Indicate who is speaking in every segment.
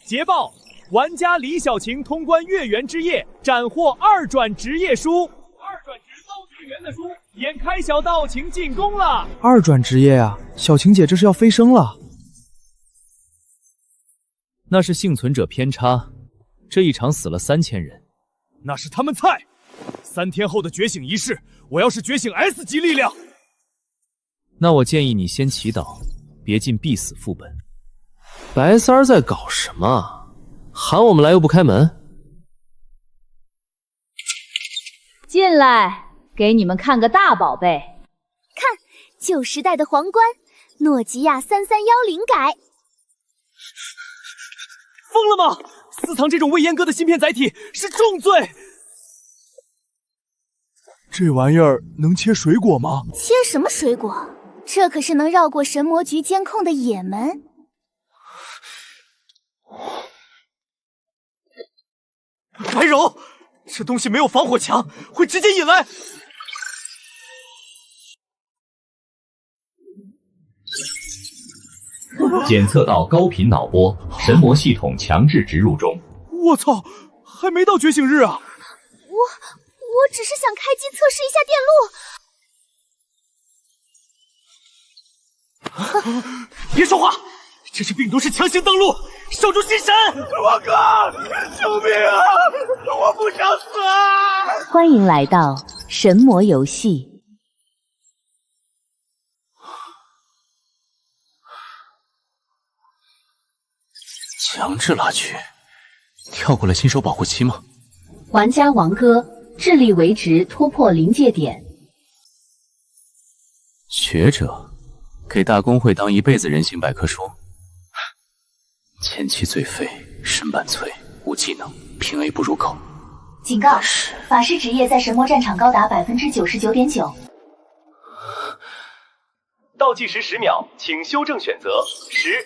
Speaker 1: 捷报！玩家李小晴通关月圆之夜，斩获2转职业书。2转职遭绝缘的书，眼开小道请进宫了。
Speaker 2: 2转职业啊，小晴姐这是要飞升了。
Speaker 3: 那是幸存者偏差，这一场死了3000人。
Speaker 1: 那是他们菜。3天后的觉醒仪式，我要是觉醒 S 级力量，
Speaker 3: 那我建议你先祈祷，别进必死副本。
Speaker 4: 白三儿在搞什么？喊我们来又不开门。
Speaker 5: 进来，给你们看个大宝贝。
Speaker 6: 看，旧时代的皇冠，诺基亚3310改。
Speaker 1: 疯了吗？私藏这种未阉割的芯片载体是重罪。
Speaker 2: 这玩意儿能切水果吗？
Speaker 6: 切什么水果？这可是能绕过神魔局监控的也门。
Speaker 1: 白柔，这东西没有防火墙，会直接引来。
Speaker 7: 检测到高频脑波，神魔系统强制植入中。
Speaker 1: 我操，还没到觉醒日啊！
Speaker 6: 我只是想开机测试一下电路。
Speaker 1: 别说话，这是病毒式强行登陆，守住心神！我靠，救命啊！我不想死啊！
Speaker 5: 欢迎来到神魔游戏。
Speaker 4: 强制拉锯，跳过了新手保护期吗？
Speaker 5: 玩家王哥，智力为值突破临界点。
Speaker 4: 学者，给大公会当一辈子人形百科书。前期最废，身板脆，无技能，平 A 不入口。
Speaker 6: 警告：法师职业在神魔战场高达99.9%。
Speaker 1: 倒计时10秒，请修正选择。10、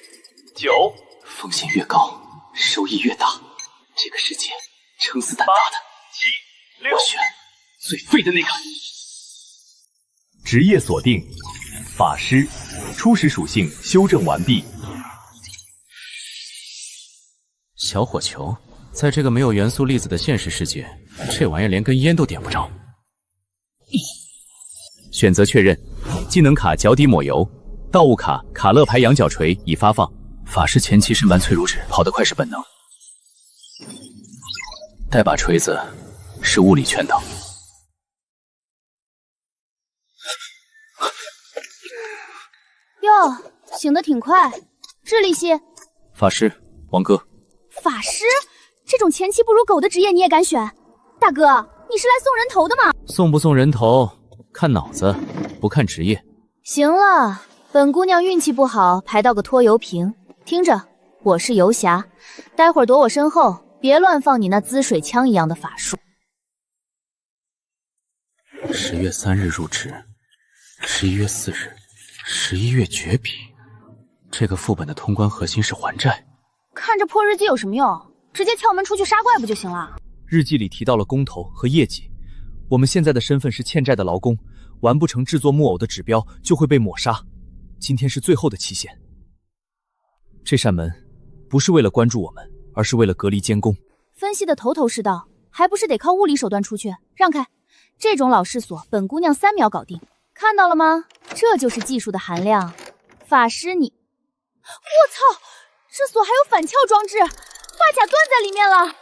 Speaker 1: 9。
Speaker 4: 风险越高，收益越大。这个世界撑死胆大的。
Speaker 1: 8、7、6。
Speaker 4: 我选最废的那个。
Speaker 7: 职业锁定，法师，初始属性修正完毕。
Speaker 4: 小火球，在这个没有元素粒子的现实世界，这玩意儿连根烟都点不着。
Speaker 3: 选择确认，技能卡脚底抹油，道物卡卡勒牌羊角锤已发放。
Speaker 4: 法师前期身板脆如纸，跑得快是本能。带把锤子是物理圈挡。
Speaker 6: 哟，醒得挺快。智力系。
Speaker 4: 法师，王哥。
Speaker 6: 法师？这种前期不如狗的职业你也敢选？大哥，你是来送人头的吗？
Speaker 3: 送不送人头，看脑子，不看职业。
Speaker 5: 行了，本姑娘运气不好，排到个拖油瓶。听着，我是游侠，待会儿躲我身后，别乱放你那滋水枪一样的法术。
Speaker 4: 10月3日入职，11月4日，11月绝笔。这个副本的通关核心是还债。
Speaker 6: 看着破日记有什么用？直接撬门出去杀怪不就行了？
Speaker 3: 日记里提到了工头和业绩，我们现在的身份是欠债的劳工，完不成制作木偶的指标就会被抹杀。今天是最后的期限。这扇门不是为了关注我们，而是为了隔离监工。
Speaker 6: 分析的头头是道，还不是得靠物理手段出去？让开！这种老式锁，本姑娘3秒搞定。看到了吗？这就是技术的含量。法师你，我操！这锁还有反撬装置，发卡断在里面了。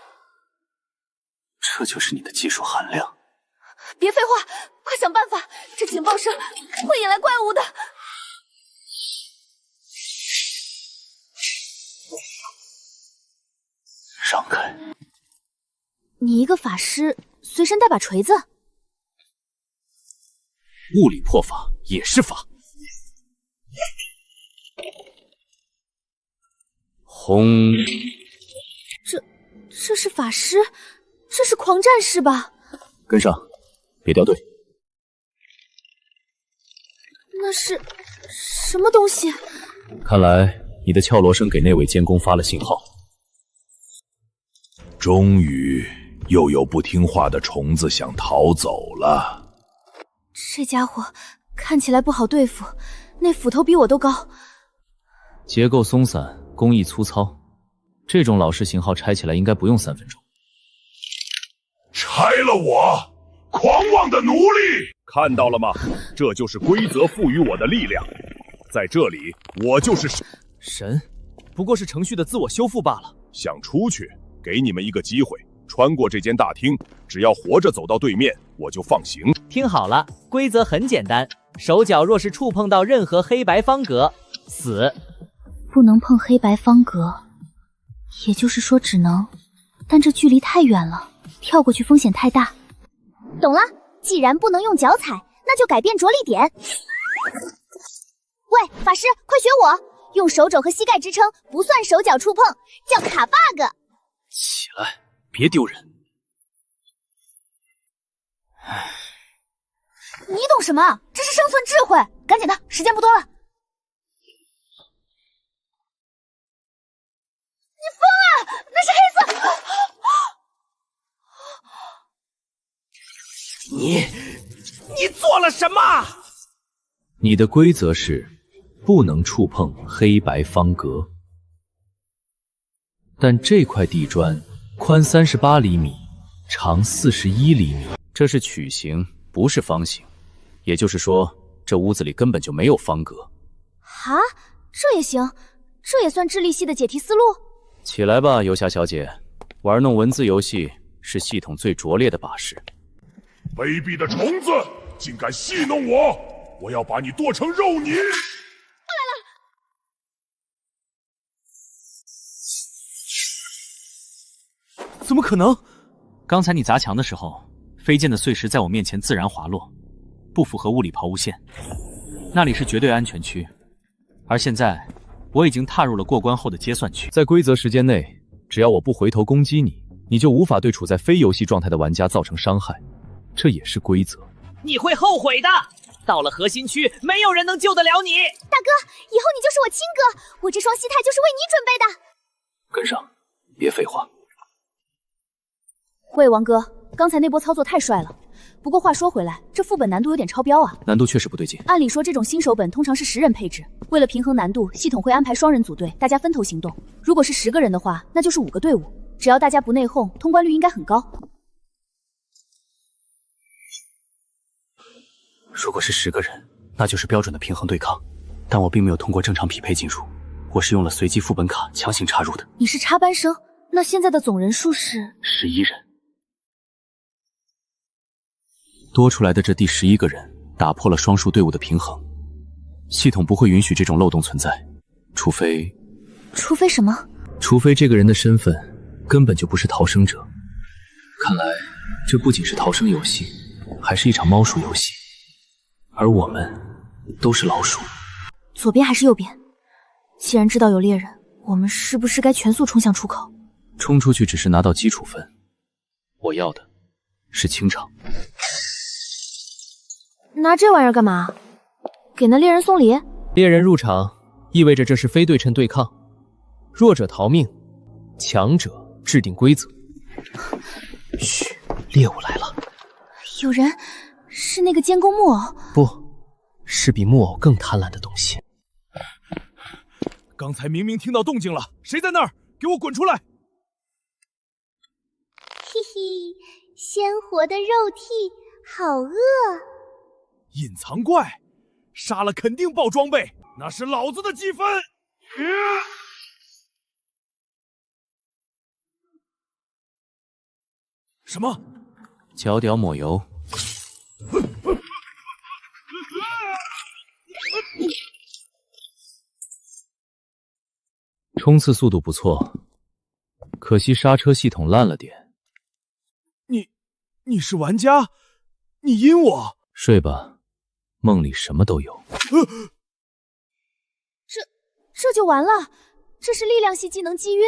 Speaker 4: 这就是你的技术含量？
Speaker 6: 别废话，快想办法！这警报声会引来怪物的。
Speaker 4: 让开！
Speaker 6: 你一个法师，随身带把锤子？
Speaker 3: 物理破法也是法。
Speaker 4: 轰！
Speaker 6: 这是法师，这是狂战士吧？
Speaker 4: 跟上，别掉队。
Speaker 6: 那是什么东西？
Speaker 3: 看来你的敲锣声给那位监工发了信号。
Speaker 8: 终于又有不听话的虫子想逃走了。
Speaker 6: 这家伙看起来不好对付，那斧头比我都高。
Speaker 3: 结构松散，工艺粗糙，这种老式型号拆起来应该不用3分钟。
Speaker 8: 拆了我，狂妄的奴隶！看到了吗？这就是规则赋予我的力量。在这里，我就是
Speaker 3: 神，不过是程序的自我修复罢了。
Speaker 8: 想出去，给你们一个机会，穿过这间大厅，只要活着走到对面，我就放行。
Speaker 1: 听好了，规则很简单，手脚若是触碰到任何黑白方格，死。
Speaker 6: 不能碰黑白方格，也就是说只能，但这距离太远了，跳过去风险太大。
Speaker 5: 懂了，既然不能用脚踩，那就改变着力点。喂，法师，快学我，用手肘和膝盖支撑，不算手脚触碰，叫卡 bug。
Speaker 3: 起来，别丢人。
Speaker 6: 你懂什么？这是生存智慧，赶紧的，时间不多了。你疯了，那是黑色。
Speaker 1: 你做了什么？
Speaker 3: 你的规则是不能触碰黑白方格，但这块地砖宽38厘米，长41厘米，这是曲形，不是方形。也就是说，这屋子里根本就没有方格。
Speaker 6: 啊，这也行，这也算智力系的解题思路。
Speaker 3: 起来吧，游侠小姐，玩弄文字游戏是系统最拙劣的把式。
Speaker 8: 卑鄙的虫子，竟敢戏弄我！我要把你剁成肉泥！
Speaker 3: 怎么可能？刚才你砸墙的时候，飞溅的碎石在我面前自然滑落，不符合物理抛物线，那里是绝对安全区。而现在，我已经踏入了过关后的结算区。在规则时间内，只要我不回头攻击你，你就无法对处在非游戏状态的玩家造成伤害，这也是规则。
Speaker 1: 你会后悔的。到了核心区，没有人能救得了你。
Speaker 5: 大哥，以后你就是我亲哥，我这双膝太就是为你准备的。
Speaker 3: 跟上，别废话。
Speaker 6: 喂，王哥，刚才那波操作太帅了。不过话说回来，这副本难度有点超标啊。
Speaker 3: 难度确实不对劲。
Speaker 6: 按理说这种新手本通常是10人配置，为了平衡难度，系统会安排双人组队，大家分头行动。如果是10个人的话，那就是5个队伍，只要大家不内讧，通关率应该很高。
Speaker 4: 如果是10个人，那就是标准的平衡对抗，但我并没有通过正常匹配进入，我是用了随机副本卡强行插入的。
Speaker 6: 你是插班生？那现在的总人数是
Speaker 4: 11人。
Speaker 3: 多出来的这第11个人打破了双数队伍的平衡，系统不会允许这种漏洞存在，除非
Speaker 6: 什么？
Speaker 3: 除非这个人的身份根本就不是逃生者。看来这不仅是逃生游戏，还是一场猫鼠游戏，而我们都是老鼠。
Speaker 6: 左边还是右边？既然知道有猎人，我们是不是该全速冲向出口？
Speaker 3: 冲出去只是拿到基础分，我要的是清场。
Speaker 6: 拿这玩意儿干嘛？给那猎人送礼？
Speaker 1: 猎人入场意味着这是非对称对抗，弱者逃命，强者制定规则。
Speaker 3: 嘘，猎物来了。
Speaker 6: 有人，是那个监工木偶？
Speaker 1: 不是比木偶更贪婪的东西。
Speaker 2: 刚才明明听到动静了，谁在那儿？给我滚出来！
Speaker 5: 嘿嘿，鲜活的肉体，好饿。
Speaker 2: 隐藏怪，杀了肯定爆装备，那是老子的积分。什么？
Speaker 3: 脚屌抹油。冲刺速度不错，可惜刹车系统烂了点。
Speaker 2: 你是玩家？你阴我？
Speaker 3: 睡吧，梦里什么都有。
Speaker 6: 这就完了？这是力量系技能击晕，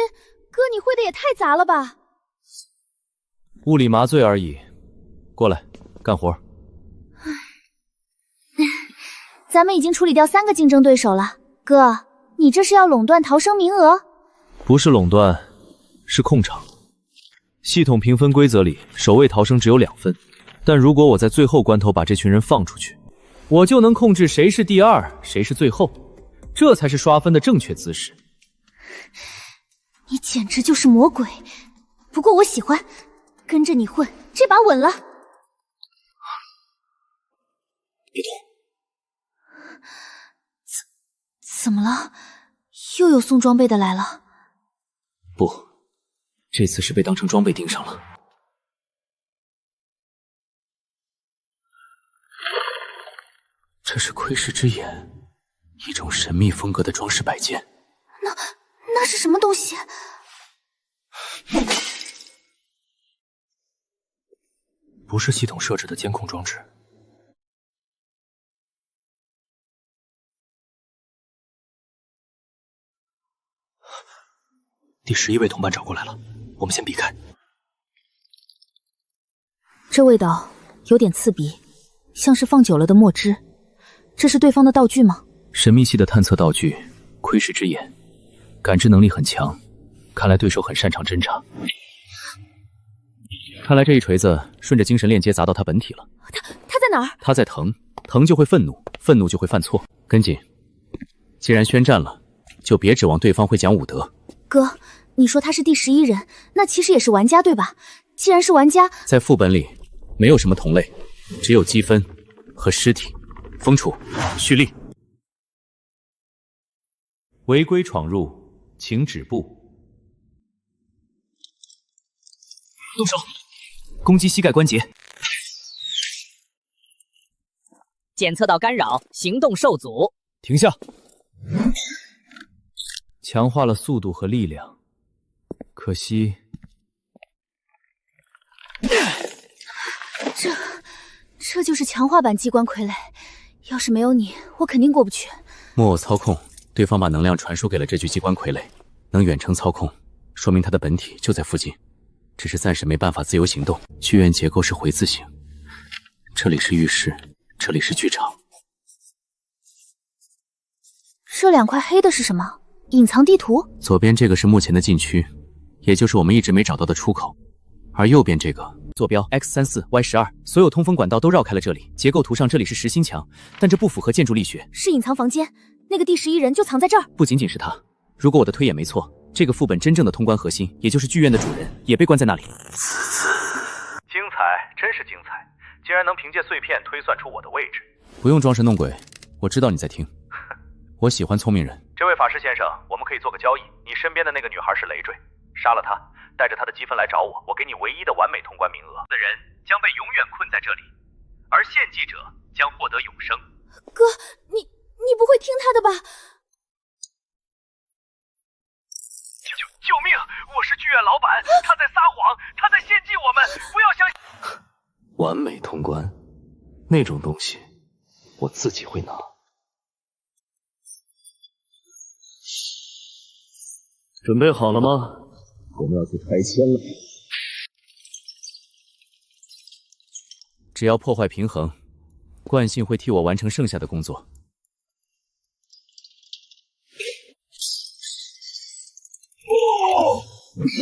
Speaker 6: 哥你会的也太杂了吧？
Speaker 3: 物理麻醉而已，过来干活。
Speaker 6: 咱们已经处理掉3个竞争对手了，哥，你这是要垄断逃生名额？
Speaker 3: 不是垄断，是控场。系统评分规则里，首位逃生只有2分，但如果我在最后关头把这群人放出去，我就能控制谁是第2，谁是最后，这才是刷分的正确姿势。
Speaker 6: 你简直就是魔鬼，不过我喜欢，跟着你混，这把稳了。
Speaker 3: 别动。
Speaker 6: 怎么了？又有送装备的来了？
Speaker 3: 不，这次是被当成装备盯上了。
Speaker 4: 这是窥视之眼，一种神秘风格的装饰摆件。
Speaker 6: 那是什么东西？
Speaker 3: 不是系统设置的监控装置。第11位同伴找过来了，我们先避开。
Speaker 6: 这味道有点刺鼻，像是放久了的墨汁。这是对方的道具吗？
Speaker 3: 神秘系的探测道具，窥视之眼，感知能力很强，看来对手很擅长侦查。看来这一锤子顺着精神链接砸到他本体了。
Speaker 6: 他在哪儿？
Speaker 3: 他在疼，疼就会愤怒，愤怒就会犯错。跟紧，既然宣战了，就别指望对方会讲武德。
Speaker 6: 哥，你说他是第11人，那其实也是玩家对吧？既然是玩家，
Speaker 3: 在副本里没有什么同类，只有积分和尸体。封处，蓄力。违规闯入，请止步。动手，攻击膝盖关节。
Speaker 9: 检测到干扰，行动受阻。
Speaker 3: 停下。强化了速度和力量，可惜
Speaker 6: 这就是强化版机关傀儡。要是没有你，我肯定过不去。
Speaker 4: 莫我操控，对方把能量传输给了这具机关傀儡，能远程操控，说明他的本体就在附近，只是暂时没办法自由行动。剧院结构是回字形，这里是浴室，这里是剧场。
Speaker 6: 这两块黑的是什么？隐藏地图？
Speaker 4: 左边这个是目前的禁区，也就是我们一直没找到的出口，而右边这个
Speaker 3: 坐标 X34Y12，所有通风管道都绕开了这里。结构图上这里是实心墙，但这不符合建筑力学。
Speaker 6: 是隐藏房间，那个第11人就藏在这儿。
Speaker 3: 不仅仅是他，如果我的推演没错，这个副本真正的通关核心，也就是剧院的主人，也被关在那里。
Speaker 7: 精彩，真是精彩！竟然能凭借碎片推算出我的位置。
Speaker 4: 不用装神弄鬼，我知道你在听。我喜欢聪明人。
Speaker 7: 这位法师先生，我们可以做个交易。你身边的那个女孩是累赘，杀了她，带着她的积分来找我，我给你唯一的完美通关名额。的人将被永远困在这里，而献祭者将获得永生。
Speaker 6: 哥，你不会听他的吧？
Speaker 7: 救命！我是剧院老板，他在撒谎，他在献祭我们，不要相信。
Speaker 4: 完美通关，那种东西，我自己会拿。
Speaker 3: 准备好了吗？
Speaker 4: 我们要去拆迁了。
Speaker 3: 只要破坏平衡，惯性会替我完成剩下的工作。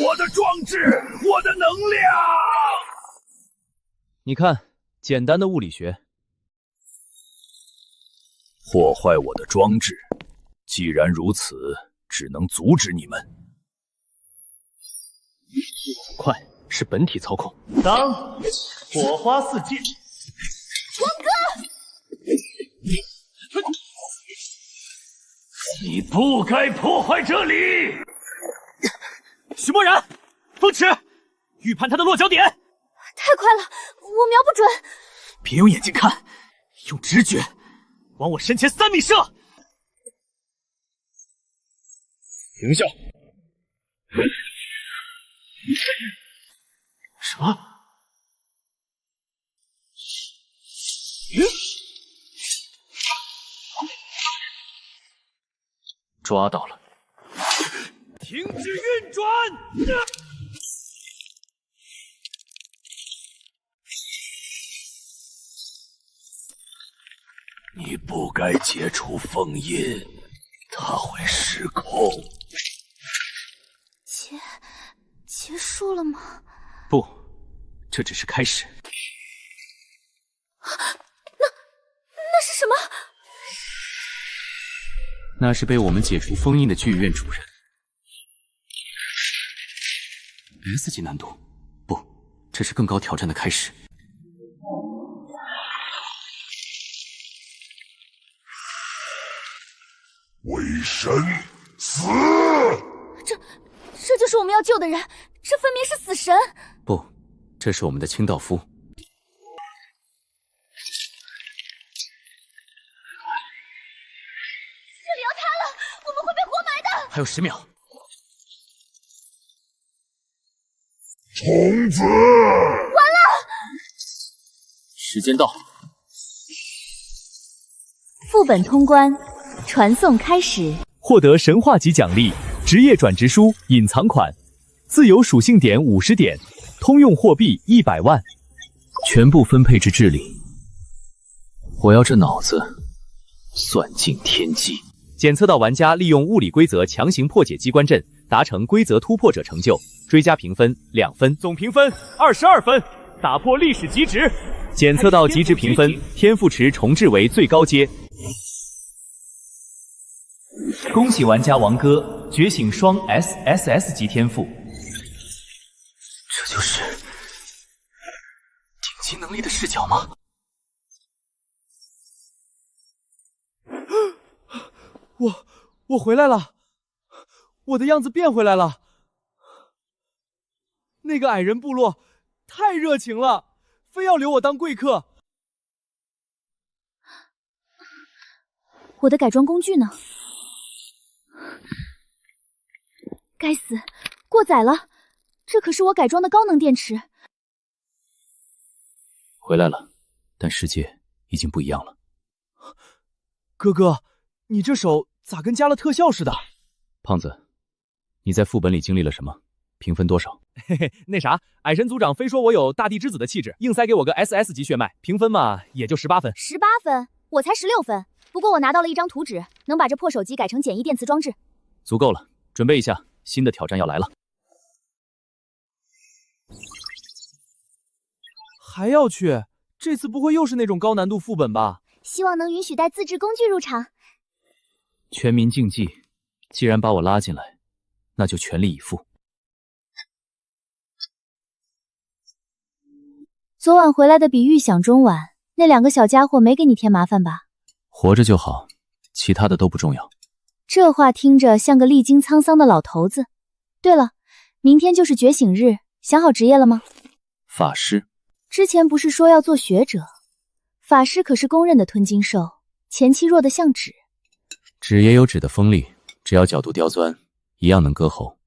Speaker 2: 我的装置，我的能量！
Speaker 3: 你看，简单的物理学。
Speaker 2: 破坏我的装置，既然如此，只能阻止你们。
Speaker 3: 快，是本体操控。
Speaker 1: 当火花四溅，
Speaker 6: 王哥，
Speaker 1: 你不该破坏这里。
Speaker 3: 许墨然，风驰，预判他的落脚点。
Speaker 6: 太快了，我瞄不准。
Speaker 3: 别用眼睛看，用直觉，往我身前3米射。
Speaker 2: 停下！
Speaker 3: 什么？抓到了！
Speaker 1: 停止运转！
Speaker 2: 你不该解除封印，它会失控。
Speaker 6: 结束了吗？
Speaker 3: 不，这只是开始。
Speaker 6: 那是什么？
Speaker 4: 那是被我们解除封印的剧院主人。，S 级难度，不，这是更高挑战的开始。
Speaker 10: 为神死！
Speaker 6: 这就是我们要救的人，这分明是死神。
Speaker 4: 不，这是我们的清道夫。治
Speaker 6: 理要塌了，我们会被活埋的。
Speaker 4: 还有10秒。
Speaker 10: 虫子！
Speaker 6: 完了！
Speaker 4: 时间到。
Speaker 5: 副本通关，传送开始。
Speaker 1: 获得神话级奖励：职业转职书隐藏款，自由属性点50点，通用货币100万，
Speaker 4: 全部分配至智力。我要这脑子算尽天机。
Speaker 3: 检测到玩家利用物理规则强行破解机关阵，达成规则突破者成就，追加评分2分，
Speaker 1: 总评分22分，打破历史极值。
Speaker 3: 检测到极值评分，天赋池重置为最高阶。恭喜玩家王哥觉醒双 SSS 级天赋。
Speaker 4: 这就是顶级能力的视角吗？
Speaker 1: 我回来了，我的样子变回来了。那个矮人部落太热情了，非要留我当贵客。
Speaker 6: 我的改装工具呢？该死，过载了！这可是我改装的高能电池。
Speaker 4: 回来了，但世界已经不一样了。
Speaker 1: 哥哥，你这手咋跟加了特效似的？
Speaker 4: 胖子，你在副本里经历了什么？评分多少？
Speaker 1: 嘿嘿，那啥，矮神族长非说我有大地之子的气质，硬塞给我个 SS 级血脉，评分嘛也就18分。
Speaker 6: 18分？我才16分。不过我拿到了一张图纸，能把这破手机改成简易电磁装置。
Speaker 4: 足够了，准备一下，新的挑战要来了。
Speaker 1: 还要去？这次不会又是那种高难度副本吧？
Speaker 6: 希望能允许带自制工具入场。
Speaker 4: 全民竞技，既然把我拉进来，那就全力以赴。
Speaker 5: 昨晚回来的比预想中晚，那2个小家伙没给你添麻烦吧？
Speaker 4: 活着就好，其他的都不重要。
Speaker 5: 这话听着像个历经沧桑的老头子。对了，明天就是觉醒日，想好职业了吗？
Speaker 4: 法师。
Speaker 5: 之前不是说要做学者？法师可是公认的吞金兽，前期弱得像纸。
Speaker 4: 纸也有纸的锋利，只要角度刁钻，一样能割喉。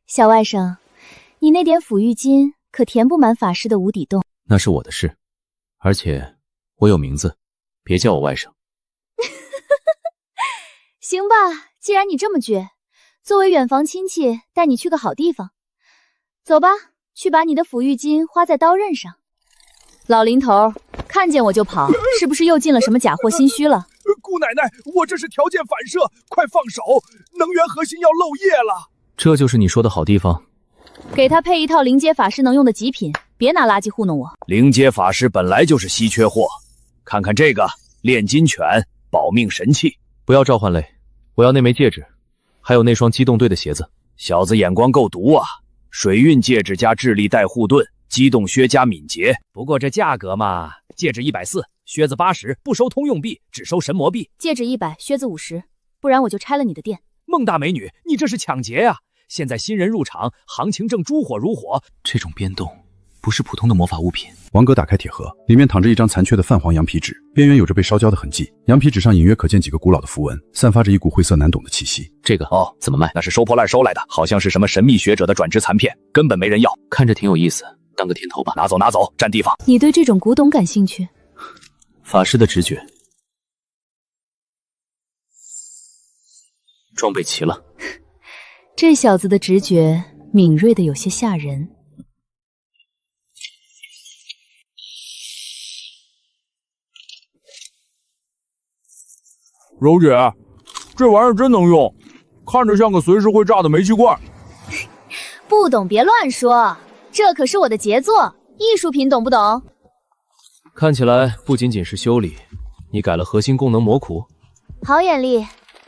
Speaker 5: 小外甥，你那点抚育金可填不满法师的无底洞。
Speaker 4: 那是我的事，而且我有名字，别叫我外甥。
Speaker 5: 行吧，既然你这么倔，作为远房亲戚，带你去个好地方。走吧，去把你的抚育金花在刀刃上。老林头，看见我就跑，是不是又进了什么假货心虚了？
Speaker 8: 姑奶奶，我这是条件反射，快放手！能源核心要漏液了。
Speaker 4: 这就是你说的好地方？
Speaker 5: 给他配一套灵阶法师能用的极品，别拿垃圾糊弄我。
Speaker 8: 灵阶法师本来就是稀缺货，看看这个炼金犬，保命神器。
Speaker 4: 不要召唤类，我要那枚戒指，还有那双机动队的鞋子。
Speaker 8: 小子眼光够毒啊！水运戒指加智力带护盾，机动靴加敏捷。
Speaker 1: 不过这价格嘛，戒指140，靴子80，不收通用币，只收神魔币。
Speaker 5: 戒指100，靴子50，不然我就拆了你的店。
Speaker 1: 孟大美女，你这是抢劫呀！现在新人入场，行情正猪火如火。
Speaker 4: 这种变动不是普通的魔法物品。
Speaker 11: 王哥打开铁盒，里面躺着一张残缺的泛黄羊皮纸，边缘有着被烧焦的痕迹。羊皮纸上隐约可见几个古老的符文，散发着一股晦涩难懂的气息。
Speaker 4: 这个怎么卖？
Speaker 8: 那是收破烂收来的，好像是什么神秘学者的转职残片，根本没人要。
Speaker 4: 看着挺有意思，当个甜头吧。
Speaker 8: 拿走拿走，占地方。
Speaker 5: 你对这种古董感兴趣？
Speaker 4: 法师的直觉。装备齐了。
Speaker 5: 这小子的直觉敏锐的有些吓人。
Speaker 2: 柔姐，这玩意儿真能用，看着像个随时会炸的煤气罐。
Speaker 6: 不懂别乱说，这可是我的杰作，艺术品，懂不懂？
Speaker 4: 看起来不仅仅是修理，你改了核心功能魔苦。
Speaker 6: 好眼力，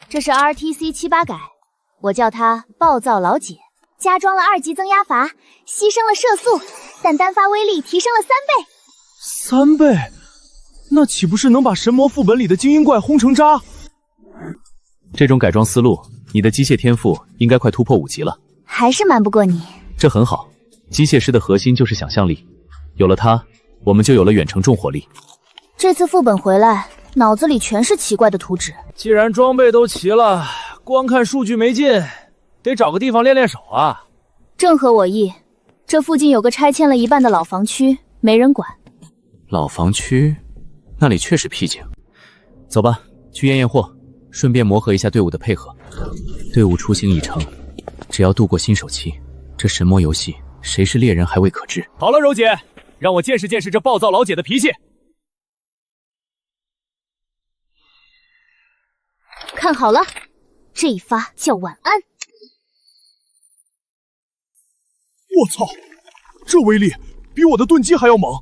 Speaker 6: 这是 RTC78改，我叫它暴躁老姐。加装了2级增压阀，牺牲了射速，但单发威力提升了3倍。
Speaker 3: 3倍？那岂不是能把神魔副本里的精英怪轰成渣？这种改装思路，你的机械天赋应该快突破5级了。
Speaker 6: 还是瞒不过你。
Speaker 3: 这很好，机械师的核心就是想象力，有了它，我们就有了远程重火力。
Speaker 6: 这次副本回来，脑子里全是奇怪的图纸。
Speaker 1: 既然装备都齐了，光看数据没劲，得找个地方练练手啊。
Speaker 6: 正合我意，这附近有个拆迁了一半的老房区，没人管。
Speaker 4: 老房区，那里确实僻静。
Speaker 3: 走吧，去验验货，顺便磨合一下队伍的配合。
Speaker 4: 队伍雏形已成，只要度过新手期，这神魔游戏谁是猎人还未可知。
Speaker 1: 好了，柔姐，让我见识见识这暴躁老姐的脾气。
Speaker 6: 看好了，这一发叫晚安。
Speaker 2: 我操，这威力比我的盾击还要猛！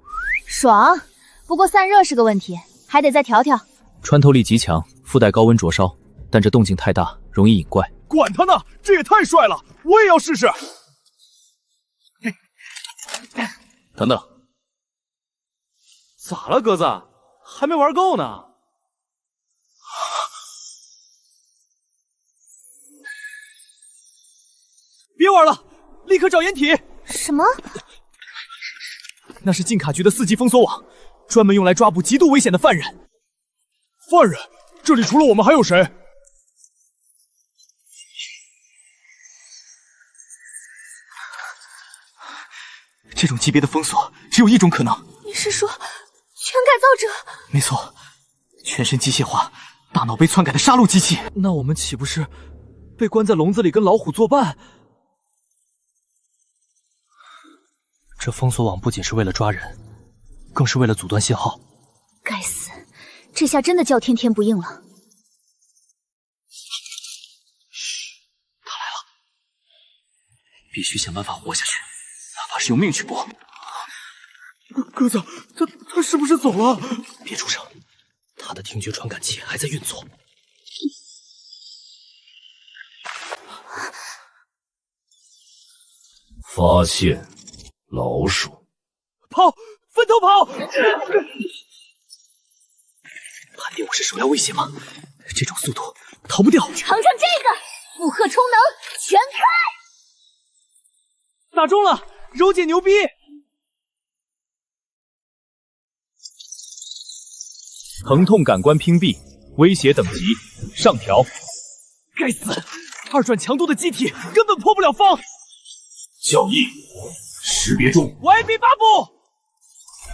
Speaker 6: 爽，不过散热是个问题，还得再调调。
Speaker 3: 穿透力极强，附带高温灼烧，但这动静太大，容易引怪。
Speaker 2: 管他呢，这也太帅了，我也要试试。
Speaker 3: 等等，
Speaker 1: 咋了，鸽子？还没玩够呢。别玩了，立刻找掩体。
Speaker 6: 什么？
Speaker 1: 那是禁卡局的4级封锁网，专门用来抓捕极度危险的犯人。
Speaker 2: 犯人？这里除了我们还有谁？
Speaker 3: 这种级别的封锁只有一种可能。
Speaker 6: 你是说全改造者？
Speaker 3: 没错，全身机械化，大脑被篡改的杀戮机器。那我们岂不是被关在笼子里跟老虎作伴？这封锁网不仅是为了抓人，更是为了阻断信号。
Speaker 6: 该死，这下真的叫天天不应了。
Speaker 3: 他来了，必须想办法活下去，哪怕是用命去搏。
Speaker 2: 鸽子，他是不是走了？
Speaker 3: 别出声，他的听觉传感器还在运作。
Speaker 8: 发现老鼠，
Speaker 1: 跑，分头跑！
Speaker 3: 判定我是首要威胁吗？这种速度逃不掉。
Speaker 6: 尝尝这个，负荷充能，全开！
Speaker 1: 打中了，柔姐牛逼！
Speaker 3: 疼痛感官屏蔽，威胁等级上调。
Speaker 1: 该死，2转强度的机体根本破不了防。
Speaker 8: 校义，识别中
Speaker 1: YB 发布。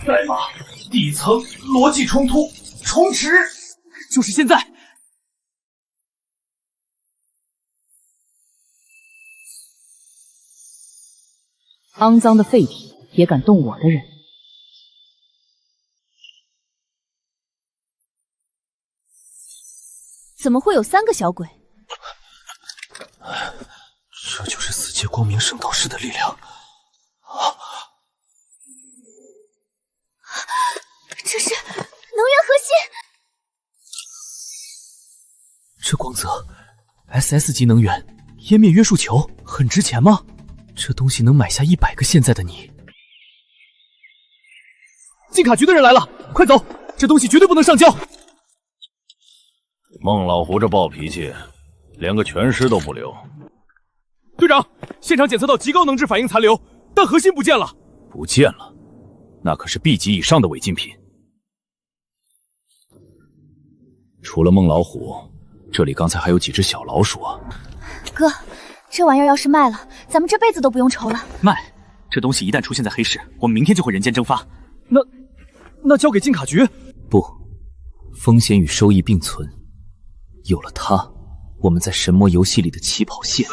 Speaker 8: 代码底层逻辑冲突，重置，
Speaker 1: 就是现在。
Speaker 9: 肮脏的废体也敢动我的人。
Speaker 6: 怎么会有3个小鬼？
Speaker 3: 这就是死界光明圣斗士的力量。
Speaker 6: 这是能源核心。
Speaker 3: 这光泽 SS 级能源，湮灭约束球，很值钱吗？这东西能买下100个现在的你。
Speaker 1: 禁卡局的人来了，快走！这东西绝对不能上交。
Speaker 8: 孟老胡这暴脾气，连个全尸都不留。
Speaker 1: 队长，现场检测到极高能质反应残留，但核心不见了。
Speaker 8: 不见了，那可是 B 级以上的违禁品。除了孟老虎，这里刚才还有几只小老鼠啊。
Speaker 6: 哥，这玩意儿要是卖了，咱们这辈子都不用愁了。
Speaker 3: 卖，这东西一旦出现在黑市，我们明天就会人间蒸发。
Speaker 1: 那交给禁卡局？
Speaker 3: 不，风险与收益并存。有了它，我们在神魔游戏里的起跑线。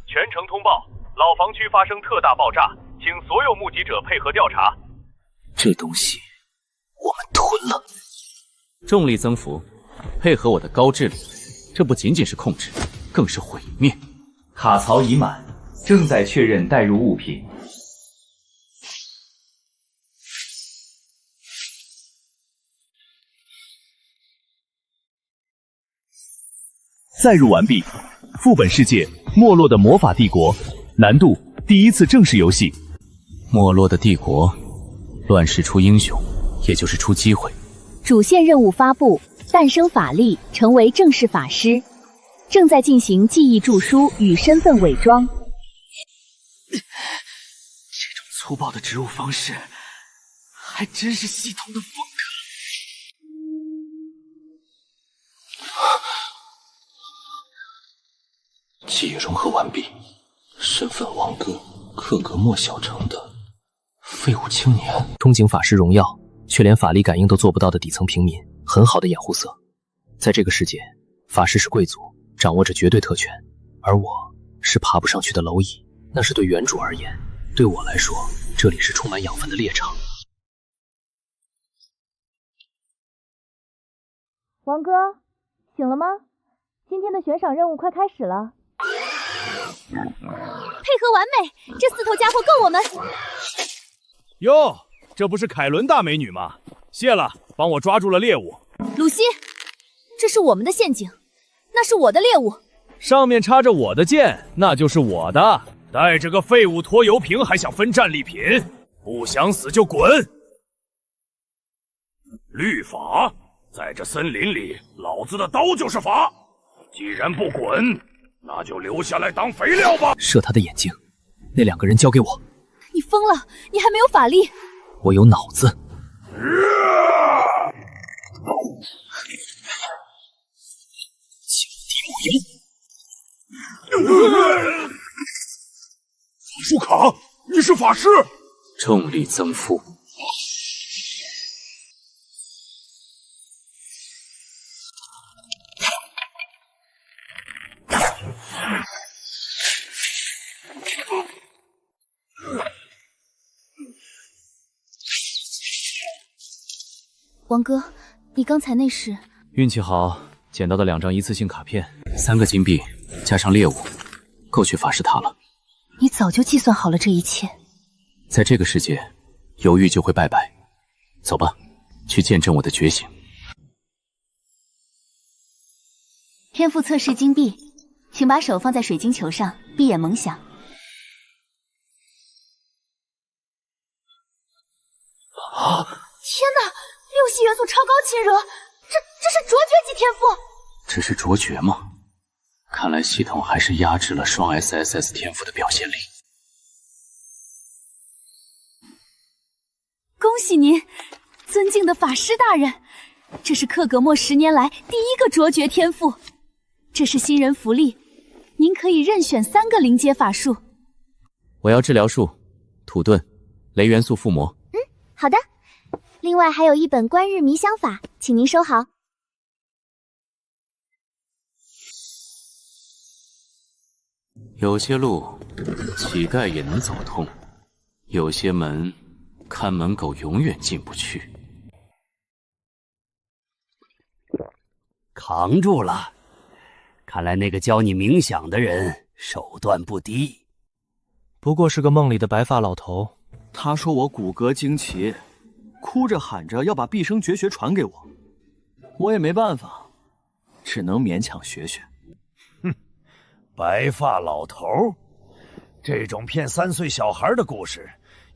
Speaker 7: 全城通报，老房区发生特大爆炸，请所有目击者配合调查。
Speaker 3: 这东西我们吞了。
Speaker 4: 重力增幅，配合我的高智力，这不仅仅是控制，更是毁灭。
Speaker 12: 卡槽已满，正在确认带入物品。
Speaker 1: 载入完毕。副本世界：没落的魔法帝国，
Speaker 3: 难度第一次正式游戏。
Speaker 4: 没落的帝国，乱世出英雄，也就是出机会。
Speaker 5: 主线任务发布，诞生法力，成为正式法师。正在进行记忆著书与身份伪装。
Speaker 3: 这种粗暴的植入方式，还真是系统的风格。
Speaker 13: 记忆融合完毕，身份王哥，克格莫小城的废物青年。
Speaker 3: 憧憬法师荣耀，却连法力感应都做不到的底层平民，很好的掩护色。在这个世界，法师是贵族，掌握着绝对特权，而我是爬不上去的蝼蚁。那是对原主而言，对我来说，这里是充满养分的猎场。
Speaker 5: 王哥，醒了吗？今天的悬赏任务快开始了。
Speaker 6: 配合完美，这4头家伙够我们。
Speaker 2: 哟，这不是凯伦大美女吗？谢了，帮我抓住了猎物。
Speaker 6: 鲁西，这是我们的陷阱，那是我的猎物。
Speaker 2: 上面插着我的剑，那就是我的。带着个废物拖油瓶还想分战利品，不想死就滚！律法，在这森林里，老子的刀就是法。既然不滚，那就留下来当肥料吧。
Speaker 3: 射他的眼睛，那2个人交给我。
Speaker 6: 你疯了？你还没有法力。
Speaker 3: 我有脑子。
Speaker 8: 法术卡，你是法师？
Speaker 4: 重力增幅。
Speaker 6: 王哥，你刚才那是？
Speaker 3: 运气好，捡到的2张一次性卡片
Speaker 4: ，3个金币，加上猎物，够去法师塔了。
Speaker 6: 你早就计算好了这一切。
Speaker 4: 在这个世界，犹豫就会拜拜。走吧，去见证我的觉醒。
Speaker 5: 天赋测试金币，请把手放在水晶球上，闭眼冥想。
Speaker 6: 啊！天哪！6系元素超高亲热，这是卓绝级天赋。
Speaker 4: 这是卓绝吗？看来系统还是压制了双 SSS 天赋的表现力。
Speaker 6: 恭喜您，尊敬的法师大人，这是克格莫10年来第1个卓绝天赋。这是新人福利，您可以任选3个临阶法术。
Speaker 4: 我要治疗术、土遁、雷元素附魔。
Speaker 5: 好的。另外还有一本观日迷香法，请您收好。
Speaker 4: 有些路，乞丐也能走通；有些门，看门狗永远进不去。
Speaker 14: 扛住了！看来那个教你冥想的人手段不低。
Speaker 3: 不过是个梦里的白发老头。
Speaker 15: 他说我骨骼惊奇，哭着喊着要把毕生绝学传给我，我也没办法，只能勉强学学。
Speaker 2: 哼，白发老头，这种骗3岁小孩的故事，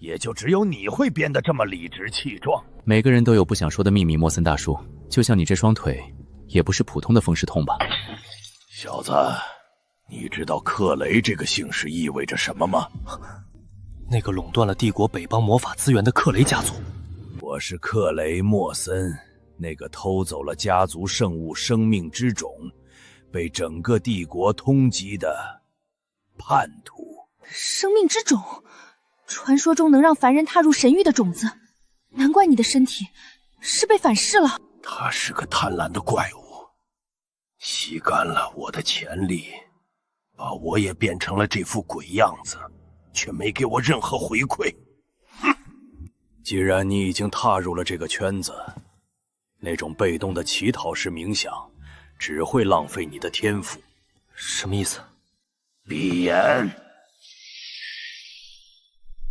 Speaker 2: 也就只有你会编得这么理直气壮。
Speaker 4: 每个人都有不想说的秘密，莫森大叔，就像你这双腿，也不是普通的风湿痛吧？
Speaker 2: 小子，你知道克雷这个姓氏意味着什么吗？
Speaker 3: 那个垄断了帝国北邦魔法资源的克雷家族。
Speaker 2: 我是克雷莫森，那个偷走了家族圣物生命之种，被整个帝国通缉的叛徒。
Speaker 6: 生命之种，传说中能让凡人踏入神域的种子，难怪你的身体是被反噬了。
Speaker 2: 他是个贪婪的怪物，吸干了我的潜力，把我也变成了这副鬼样子，却没给我任何回馈。既然你已经踏入了这个圈子，那种被动的乞讨式冥想只会浪费你的天赋。
Speaker 3: 什么意思？
Speaker 2: 闭眼，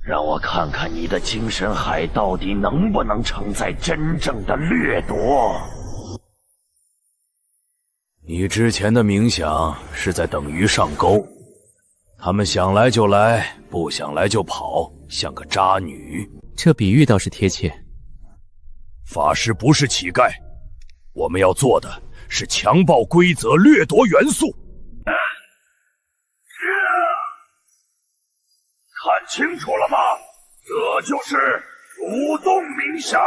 Speaker 2: 让我看看你的精神海到底能不能承载真正的掠夺。你之前的冥想是在等鱼上钩，他们想来就来，不想来就跑，像个渣女。
Speaker 4: 这比喻倒是贴切。
Speaker 8: 法师不是乞丐，我们要做的是强暴规则，掠夺元素。
Speaker 10: 看清楚了吗？这就是主动冥想，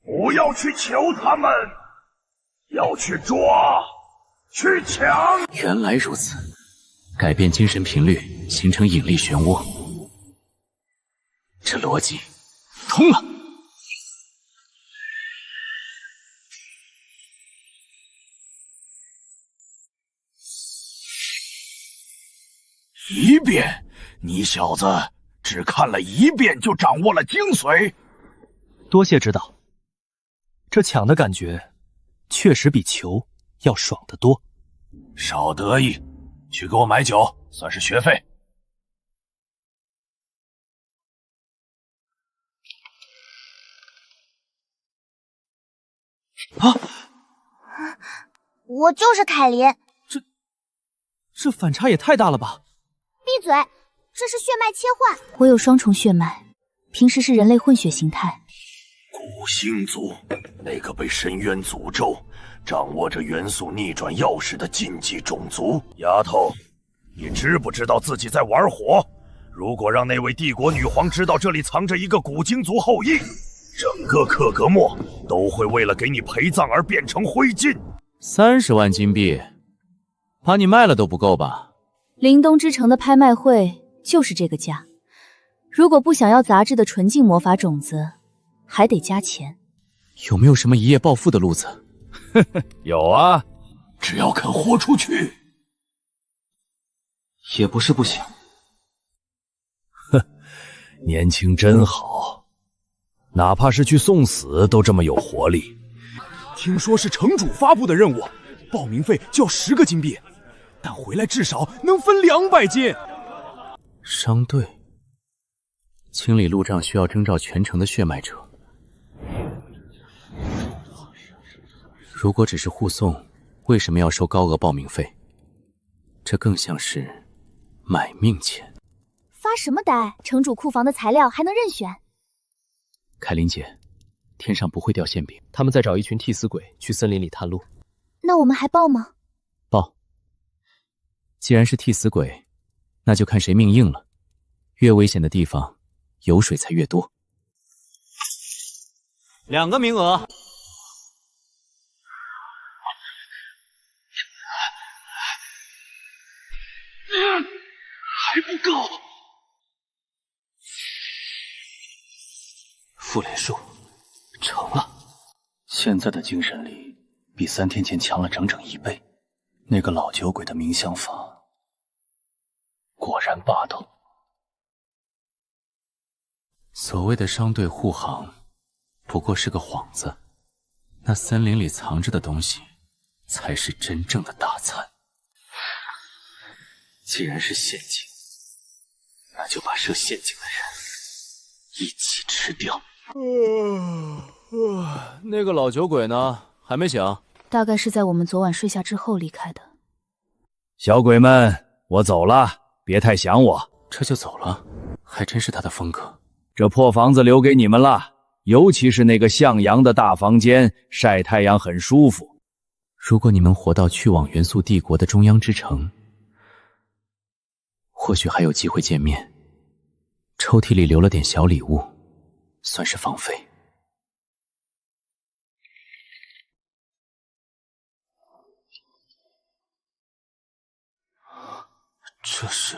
Speaker 10: 不要去求他们，要去抓，去抢。
Speaker 4: 原来如此，改变精神频率，形成引力漩涡，这逻辑通了。
Speaker 10: 一遍，你小子只看了一遍就掌握了精髓。
Speaker 3: 多谢指导，这抢的感觉确实比求要爽得多。
Speaker 2: 少得意，去给我买酒，算是学费。
Speaker 3: 啊！
Speaker 6: 我就是凯琳。
Speaker 3: 这反差也太大了吧！
Speaker 6: 闭嘴！这是血脉切换。我有双重血脉，平时是人类混血形态。
Speaker 2: 古星族，那个被深渊诅咒、掌握着元素逆转钥匙的禁忌种族。丫头，你知不知道自己在玩火？如果让那位帝国女皇知道这里藏着一个古星族后裔，整个克格莫都会为了给你陪葬而变成灰烬。
Speaker 4: 30万金币，把你卖了都不够吧？
Speaker 5: 林东之城的拍卖会就是这个价，如果不想要杂质的纯净魔法种子，还得加钱。
Speaker 4: 有没有什么一夜暴富的路子？
Speaker 2: 有啊，只要肯豁出去。
Speaker 15: 也不是不行。
Speaker 8: 哼，年轻真好，哪怕是去送死都这么有活力。
Speaker 1: 听说是城主发布的任务，报名费就要10个金币，但回来至少能分200金。
Speaker 4: 商队清理路障需要征召全城的血脉者，如果只是护送，为什么要收高额报名费？这更像是买命钱。
Speaker 6: 发什么呆？城主库房的材料还能任选？
Speaker 3: 凯琳姐，天上不会掉馅饼，他们在找一群替死鬼去森林里探路。
Speaker 6: 那我们还报吗？
Speaker 4: 报。既然是替死鬼，那就看谁命硬了。越危险的地方，油水才越多。
Speaker 3: 2个名额。
Speaker 13: 还不够。复联术成了，现在的精神力比3天前强了整整1倍。那个老酒鬼的冥想法果然霸道。
Speaker 4: 所谓的商队护航，不过是个幌子。那森林里藏着的东西，才是真正的大餐。既然是陷阱，那就把设陷阱的人一起吃掉。
Speaker 3: 那个老酒鬼呢？还没醒？
Speaker 5: 大概是在我们昨晚睡下之后离开的。
Speaker 8: 小鬼们，我走了，别太想我。
Speaker 4: 这就走了，还真是他的风格。
Speaker 8: 这破房子留给你们了，尤其是那个向阳的大房间，晒太阳很舒服。
Speaker 4: 如果你们活到去往元素帝国的中央之城，或许还有机会见面。抽屉里留了点小礼物，算是房费。
Speaker 13: 这是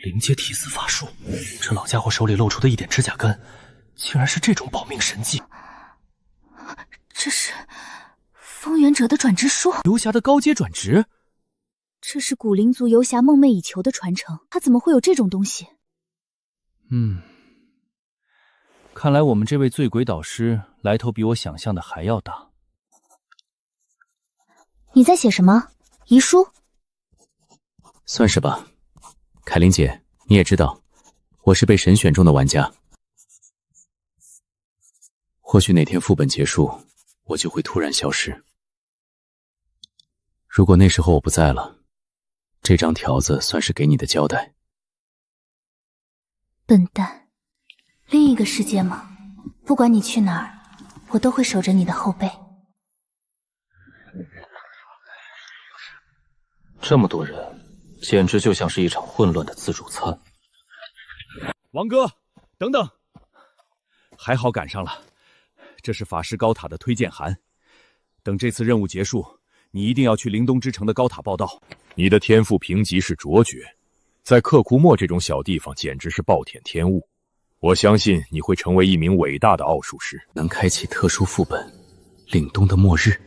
Speaker 15: 灵阶替死法术，这老家伙手里露出的一点指甲根，竟然是这种保命神技。
Speaker 5: 这是风原者的转职书，
Speaker 3: 游侠的高阶转职。
Speaker 5: 这是古灵族游侠梦寐以求的传承，他怎么会有这种东西？
Speaker 3: 看来我们这位醉鬼导师来头比我想象的还要大。
Speaker 6: 你在写什么？遗书？
Speaker 4: 算是吧。凯琳姐，你也知道，我是被神选中的玩家。或许哪天副本结束，我就会突然消失。如果那时候我不在了，这张条子算是给你的交代。
Speaker 6: 笨蛋，另一个世界吗？不管你去哪儿，我都会守着你的后背。
Speaker 13: 这么多人，简直就像是一场混乱的自助餐。
Speaker 1: 王哥，等等，还好赶上了，这是法师高塔的推荐函。等这次任务结束，你一定要去灵东之城的高塔报道。
Speaker 8: 你的天赋评级是卓绝，在克库莫这种小地方简直是暴殄天物。我相信你会成为一名伟大的奥术师，
Speaker 4: 能开启特殊副本凛冬的末日。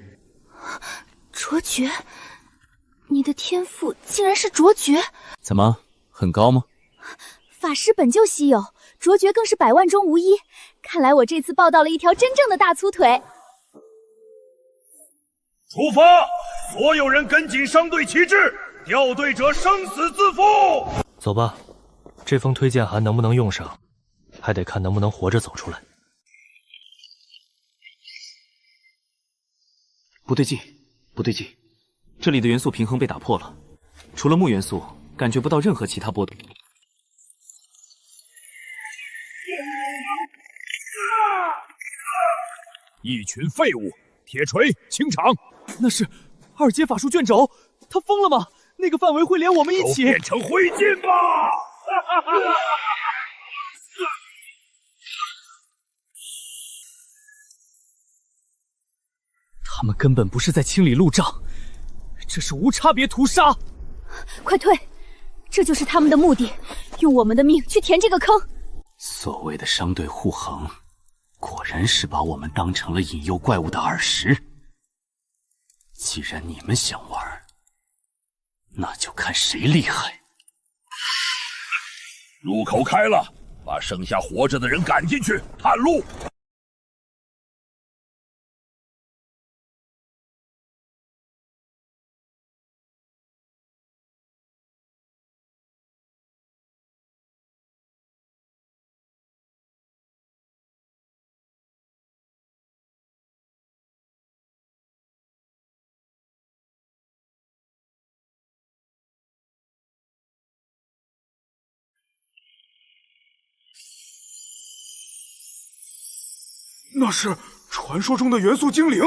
Speaker 6: 卓绝？你的天赋竟然是卓绝？
Speaker 4: 怎么，很高吗？
Speaker 6: 法师本就稀有，卓绝更是百万中无一。看来我这次抱到了一条真正的大粗腿。
Speaker 10: 出发！所有人跟紧商队旗帜，掉队者生死自负。
Speaker 13: 走吧，这封推荐函能不能用上，还得看能不能活着走出来。
Speaker 3: 不对劲，不对劲，这里的元素平衡被打破了，除了木元素，感觉不到任何其他波动。
Speaker 8: 一群废物！铁锤清场！
Speaker 1: 那是二阶法术卷轴，他疯了吗？那个范围会连我们一起
Speaker 10: 都变成灰烬吧！
Speaker 3: 他们根本不是在清理路障，这是无差别屠杀！
Speaker 6: 快退！这就是他们的目的，用我们的命去填这个坑。
Speaker 4: 所谓的商队护航，果然是把我们当成了引诱怪物的饵食。既然你们想玩，那就看谁厉害。
Speaker 10: 路口开了，把剩下活着的人赶进去探路。
Speaker 16: 那是传说中的元素精灵。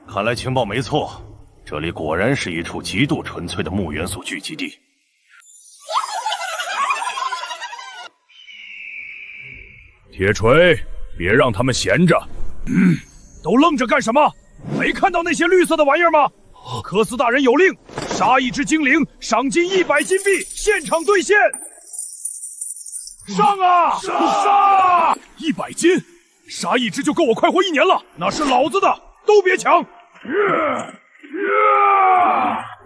Speaker 2: 看来情报没错，这里果然是一处极度纯粹的木元素聚集地。
Speaker 8: 铁锤，别让他们闲着。
Speaker 10: 都愣着干什么？没看到那些绿色的玩意儿吗？科斯大人有令，杀一只精灵，赏金100金币，现场兑现。上啊！杀
Speaker 8: ！100金，杀一只就够我快活1年了。
Speaker 10: 那是老子的，都别抢！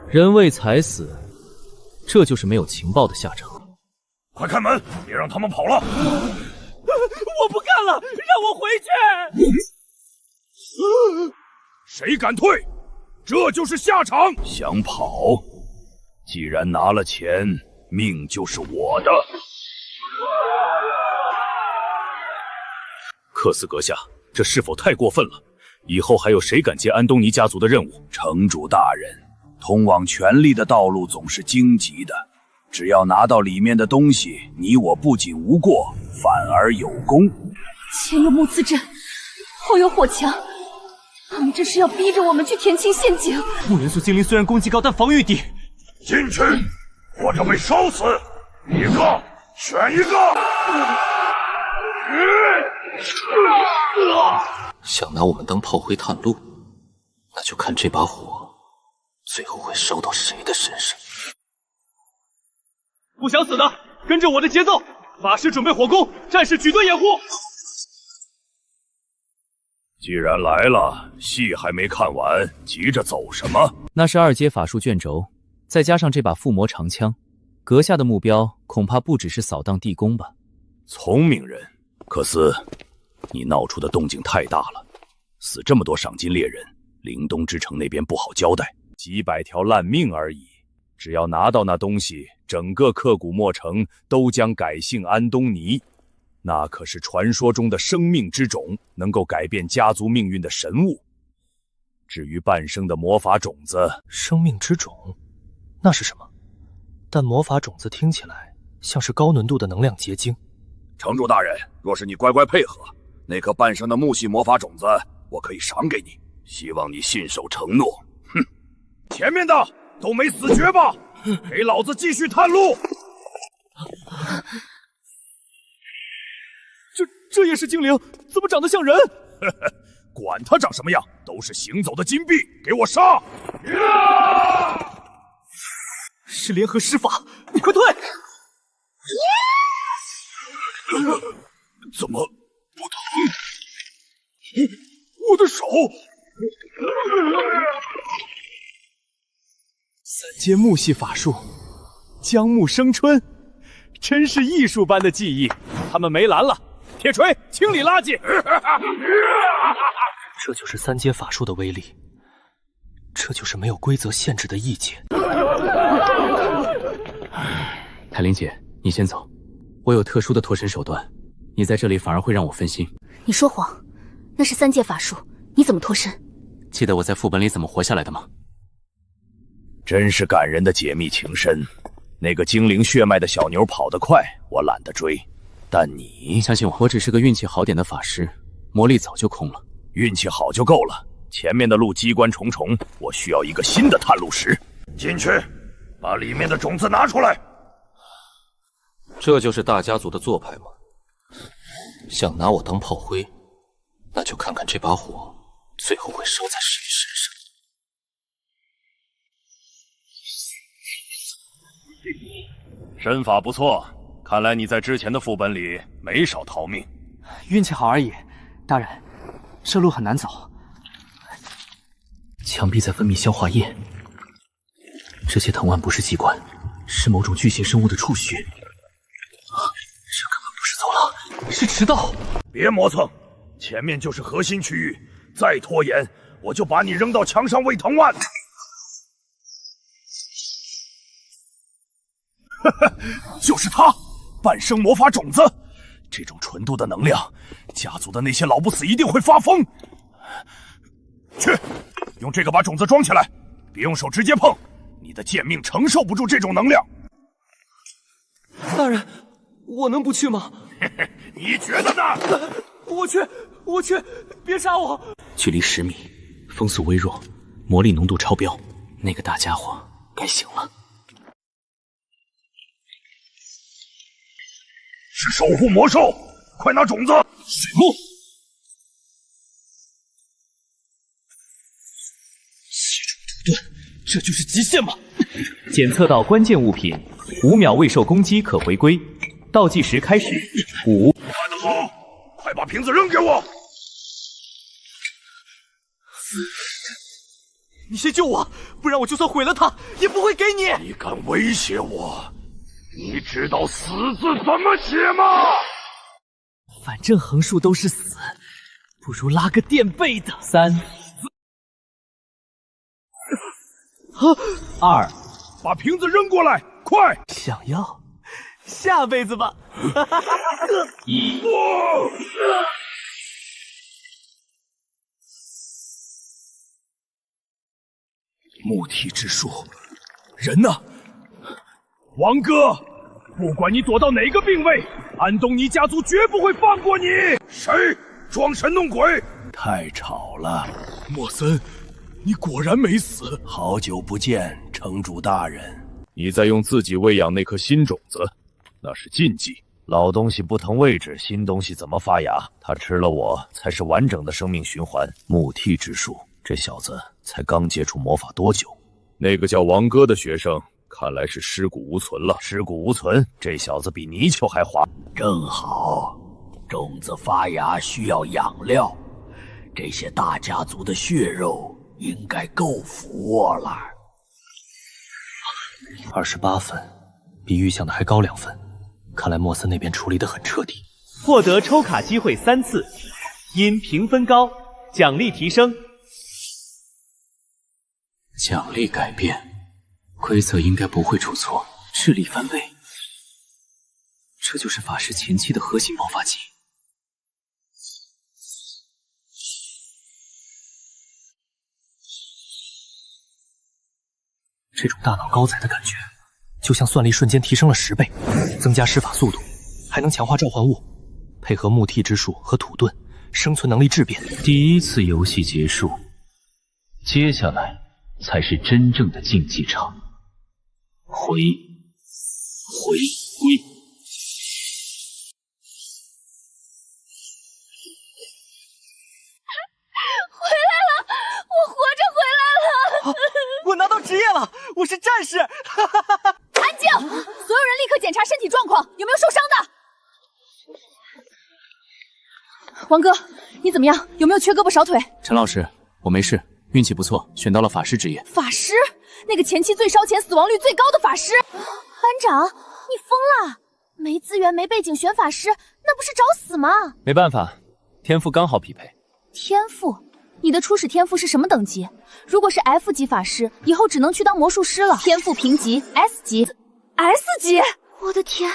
Speaker 3: 人为财死，这就是没有情报的下场。
Speaker 10: 快开门，别让他们跑了！
Speaker 1: 我不干了，让我回去！
Speaker 10: 谁敢退，这就是下场！
Speaker 8: 想跑？既然拿了钱，命就是我的。克斯阁下，这是否太过分了？以后还有谁敢接安东尼家族的任务？
Speaker 2: 城主大人，通往权力的道路总是荆棘的，只要拿到里面的东西，你我不仅无过，反而有功。
Speaker 6: 前有木刺阵，后有火墙，他们这是要逼着我们去填清陷阱。
Speaker 3: 木元素精灵虽然攻击高，但防御低。
Speaker 10: 进去，或者被烧死，一个选一个。
Speaker 13: 想拿我们当炮灰探路，那就看这把火最后会烧到谁的身上。
Speaker 1: 不想死的，跟着我的节奏。法师准备火攻，战士举盾掩护。
Speaker 8: 既然来了，戏还没看完，急着走什么？
Speaker 3: 那是2阶法术卷轴，再加上这把附魔长枪，阁下的目标恐怕不只是扫荡地宫吧？
Speaker 8: 聪明人，克斯，你闹出的动静太大了，死这么多赏金猎人，灵东之城那边不好交代。几百条烂命而已，只要拿到那东西，整个克古莫城都将改姓安东尼。那可是传说中的生命之种，能够改变家族命运的神物。至于半生的魔法种子，
Speaker 3: 生命之种，那是什么？但魔法种子听起来像是高浓度的能量结晶。
Speaker 8: 城主大人，若是你乖乖配合，那颗半生的木系魔法种子，我可以赏给你。希望你信守承诺。哼！前面的都没死绝吧？给老子继续探路！
Speaker 3: 这也是精灵？怎么长得像人？
Speaker 8: 管他长什么样，都是行走的金币，给我杀！
Speaker 3: 是联合施法，你快退！
Speaker 8: 怎么不疼？我的手！3
Speaker 3: 阶木系法术，将木生春，真是艺术般的技艺。他们没蓝了，铁锤清理垃圾。这就是3阶法术的威力，这就是没有规则限制的异界。
Speaker 4: 凯琳姐，你先走，我有特殊的脱身手段，你在这里反而会让我分心。
Speaker 6: 你说谎，那是3阶法术，你怎么脱身？
Speaker 4: 记得我在副本里怎么活下来的吗？
Speaker 8: 真是感人的解密情深。那个精灵血脉的小牛跑得快，我懒得追，但你
Speaker 4: 相信我，我只是个运气好点的法师，魔力早就空了。
Speaker 8: 运气好就够了，前面的路机关重重，我需要一个新的探路石。进去，把里面的种子拿出来。
Speaker 15: 这就是大家族的做派吗？想拿我当炮灰，那就看看这把火最后会烧在谁身上。
Speaker 8: 身法不错，看来你在之前的副本里没少逃命。
Speaker 3: 运气好而已，大人，这路很难走。墙壁在分泌消化液，这些藤蔓不是机关，是某种巨型生物的触须。这根本不是走廊，是池道。
Speaker 8: 别磨蹭，前面就是核心区域，再拖延，我就把你扔到墙上喂藤蔓。就是他，半生魔法种子，这种纯度的能量，家族的那些老不死一定会发疯。去，用这个把种子装起来，别用手直接碰，你的剑命承受不住这种能量。
Speaker 3: 大人，我能不去吗？
Speaker 8: 你觉得呢？
Speaker 3: 我去，别杀我！距离10米，风速微弱，魔力浓度超标，那个大家伙该醒了。
Speaker 8: 是守护魔兽，快拿种子！水木，
Speaker 3: 七种独断，这就是极限吗？
Speaker 12: 检测到关键物品，5秒未受攻击可回归。倒计时开始，5。
Speaker 8: 干得好，快把瓶子扔给我！
Speaker 3: 你先救我，不然我就算毁了它，也不会给你。
Speaker 8: 你敢威胁我？你知道死字怎么写吗？
Speaker 3: 反正横竖都是死，不如拉个垫背的。
Speaker 12: 3、2，
Speaker 8: 把瓶子扔过来，快！
Speaker 3: 想要，下辈子吧。
Speaker 12: 1。
Speaker 8: 木体之术，人呢？王哥，不管你躲到哪个病位，安东尼家族绝不会放过你！谁装神弄鬼？太吵了！
Speaker 1: 莫森，你果然没死！
Speaker 2: 好久不见，城主大人。
Speaker 1: 你在用自己喂养那颗新种子，那是禁忌。
Speaker 8: 老东西不腾位置，新东西怎么发芽？他吃了我，才是完整的生命循环。木替之术，这小子才刚接触魔法多久？
Speaker 1: 那个叫王哥的学生，看来是尸骨无存了。
Speaker 8: 尸骨无存，这小子比泥鳅还滑。
Speaker 14: 正好，种子发芽需要养料，这些大家族的血肉应该够服我了。
Speaker 3: 28分，比预想的还高2分。看来莫森那边处理得很彻底。
Speaker 12: 获得抽卡机会3次，因评分高，奖励提升。
Speaker 4: 奖励改变，规则应该不会出错。
Speaker 3: 智力翻倍，这就是法师前期的核心爆发技。这种大脑高载的感觉，就像算力瞬间提升了10倍，增加施法速度，还能强化召唤物，配合木替之术和土遁，生存能力质变。
Speaker 12: 第一次游戏结束，接下来才是真正的竞技场。回。
Speaker 6: 回来了，我活着回来了！
Speaker 3: 我拿到职业了，我是战士！
Speaker 6: 安静！所有人立刻检查身体状况，有没有受伤的？王哥，你怎么样？有没有缺胳膊少腿？
Speaker 4: 陈老师，我没事，运气不错，选到了法师职业。
Speaker 6: 法师？那个前期最烧钱、死亡率最高的法师？班长，你疯了！没资源、没背景选法师，那不是找死吗？
Speaker 3: 没办法，天赋刚好匹配。
Speaker 6: 天赋？你的初始天赋是什么等级？如果是 F 级法师，以后只能去当魔术师了。天赋评级 S 级。S 级？我的天，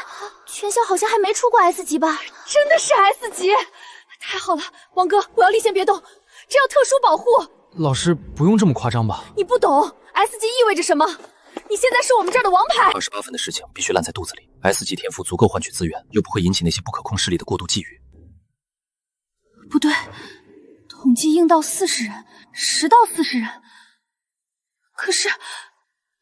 Speaker 6: 全校好像还没出过 S 级吧？真的是 S 级！太好了，王哥，我要立先别动，这要特殊保护。
Speaker 3: 老师，不用这么夸张吧？
Speaker 6: 你不懂 S 级意味着什么？你现在是我们这儿的王牌。
Speaker 3: 28分的事情必须烂在肚子里。S 级天赋足够换取资源，又不会引起那些不可控势力的过度觊觎。
Speaker 6: 不对，统计应到40人，10到40人。可是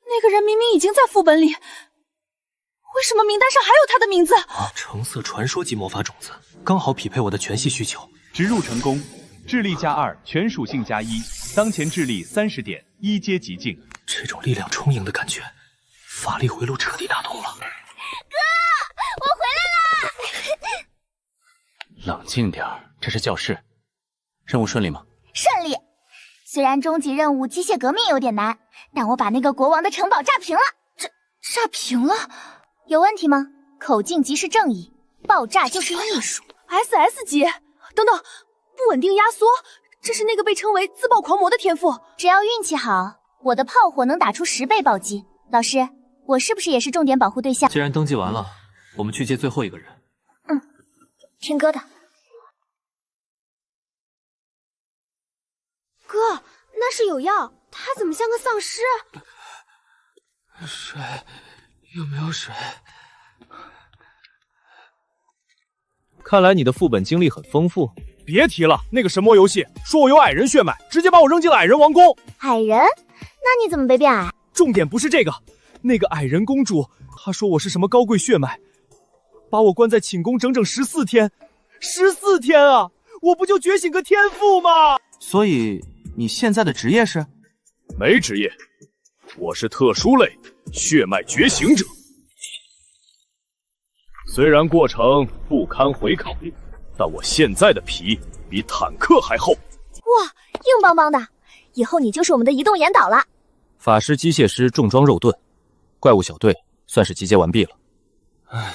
Speaker 6: 那个人明明已经在副本里，为什么名单上还有他的名字？
Speaker 3: 橙色传说级魔法种子，刚好匹配我的全系需求。
Speaker 12: 植入成功，智力+2，全属性+1，当前智力30点，1阶极境。
Speaker 3: 这种力量充盈的感觉，法力回路彻底打通了。
Speaker 6: 哥，我回来啦！
Speaker 4: 冷静点儿，这是教室。任务顺利吗？
Speaker 17: 顺利。虽然终极任务机械革命有点难，但我把那个国王的城堡炸平了。
Speaker 6: 炸平了？
Speaker 17: 有问题吗？口径即是正义，爆炸就是艺术。
Speaker 6: SS 级？等等，不稳定压缩，这是那个被称为自爆狂魔的天赋。
Speaker 17: 只要运气好，我的炮火能打出10倍暴击。老师，我是不是也是重点保护对象？
Speaker 3: 既然登记完了，我们去接最后一个人。
Speaker 17: 听哥的。
Speaker 6: 哥，那是有药，他怎么像个丧尸？
Speaker 3: 水，有没有水？看来你的副本经历很丰富。
Speaker 1: 别提了，那个神魔游戏说我有矮人血脉，直接把我扔进了矮人王宫。
Speaker 17: 矮人？那你怎么被变矮？
Speaker 1: 重点不是这个，那个矮人公主，她说我是什么高贵血脉，把我关在寝宫整整14天。14天啊！我不就觉醒个天赋吗？
Speaker 15: 所以你现在的职业是？
Speaker 8: 没职业，我是特殊类血脉觉醒者。虽然过程不堪回考，但我现在的皮比坦克还厚。
Speaker 17: 哇，硬邦邦的，以后你就是我们的移动岩岛了。
Speaker 3: 法师、机械师、重装肉盾，怪物小队算是集结完毕了。
Speaker 1: 唉，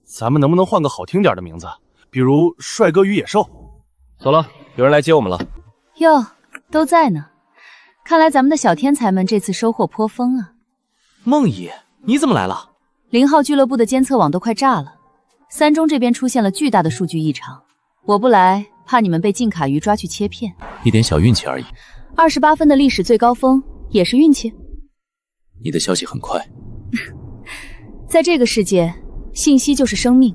Speaker 1: 咱们能不能换个好听点的名字，比如帅哥与野兽？
Speaker 3: 走了，有人来接我们了。
Speaker 5: 哟，都在呢。看来咱们的小天才们这次收获颇丰啊。
Speaker 3: 梦怡，你怎么来了
Speaker 5: ？0号俱乐部的监测网都快炸了，3中这边出现了巨大的数据异常，我不来，怕你们被禁卡鱼抓去切片。
Speaker 4: 一点小运气而已。
Speaker 5: 28分的历史最高峰也是运气？
Speaker 4: 你的消息很快。
Speaker 5: 在这个世界，信息就是生命。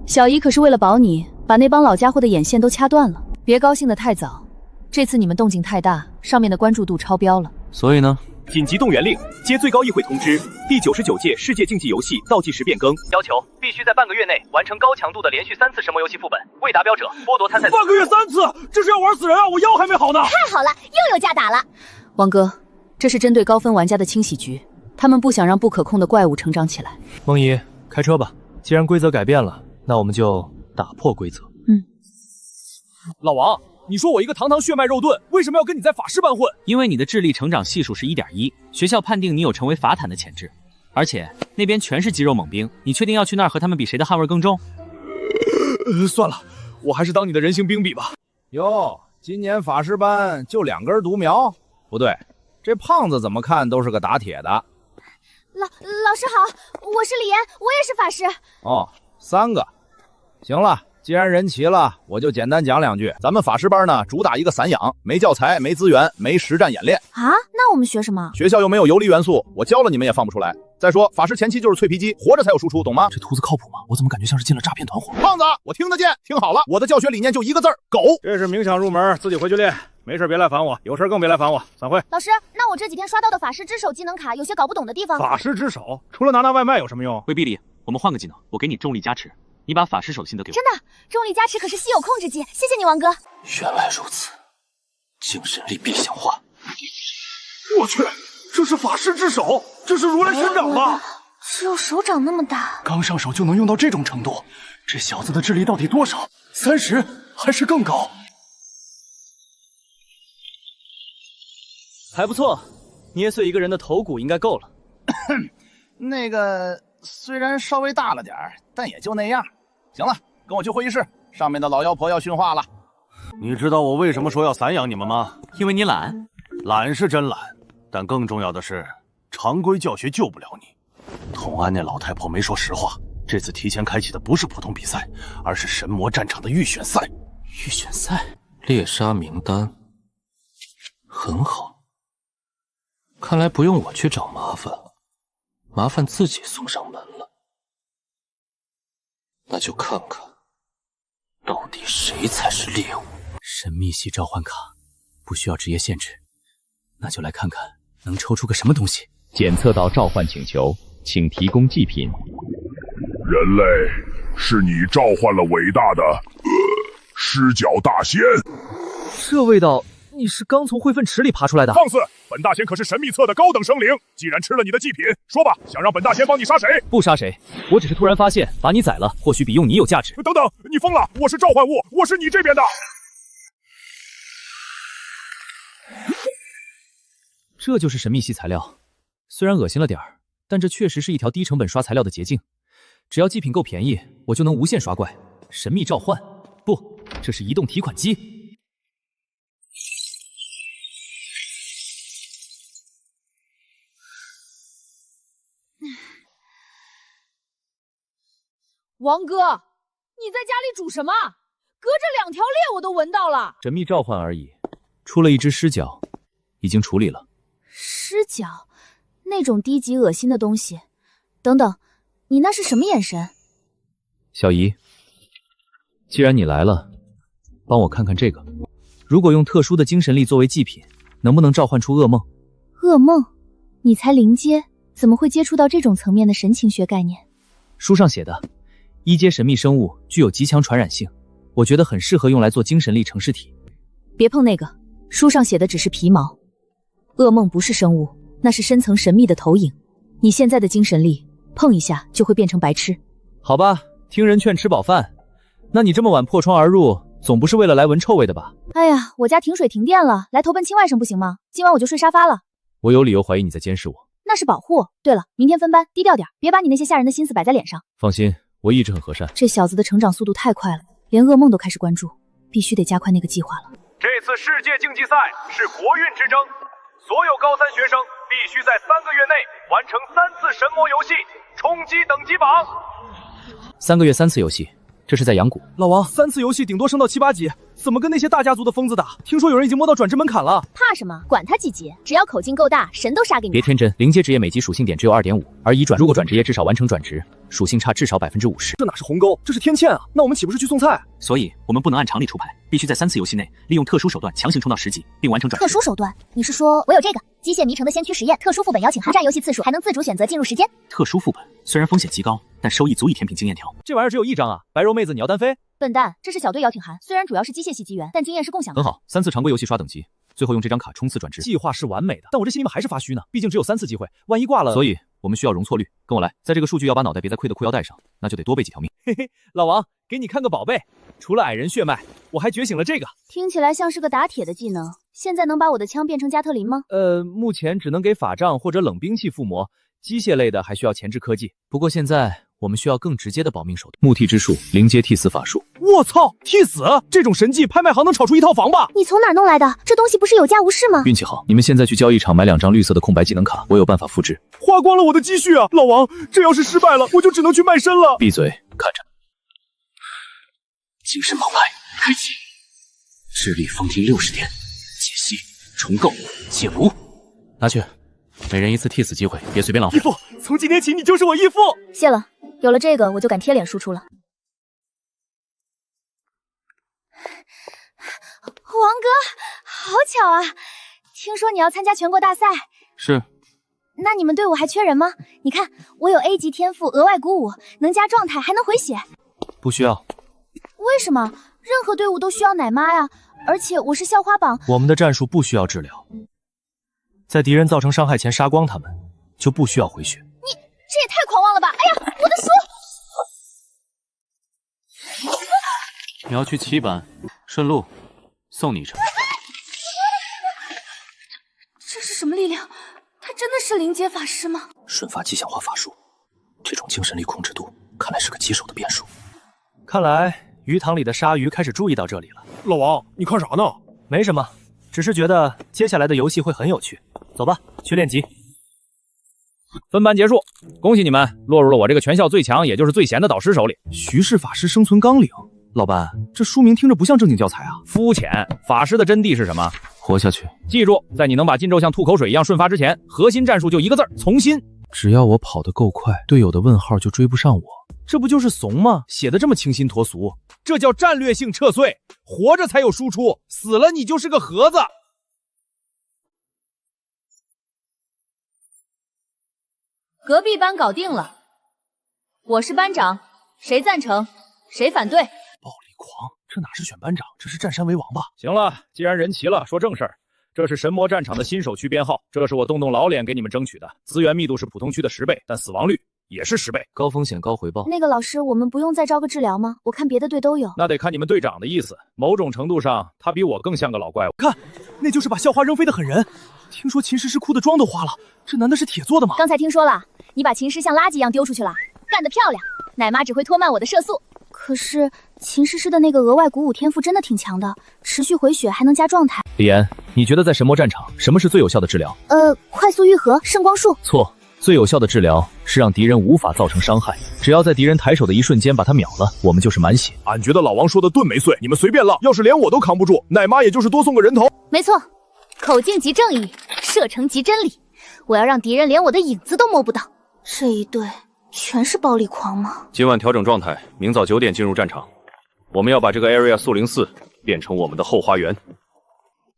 Speaker 5: 小姨可是为了保你，把那帮老家伙的眼线都掐断了。别高兴得太早，这次你们动静太大，上面的关注度超标了。
Speaker 3: 所以呢？
Speaker 12: 紧急动员令！接最高议会通知，第99届世界竞技游戏倒计时变更，要求必须在半个月内完成高强度的连续3次神魔游戏副本，未达标者剥夺参赛。
Speaker 1: 半个月3次，这是要玩死人啊！我腰还没好呢。
Speaker 17: 太好了，又有架打了。
Speaker 5: 王哥，这是针对高分玩家的清洗局，他们不想让不可控的怪物成长起来。
Speaker 3: 梦怡，开车吧。既然规则改变了，那我们就打破规则。
Speaker 1: 老王，你说我一个堂堂血脉肉盾，为什么要跟你在法师班混？
Speaker 9: 因为你的智力成长系数是1.1，学校判定你有成为法坦的潜质，而且那边全是肌肉猛兵，你确定要去那儿和他们比谁的汗味更重？
Speaker 1: 算了，我还是当你的人形兵比吧。
Speaker 18: 哟，今年法师班就2根独苗？不对，这胖子怎么看都是个打铁的。
Speaker 6: 老师好，我是李岩，我也是法师。
Speaker 18: 哦，3个。行了，既然人齐了，我就简单讲两句。咱们法师班呢，主打一个散养，没教材、没资源、没实战演练
Speaker 6: 啊。那我们学什么？
Speaker 18: 学校又没有游离元素，我教了你们也放不出来。再说，法师前期就是脆皮鸡，活着才有输出，懂吗？
Speaker 13: 这秃子靠谱吗？我怎么感觉像是进了诈骗团伙？
Speaker 18: 胖子，我听得见，听好了，我的教学理念就一个字儿：狗。
Speaker 16: 这是冥想入门，自己回去练。没事别来烦我，有事更别来烦我。散会。
Speaker 6: 老师，那我这几天刷到的法师之手技能卡有些搞不懂的地方。
Speaker 16: 法师之手除了拿外卖有什么用？
Speaker 9: 未必哩，我们换个技能，我给你重力加持，你把法师手的心得给我。
Speaker 6: 真的，重力加持可是稀有控制技，谢谢你王哥。
Speaker 13: 原来如此，精神力必想化。
Speaker 16: 我去，这是法师之手，这是如来神掌吧？
Speaker 6: 只有手掌那么大，
Speaker 13: 刚上手就能用到这种程度，这小子的智力到底多少？30还是更高？
Speaker 3: 还不错，捏碎一个人的头骨应该够了。
Speaker 18: 那个虽然稍微大了点儿，但也就那样。行了，跟我去会议室，上面的老妖婆要训话了。
Speaker 19: 你知道我为什么说要散养你们吗？
Speaker 9: 因为你懒。
Speaker 19: 懒是真懒，但更重要的是，常规教学救不了你。童安那老太婆没说实话，这次提前开启的不是普通比赛，而是神魔战场的预选赛。
Speaker 13: 预选赛，猎杀名单，很好。看来不用我去找麻烦了，麻烦自己送上门了。那就看看，到底谁才是猎物。
Speaker 4: 神秘系召唤卡，不需要职业限制，那就来看看能抽出个什么东西。
Speaker 1: 检测到召唤请求，请提供祭品。
Speaker 10: 人类，是你召唤了伟大的狮角大仙。
Speaker 3: 这味道，你是刚从会粪池里爬出来的？
Speaker 10: 放肆！本大仙可是神秘册的高等生灵，既然吃了你的祭品，说吧，想让本大仙帮你杀谁？
Speaker 3: 不杀谁，我只是突然发现把你宰了，或许比用你有价值。
Speaker 10: 等等，你疯了！我是召唤物，我是你这边的。
Speaker 3: 这就是神秘系材料，虽然恶心了点儿，但这确实是一条低成本刷材料的捷径。只要祭品够便宜，我就能无限刷怪。神秘召唤，不，这是移动提款机。
Speaker 6: 王哥，你在家里煮什么？隔着2条裂我都闻到了。
Speaker 3: 神秘召唤而已，出了一只狮角，已经处理了。
Speaker 6: 狮角，那种低级恶心的东西。等等，你那是什么眼神？
Speaker 3: 小姨，既然你来了，帮我看看这个。如果用特殊的精神力作为祭品，能不能召唤出噩梦？
Speaker 6: 噩梦？你才临阶，怎么会接触到这种层面的神情学概念？
Speaker 3: 书上写的，1阶神秘生物具有极强传染性，我觉得很适合用来做精神力程式体。
Speaker 6: 别碰那个，书上写的只是皮毛。噩梦不是生物，那是深层神秘的投影。你现在的精神力，碰一下就会变成白痴。
Speaker 3: 好吧，听人劝吃饱饭。那你这么晚破窗而入，总不是为了来闻臭味的吧？
Speaker 6: 哎呀，我家停水停电了，来投奔亲外甥不行吗？今晚我就睡沙发了。
Speaker 3: 我有理由怀疑你在监视我。
Speaker 6: 那是保护。对了，明天分班，低调点，别把你那些吓人的心思摆在脸上。
Speaker 3: 放心，我一直很和善。
Speaker 6: 这小子的成长速度太快了，连噩梦都开始关注，必须得加快那个计划了。
Speaker 12: 这次世界竞技赛是国运之争，所有高3学生必须在3个月内完成3次神魔游戏，冲击等级榜。
Speaker 3: 3个月3次游戏，这是在养蛊。
Speaker 20: 老王，3次游戏顶多升到7、8级，怎么跟那些大家族的疯子打？听说有人已经摸到转职门槛了。
Speaker 6: 怕什么？管他几级，只要口径够大，神都杀给你。
Speaker 3: 别天真，临阶职业每级属性点只有 2.5， 而已转如果转职业至少完成转职，属性差至少 50%。
Speaker 20: 这哪是鸿沟，这是天堑啊！那我们岂不是去送菜？
Speaker 9: 所以我们不能按常理出牌，必须在3次游戏内利用特殊手段强行冲到10级，并完成转职。
Speaker 17: 特殊手段？你是说我有这个机械迷城的先驱实验，特殊副本邀请函，占游戏次数，还能自主选择进入时间？
Speaker 9: 特殊副本虽然风险极高，但收益足以填平经验条。
Speaker 20: 这玩意儿只有1张啊！白肉妹子，你要单飞？
Speaker 6: 笨蛋，这是小队邀请函，虽然主要是机械系机缘，但经验是共享的。
Speaker 3: 很好，3次常规游戏刷等级，最后用这张卡冲刺转职。
Speaker 20: 计划是完美的，但我这心里面还是发虚呢，毕竟只有3次机会，万一挂了……
Speaker 3: 所以我们需要容错率。跟我来，在这个数据要把脑袋别在亏的裤腰带上，那就得多备几条命。
Speaker 20: 嘿嘿，老王，给你看个宝贝，除了矮人血脉，我还觉醒了这个。
Speaker 6: 听起来像是个打铁的技能，现在能把我的枪变成加特林吗？
Speaker 3: 目前只能给法杖或者冷兵器附魔，机械类的还需要前置科技。不过现在我们需要更直接的保命手段。木替之术，临阶替死法术。
Speaker 20: 我操，替死这种神技，拍卖行能炒出1套房吧？
Speaker 17: 你从哪儿弄来的？这东西不是有价无市吗？
Speaker 3: 运气好，你们现在去交易场买2张绿色的空白技能卡，我有办法复制。
Speaker 20: 花光了我的积蓄啊！老王，这要是失败了，我就只能去卖身了。
Speaker 3: 闭嘴，看着。
Speaker 4: 精神澎湃，开启。智力封停60天，解析、重构、解毒。拿去，每人1次替死机会，别随便浪费。
Speaker 20: 义父，从今天起你就是我义父。
Speaker 6: 谢了，有了这个我就敢贴脸输出了。王哥，好巧啊！听说你要参加全国大赛，
Speaker 4: 是。
Speaker 6: 那你们队伍还缺人吗？你看，我有 A 级天赋，额外鼓舞，能加状态，还能回血。
Speaker 3: 不需要。
Speaker 6: 为什么？任何队伍都需要奶妈呀！而且我是校花榜。
Speaker 3: 我们的战术不需要治疗，在敌人造成伤害前杀光他们，就不需要回血。
Speaker 6: 你这也太狂妄了吧！哎呀，我的书！
Speaker 4: 你要去7班，顺路送你一程。
Speaker 6: 这是什么力量？他真的是灵阶法师吗？
Speaker 13: 瞬发吉祥话法术，这种精神力控制度，看来是个棘手的变数。
Speaker 3: 看来鱼塘里的鲨鱼开始注意到这里了。
Speaker 16: 老王，你看啥呢？
Speaker 3: 没什么，只是觉得接下来的游戏会很有趣。走吧，去练级。
Speaker 1: 分班结束，恭喜你们落入了我这个全校最强也就是最闲的导师手里。
Speaker 20: 徐氏法师生存纲领，老班，这书名听着不像正经教材啊。
Speaker 1: 肤浅，法师的真谛是什么？
Speaker 4: 活下去。
Speaker 1: 记住，在你能把金咒像吐口水一样瞬发之前，核心战术就一个字儿：从心。
Speaker 3: 只要我跑得够快，队友的问号就追不上我。这不就是怂吗？写的这么清新脱俗，
Speaker 1: 这叫战略性撤退。活着才有输出，死了你就是个盒子。
Speaker 5: 隔壁班搞定了，我是班长，谁赞成？谁反对？
Speaker 20: 暴力狂，这哪是选班长，这是占山为王吧？
Speaker 1: 行了，既然人齐了，说正事儿。这是神魔战场的新手区编号，这是我动老脸给你们争取的，资源密度是普通区的10倍，但死亡率也是10倍，
Speaker 3: 高风险高回报。
Speaker 6: 那个老师，我们不用再招个治疗吗？我看别的队都有。
Speaker 1: 那得看你们队长的意思，某种程度上，他比我更像个老怪物。
Speaker 20: 看，那就是把校花扔飞的狠人。听说秦诗诗哭的妆都花了，这男的是铁做的吗？
Speaker 6: 刚才听说了，你把秦诗像垃圾一样丢出去了，干得漂亮！奶妈只会拖慢我的射速。可是秦诗诗的那个额外鼓舞天赋真的挺强的，持续回血还能加状态。
Speaker 3: 李岩，你觉得在神魔战场，什么是最有效的治疗？
Speaker 6: 快速愈合，圣光术。
Speaker 3: 错，最有效的治疗是让敌人无法造成伤害，只要在敌人抬手的一瞬间把他秒了，我们就是满血。
Speaker 16: 俺觉得老王说的盾没碎，你们随便浪，要是连我都扛不住，奶妈也就是多送个人头。
Speaker 6: 没错，口径即正义，射程即真理，我要让敌人连我的影子都摸不到。这一队全是暴力狂吗？
Speaker 8: 今晚调整状态，明早9点进入战场。我们要把这个 Area 404变成我们的后花园。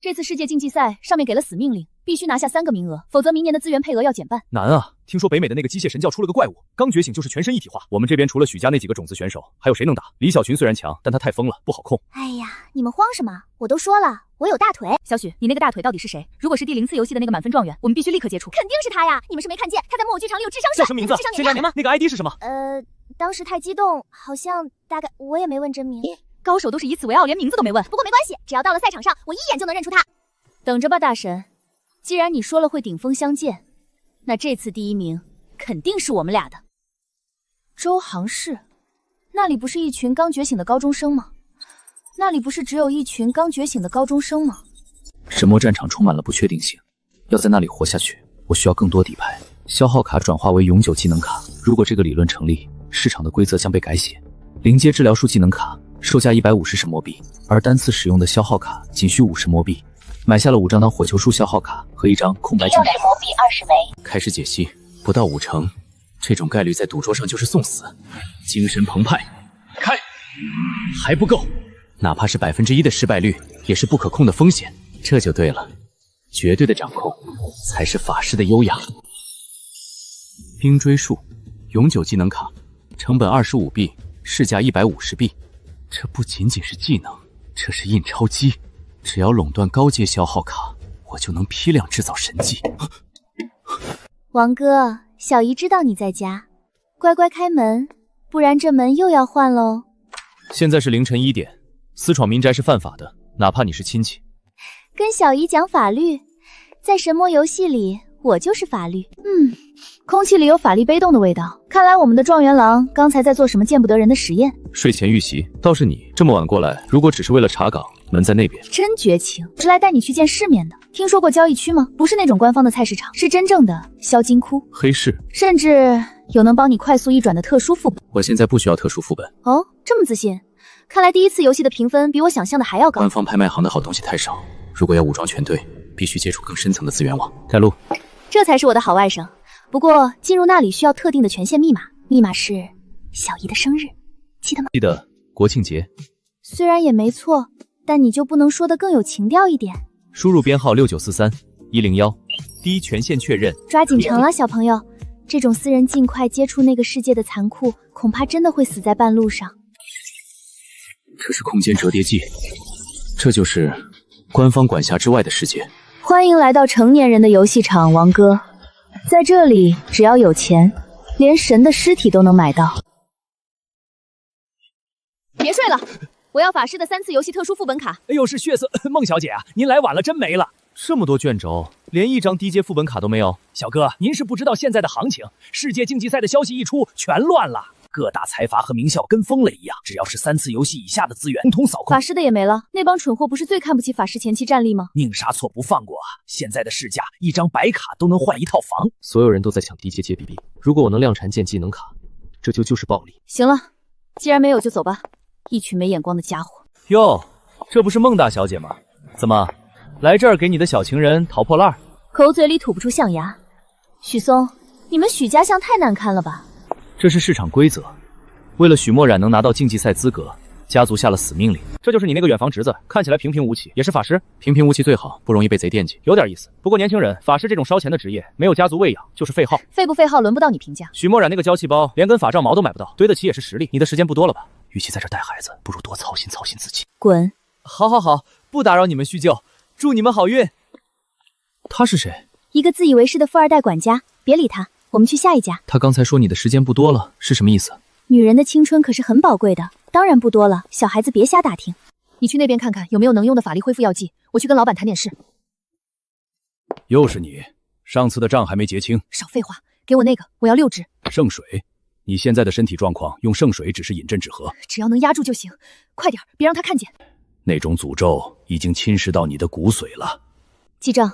Speaker 5: 这次世界竞技赛上面给了死命令，必须拿下3个名额，否则明年的资源配额要减半。
Speaker 3: 难啊！听说北美的那个机械神教出了个怪物，刚觉醒就是全身一体化。我们这边除了许家那几个种子选手，还有谁能打？李小群虽然强，但他太疯了，不好控。
Speaker 6: 哎呀，你们慌什么？我都说了，我有大腿。
Speaker 5: 小许，你那个大腿到底是谁？如果是第0次游戏的那个满分状元，我们必须立刻接触。
Speaker 6: 肯定是他呀！你们是没看见，他在木偶剧场里有智商税。
Speaker 3: 叫什么名字？先讲名。那个 ID 是什么？
Speaker 6: 当时太激动，好像大概我也没问真名。
Speaker 5: 高手都是以此为傲，连名字都没问。
Speaker 6: 不过没关系，只要到了赛场上，我一眼就能认出他。
Speaker 5: 等着吧，大神。既然你说了会顶峰相见，那这次第1名肯定是我们俩的。周行市，那里不是一群刚觉醒的高中生吗？那里不是只有一群刚觉醒的高中生吗？
Speaker 3: 神魔战场充满了不确定性，要在那里活下去，我需要更多底牌。消耗卡转化为永久技能卡，如果这个理论成立，市场的规则将被改写。临阶治疗术技能卡售价150神魔币，而单次使用的消耗卡仅需5神魔币。买下了5张当火球术消耗卡和1张空白金牌。
Speaker 17: 魔币20枚。
Speaker 4: 开始解析，不到5成，这种概率在赌桌上就是送死。精神澎湃，开，还不够，哪怕是1%的失败率，也是不可控的风险。这就对了，绝对的掌控才是法师的优雅。冰锥术，永久技能卡，成本25币，市价150币。这不仅仅是技能，这是印钞机。只要垄断高阶消耗卡，我就能批量制造神迹。
Speaker 6: 王哥，小姨知道你在家，乖乖开门，不然这门又要换喽。
Speaker 3: 现在是凌晨1点，私闯民宅是犯法的，哪怕你是亲戚。
Speaker 6: 跟小姨讲法律，在神魔游戏里，我就是法律。
Speaker 5: 空气里有法力悲动的味道。看来我们的状元郎刚才在做什么见不得人的实验。
Speaker 3: 睡前预习，倒是你这么晚过来，如果只是为了查岗，门在那边。
Speaker 5: 真绝情，是来带你去见世面的。听说过交易区吗？不是那种官方的菜市场，是真正的销金窟、
Speaker 3: 黑市，
Speaker 5: 甚至有能帮你快速一转的特殊副本。
Speaker 3: 我现在不需要特殊副本。
Speaker 5: 哦，这么自信，
Speaker 6: 看来第一次游戏的评分比我想象的还要高。
Speaker 4: 官方拍卖行的好东西太少，如果要武装全队，必须接触更深层的资源网。
Speaker 3: 带路。
Speaker 6: 这才是我的好外甥。不过进入那里需要特定的权限密码，密码是小姨的生日，记得吗？
Speaker 3: 记得，国庆节。
Speaker 6: 虽然也没错，但你就不能说得更有情调一点？
Speaker 3: 输入编号6943-101，第一权限确认。
Speaker 6: 抓紧成了，小朋友。这种私人尽快接触那个世界的残酷，恐怕真的会死在半路上。
Speaker 4: 这是空间折叠技，这就是官方管辖之外的世界。
Speaker 5: 欢迎来到成年人的游戏场，王哥。在这里，只要有钱，连神的尸体都能买到。
Speaker 6: 别睡了，我要法师的3次游戏特殊副本卡。
Speaker 3: 哎呦，是血色孟小姐啊，您来晚了，真没了。这么多卷轴，连一张低阶副本卡都没有。
Speaker 12: 小哥，您是不知道现在的行情，世界竞技赛的消息一出，全乱了。各大财阀和名校跟疯了一样，只要是3次游戏以下的资源，通通扫空。
Speaker 6: 法师的也没了，那帮蠢货不是最看不起法师前期战力吗？
Speaker 12: 宁杀错不放过啊！现在的市价，一张白卡都能换一套房。
Speaker 3: 所有人都在抢低阶接 BB， 如果我能量产建技能卡，这就是暴利。
Speaker 6: 行了，既然没有就走吧，一群没眼光的家伙。
Speaker 3: 哟，这不是孟大小姐吗？怎么？来这儿给你的小情人淘破烂，
Speaker 6: 口嘴里吐不出象牙。许嵩，你们许家巷太难堪了吧？
Speaker 3: 这是市场规则。为了许墨染能拿到竞技赛资格，家族下了死命令。这就是你那个远房侄子，看起来平平无奇，也是法师。
Speaker 4: 平平无奇最好，不容易被贼惦记。
Speaker 3: 有点意思。不过年轻人，法师这种烧钱的职业，没有家族喂养就是废号。
Speaker 6: 废不废号轮不到你评价。
Speaker 3: 许墨染那个娇气包，连根法杖毛都买不到，堆得起也是实力。你的时间不多了吧？
Speaker 12: 与其在这带孩子，不如多操心操心自己。
Speaker 6: 滚！
Speaker 3: 好，不打扰你们叙旧。祝你们好运。他是谁？
Speaker 6: 一个自以为是的富二代管家，别理他。我们去下一家。
Speaker 3: 他刚才说你的时间不多了，是什么意思？
Speaker 6: 女人的青春可是很宝贵的，当然不多了。小孩子别瞎打听。你去那边看看有没有能用的法力恢复药剂，我去跟老板谈点事。
Speaker 8: 又是你，上次的账还没结清。
Speaker 6: 少废话，给我那个，我要6支
Speaker 8: 圣水。你现在的身体状况，用圣水只是饮鸩止渴，
Speaker 6: 只要能压住就行。快点，别让他看见。
Speaker 8: 那种诅咒已经侵蚀到你的骨髓了。
Speaker 6: 记账，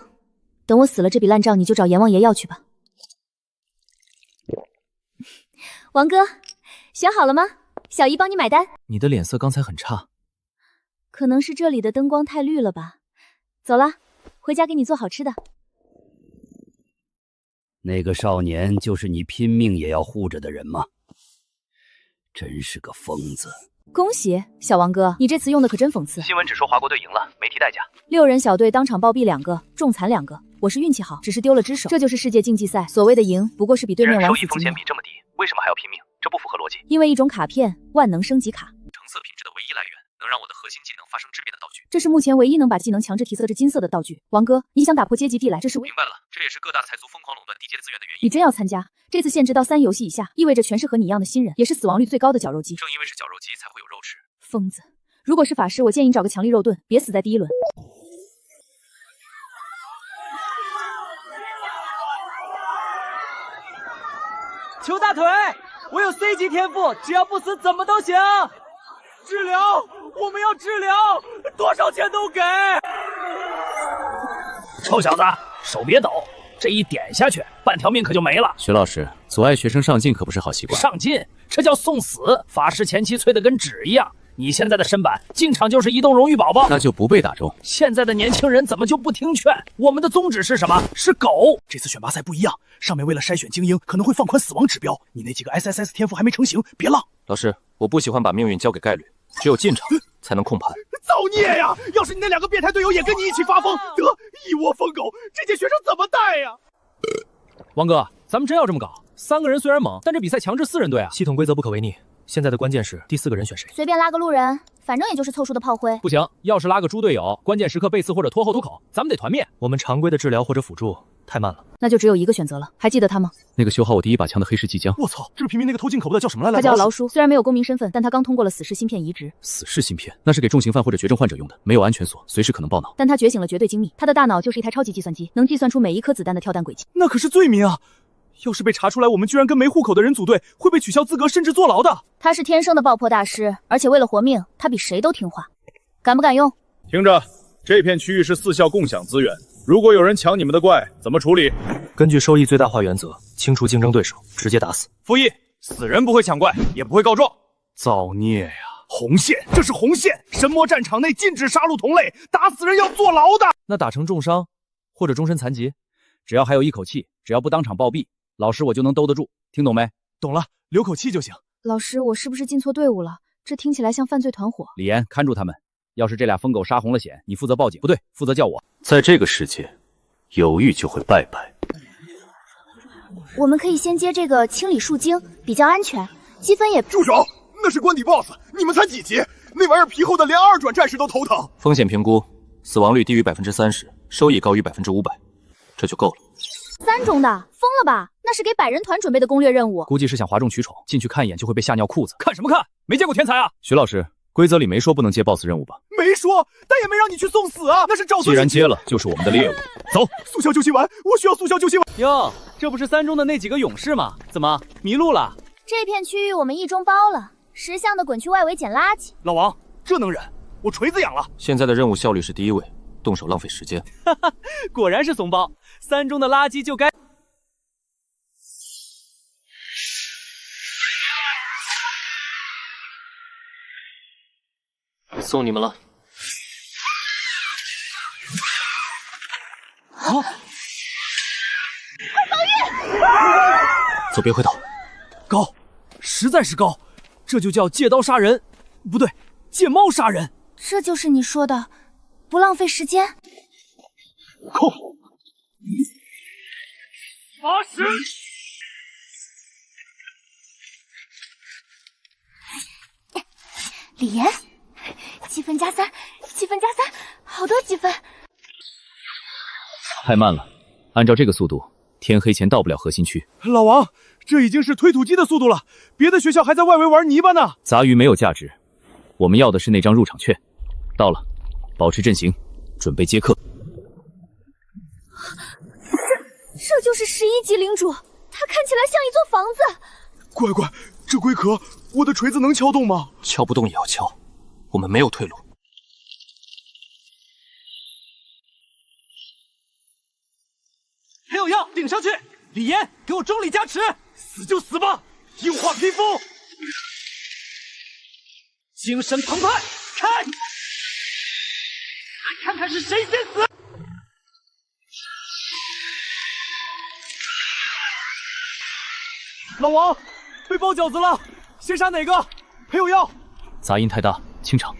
Speaker 6: 等我死了，这笔烂账你就找阎王爷要去吧。王哥，选好了吗？小姨帮你买单。
Speaker 3: 你的脸色刚才很差，
Speaker 6: 可能是这里的灯光太绿了吧。走了，回家给你做好吃的。
Speaker 14: 那个少年就是你拼命也要护着的人吗？真是个疯子。
Speaker 6: 恭喜，小王哥，你这次用的可真讽刺。
Speaker 7: 新闻只说华国队赢了，没提代价。
Speaker 6: 6人小队当场暴毙2个，重残2个。我是运气好，只是丢了只手。这就是世界竞技赛，所谓的赢，不过是比对面玩死几秒。
Speaker 7: 收益风险比这么低，为什么还要拼命？这不符合逻辑。
Speaker 6: 因为一种卡片，万能升级卡，
Speaker 9: 成色品质的唯一来源，能让我的核心技能发生质变的道具。
Speaker 6: 这是目前唯一能把技能强制提色至金色的道具。王哥，你想打破阶级地来，这是
Speaker 9: 明白了，这也是各大财族疯狂垄断低阶资源的原因。
Speaker 6: 你真要参加？这次限制到3游戏以下，意味着全是和你一样的新人，也是死亡率最高的绞肉机。
Speaker 9: 正因为是绞肉机，才会有肉吃。
Speaker 6: 疯子！如果是法师，我建议你找个强力肉盾，别死在第1轮。
Speaker 20: 求大腿！我有 C 级天赋，只要不死怎么都行。治疗，我们要治疗，多少钱都给。
Speaker 12: 臭小子，手别抖，这一点下去，半条命可就没了。
Speaker 4: 徐老师，阻碍学生上进可不是好习惯。
Speaker 12: 上进，这叫送死。法师前期脆得跟纸一样。你现在的身板，进场就是移动荣誉宝宝，
Speaker 4: 那就不被打中。
Speaker 12: 现在的年轻人怎么就不听劝？我们的宗旨是什么？是狗。这次选拔赛不一样，上面为了筛选精英，可能会放宽死亡指标。你那几个 SSS 天赋还没成型，别浪。
Speaker 3: 老师，我不喜欢把命运交给概率，只有进场才能控盘。
Speaker 16: 造孽呀！要是你那2个变态队友也跟你一起发疯，得一窝疯狗，这届学生怎么带呀？
Speaker 3: 王哥，咱们真要这么搞？3个人虽然猛，但这比赛强制4人队啊！系统规则不可违逆。现在的关键是第4个人选谁？
Speaker 6: 随便拉个路人，反正也就是凑数的炮灰。
Speaker 3: 不行，要是拉个猪队友，关键时刻背刺或者拖后突口，咱们得团灭。我们常规的治疗或者辅助太慢了，
Speaker 6: 那就只有一个选择了。还记得他吗？
Speaker 4: 那个修好我第一把枪的黑市即将。
Speaker 16: 我操，这是平民那个偷进口的叫什么来着？
Speaker 6: 他叫老鼠，虽然没有公民身份，但他刚通过了死侍芯片移植。
Speaker 4: 死侍芯片那是给重刑犯或者绝症患者用的，没有安全锁，随时可能爆脑。
Speaker 6: 但他觉醒了绝对精密，他的大脑就是一台超级计算机，能计算出每一颗子弹的跳弹轨迹。
Speaker 20: 那可是罪名啊！要是被查出来我们居然跟没户口的人组队，会被取消资格甚至坐牢的。
Speaker 6: 他是天生的爆破大师，而且为了活命，他比谁都听话。敢不敢用？
Speaker 1: 听着，这片区域是4校共享资源，如果有人抢你们的怪，怎么处理？
Speaker 3: 根据收益最大化原则，清除竞争对手，直接打死。
Speaker 1: 复议，死人不会抢怪，也不会告状。
Speaker 3: 造孽呀！
Speaker 16: 红线，这是红线！神魔战场内禁止杀戮同类，打死人要坐牢的。
Speaker 3: 那打成重伤或者终身残疾，只要还有一口气，只要不当场暴毙，老师我就能兜得住，听懂没？
Speaker 16: 懂了，留口气就行。
Speaker 6: 老师，我是不是进错队伍了？这听起来像犯罪团伙。
Speaker 3: 李岩，看住他们。要是这俩疯狗杀红了眼，你负责报警，不对，负责叫我。
Speaker 19: 在这个世界，犹豫就会败败。
Speaker 6: 我们可以先接这个清理树精，比较安全，积分也……
Speaker 16: 住手！那是官邸 BOSS， 你们才几级？那玩意儿皮厚的连2转战士都头疼。
Speaker 4: 风险评估，死亡率低于30%，收益高于500%，这就够了。
Speaker 6: 3中的，疯了吧？那是给百人团准备的攻略任务，
Speaker 3: 估计是想哗众取宠，进去看一眼就会被吓尿裤子。
Speaker 16: 看什么看？没见过天才啊！
Speaker 3: 徐老师，规则里没说不能接 BOSS 任务吧？
Speaker 16: 没说，但也没让你去送死啊！那是照
Speaker 3: 既然接了，就是我们的猎物。走，
Speaker 16: 速效救心丸，我需要速效救心丸。
Speaker 9: 哟，这不是3中的那几个勇士吗？怎么迷路了？
Speaker 6: 这片区域我们1中包了，10项的滚去外围捡垃圾。
Speaker 16: 老王，这能忍？我锤子痒了。
Speaker 4: 现在的任务效率是第1位，动手浪费时间。
Speaker 9: 哈哈，果然是怂包。3中的垃圾就该。
Speaker 4: 送你们了。
Speaker 6: 啊！快防御！
Speaker 3: 走，别回头。
Speaker 16: 高，实在是高，这就叫借刀杀人，不对，借猫杀人。
Speaker 6: 这就是你说的不浪费时间。
Speaker 16: 空。发誓。
Speaker 6: 李岩。积分加3，积分加3，好多积分。
Speaker 3: 太慢了，按照这个速度，天黑前到不了核心区。
Speaker 16: 老王，这已经是推土机的速度了，别的学校还在外围玩泥巴呢。
Speaker 3: 杂鱼没有价值，我们要的是那张入场券。到了，保持阵型，准备接客。
Speaker 6: 这就是11级领主，他看起来像一座房子。
Speaker 16: 乖乖，这龟壳，我的锤子能敲动吗？
Speaker 4: 敲不动也要敲。我们没有退路。
Speaker 20: 还有药，顶上去！李岩，给我重力加持！死就死吧，硬化皮肤，精神澎湃，开！来看看是谁先死！
Speaker 16: 老王，被包饺子了，先杀哪个？还有药。
Speaker 3: 杂音太大，清场。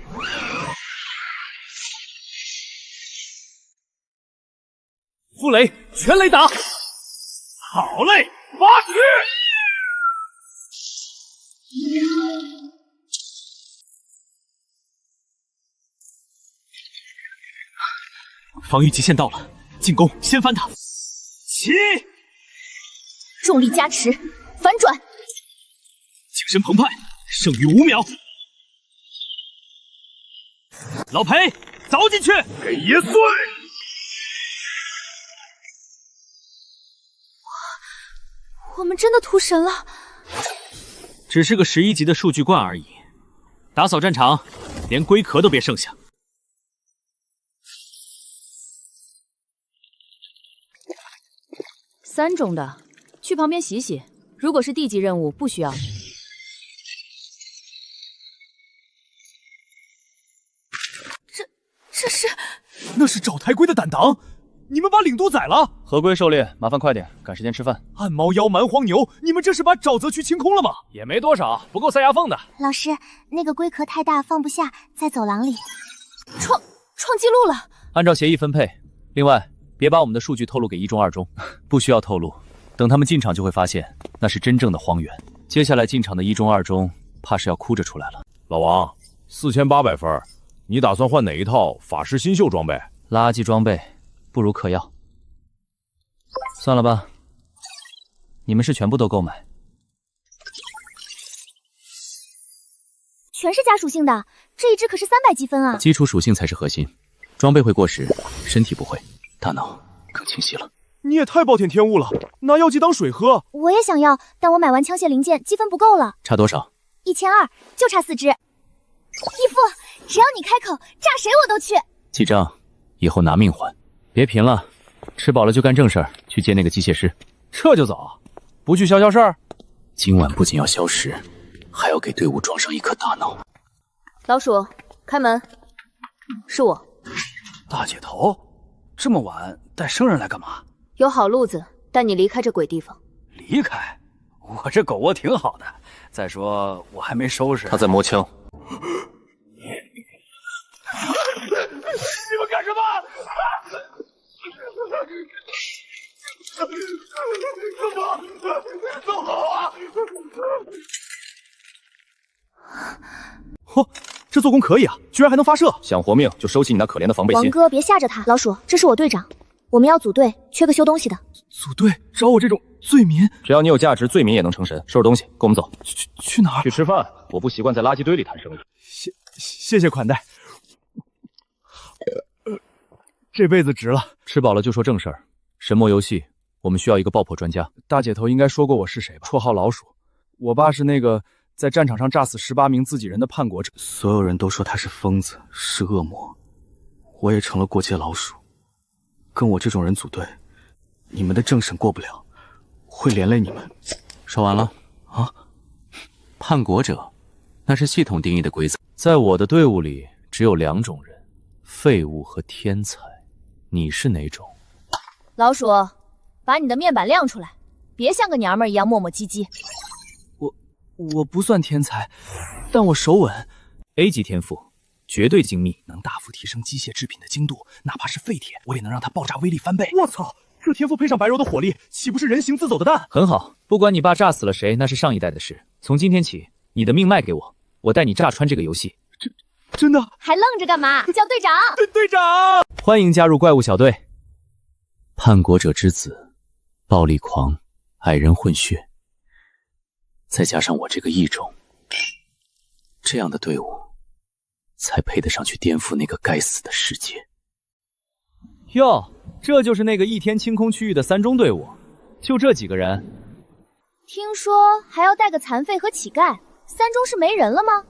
Speaker 16: 傅雷，全雷打！好嘞，发誓！
Speaker 3: 防御极限到了，进攻，先翻他！
Speaker 16: 起！
Speaker 6: 重力加持，反转！
Speaker 3: 精神澎湃，剩余5秒。老裴，凿进去，
Speaker 10: 给爷碎！
Speaker 6: 我们真的屠神了，
Speaker 9: 只是个11级的数据罐而已。打扫战场，连龟壳都别剩下。
Speaker 5: 3中的，去旁边洗洗。如果是地级任务，不需要。
Speaker 6: 这是？
Speaker 16: 那是找台龟的胆囊。你们把领督宰了？
Speaker 3: 合规狩猎，麻烦快点，赶时间吃饭。
Speaker 16: 暗毛妖蛮荒牛，你们这是把沼泽区清空了吗？
Speaker 3: 也没多少，不够塞牙缝的。
Speaker 17: 老师，那个龟壳太大，放不下，在走廊里。
Speaker 6: 创纪录了。
Speaker 3: 按照协议分配。另外，别把我们的数据透露给1中、2中，不需要透露。等他们进场就会发现，那是真正的荒原。接下来进场的1中、2中，怕是要哭着出来了。
Speaker 8: 老王，4800分，你打算换哪一套法师新秀装备？
Speaker 3: 垃圾装备。不如嗑药，算了吧。你们是全部都购买？
Speaker 6: 全是加属性的，这一只可是300积分啊！
Speaker 4: 基础属性才是核心，装备会过时，身体不会，大脑更清晰了。
Speaker 16: 你也太暴殄天物了，拿药剂当水喝。
Speaker 6: 我也想要，但我买完枪械零件积分不够了。
Speaker 4: 差多少
Speaker 6: ？1200，就差4只。义父，只要你开口，炸谁我都去。
Speaker 4: 记账，以后拿命换。
Speaker 3: 别贫了，吃饱了就干正事儿，去接那个机械师。这就走？不去消消事儿？
Speaker 4: 今晚不仅要消食，还要给队伍装上一颗大脑。
Speaker 6: 老鼠，开门。是我。
Speaker 13: 大姐头，这么晚带生人来干嘛？
Speaker 6: 有好路子带你离开这鬼地方。
Speaker 13: 离开？我这狗窝挺好的。再说我还没收拾。
Speaker 19: 他在摸枪。
Speaker 10: 你们干什么？走好啊！
Speaker 3: 嚯，这做工可以啊，居然还能发射！
Speaker 1: 想活命就收起你那可怜的防备心。
Speaker 17: 王哥，别吓着他。老鼠，这是我队长，我们要组队，缺个修东西的。
Speaker 3: 组队找我这种罪民？
Speaker 1: 只要你有价值，罪民也能成神。收拾东西，跟我们走。
Speaker 3: 去哪儿？
Speaker 1: 去吃饭。我不习惯在垃圾堆里谈生意。
Speaker 3: 谢谢款待。这辈子值了。
Speaker 1: 吃饱了就说正事儿。神魔游戏，我们需要一个爆破专家。
Speaker 3: 大姐头应该说过我是谁吧？绰号老鼠。我爸是那个在战场上炸死18名自己人的叛国者。
Speaker 13: 所有人都说他是疯子，是恶魔，我也成了过街老鼠。跟我这种人组队，你们的政审过不了，会连累你们。
Speaker 4: 说完了
Speaker 13: 啊？
Speaker 4: 叛国者，那是系统定义的规则。
Speaker 1: 在我的队伍里只有2种人，废物和天才。你是哪种？
Speaker 6: 老鼠，把你的面板亮出来，别像个娘们儿一样磨磨唧唧。
Speaker 3: 我不算天才，但我手稳。
Speaker 1: A 级天赋，绝对精密，
Speaker 3: 能大幅提升机械制品的精度，哪怕是废铁，我也能让它爆炸威力翻倍。我操，这天赋配上白柔的火力，岂不是人形自走的蛋？
Speaker 1: 很好，不管你爸炸死了谁，那是上一代的事。从今天起，你的命卖给我，我带你炸穿这个游戏。
Speaker 3: 真的？
Speaker 17: 还愣着干嘛？叫队长！
Speaker 3: 队长，
Speaker 1: 欢迎加入怪物小队。
Speaker 4: 叛国者之子，暴力狂，矮人混血，再加上我这个异种，这样的队伍才配得上去颠覆那个该死的世界。
Speaker 1: 哟，这就是那个1天清空区域的3中队伍，就这几个人。
Speaker 6: 听说还要带个残废和乞丐，3中是没人了吗？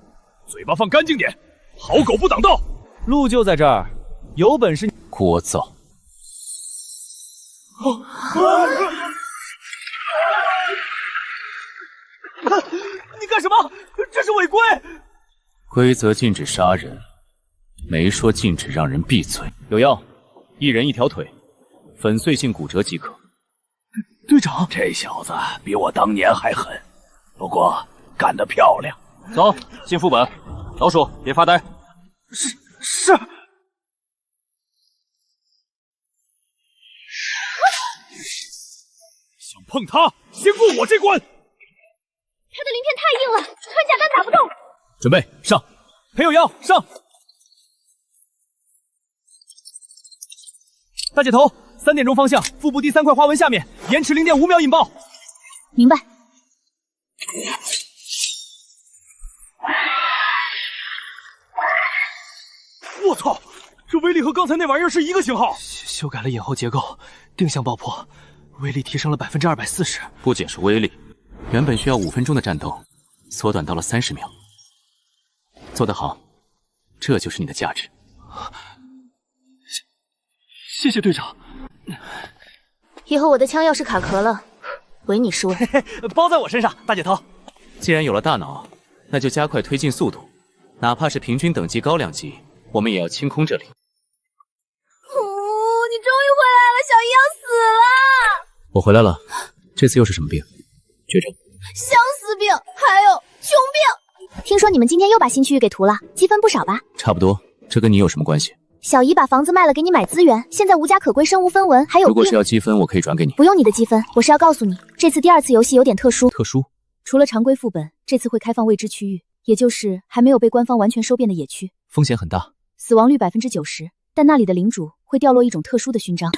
Speaker 10: 嘴巴放干净点，好狗不挡道。
Speaker 1: 路就在这儿，有本事
Speaker 4: 聒噪。
Speaker 3: 你干什么？这是违规。
Speaker 4: 规则禁止杀人，没说禁止让人闭嘴。
Speaker 1: 有药，1人1条腿，粉碎性骨折即可。
Speaker 3: 队长，
Speaker 10: 这小子比我当年还狠，不过干得漂亮。
Speaker 1: 走进副本，老鼠别发呆。
Speaker 3: 是。
Speaker 10: 想碰他，先过我这关。
Speaker 17: 他的鳞片太硬了，穿甲弹打不动。
Speaker 1: 准备上，
Speaker 3: 裴有药上。大姐头，3点钟方向，腹部第3块花纹下面，延迟0.5秒引爆。
Speaker 6: 明白。
Speaker 3: 我操，这威力和刚才那玩意儿是一个型号。
Speaker 13: 修改了引后结构，定向爆破，威力提升了240%。
Speaker 4: 不仅是威力，原本需要5分钟的战斗，缩短到了30秒。做得好，这就是你的价值。
Speaker 13: 谢谢队长。
Speaker 6: 以后我的枪要是卡壳了，唯你是问。
Speaker 3: 包在我身上，大姐头。
Speaker 4: 既然有了大脑，那就加快推进速度，哪怕是平均等级高2级，我们也要清空这里。
Speaker 6: 你终于回来了，小姨要死了。
Speaker 4: 我回来了，这次又是什么病？绝症？
Speaker 6: 相思病，还有穷病。
Speaker 17: 听说你们今天又把新区域给屠了，积分不少吧？
Speaker 4: 差不多，这跟你有什么关系？
Speaker 17: 小姨把房子卖了给你买资源，现在无家可归，身无分文，还有
Speaker 4: 如果是要积分，我可以转给你。
Speaker 17: 不用你的积分，我是要告诉你，这次第2次游戏有点特殊。
Speaker 4: 特殊？
Speaker 6: 除了常规副本，这次会开放未知区域，也就是还没有被官方完全收编的野区，
Speaker 3: 风险很大，
Speaker 6: 死亡率90%，但那里的领主会掉落一种特殊的勋章。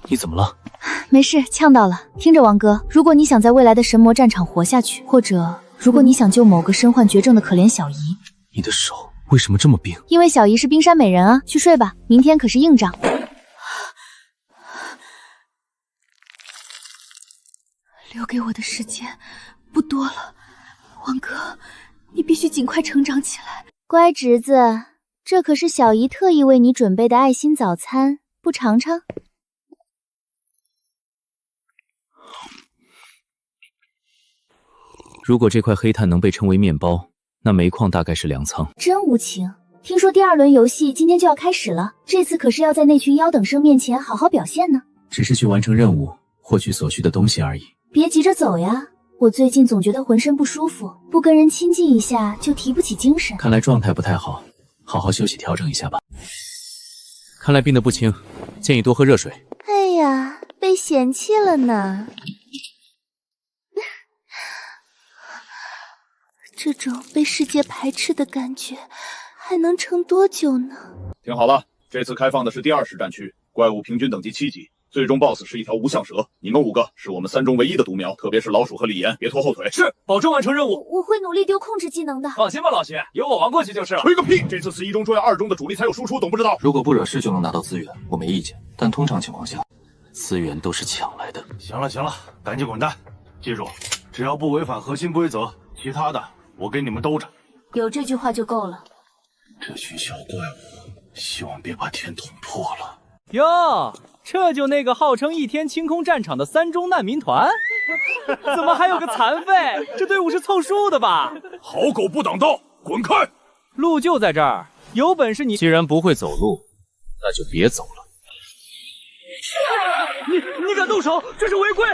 Speaker 3: 你怎么了？
Speaker 6: 没事，呛到了。听着，王哥，如果你想在未来的神魔战场活下去，或者如果你想救某个身患绝症的可怜小姨，
Speaker 3: 你的手为什么这么冰？
Speaker 6: 因为小姨是冰山美人啊！去睡吧，明天可是硬仗。留给我的时间不多了，王哥，你必须尽快成长起来。
Speaker 17: 乖侄子，这可是小姨特意为你准备的爱心早餐，不尝尝？
Speaker 4: 如果这块黑炭能被称为面包，
Speaker 3: 那煤矿大概是粮仓。
Speaker 17: 真无情。听说第2轮游戏今天就要开始了，这次可是要在那群妖等生面前好好表现呢。
Speaker 4: 只是去完成任务，获取所需的东西而已。
Speaker 17: 别急着走呀，我最近总觉得浑身不舒服，不跟人亲近一下就提不起精神。
Speaker 4: 看来状态不太好，好好休息调整一下吧。看来病得不轻，建议多喝热水。
Speaker 17: 哎呀，被嫌弃了呢。这种被世界排斥的感觉还能撑多久呢？
Speaker 10: 听好了，这次开放的是第2实战区，怪物平均等级7级，最终 BOSS 是一条无象蛇。你们5个是我们3中唯一的毒苗，特别是老鼠和李岩，别拖后腿。
Speaker 20: 是，保证完成任务。
Speaker 17: 我会努力丢控制技能的。
Speaker 20: 放心吧，老徐，有我玩过去就是了。
Speaker 10: 吹个屁！这次是1中捉妖2中的主力才有输出，懂不知道？
Speaker 13: 如果不惹事就能拿到资源，我没意见。但通常情况下，
Speaker 4: 资源都是抢来的。
Speaker 19: 行了行了，赶紧滚蛋！记住，只要不违反核心规则，其他的我给你们兜着。
Speaker 17: 有这句话就够了。
Speaker 19: 这群小怪物，希望别把天捅破了。
Speaker 20: 哟，这就那个号称1天清空战场的3中难民团，怎么还有个残废？这队伍是凑数的吧？
Speaker 10: 好狗不挡道，滚开！
Speaker 20: 路就在这儿，有本事你……
Speaker 3: 既然不会走路，那就别走了。
Speaker 20: 你敢动手，这是违规！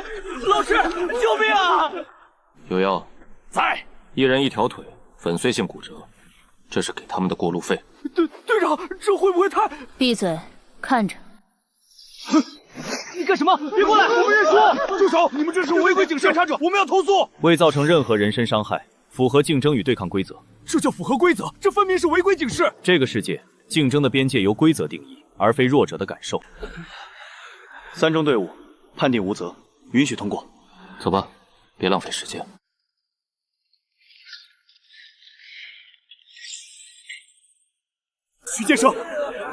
Speaker 20: 老师，救命啊！
Speaker 13: 有药
Speaker 10: 在
Speaker 13: ，1人1条腿，粉碎性骨折，这是给他们的过路费。
Speaker 20: 队长，这会不会太……
Speaker 6: 闭嘴，看着。
Speaker 20: 你干什么？别过来！我们认输！
Speaker 10: 住手！你们这是违规警示！侦查者，我们要投诉！
Speaker 1: 未造成任何人身伤害，符合竞争与对抗规则。
Speaker 10: 这叫符合规则？这分明是违规警示！
Speaker 1: 这个世界，竞争的边界由规则定义，而非弱者的感受。
Speaker 13: 3中队伍判定无责，允许通过。走吧，别浪费时间。
Speaker 10: 徐建生，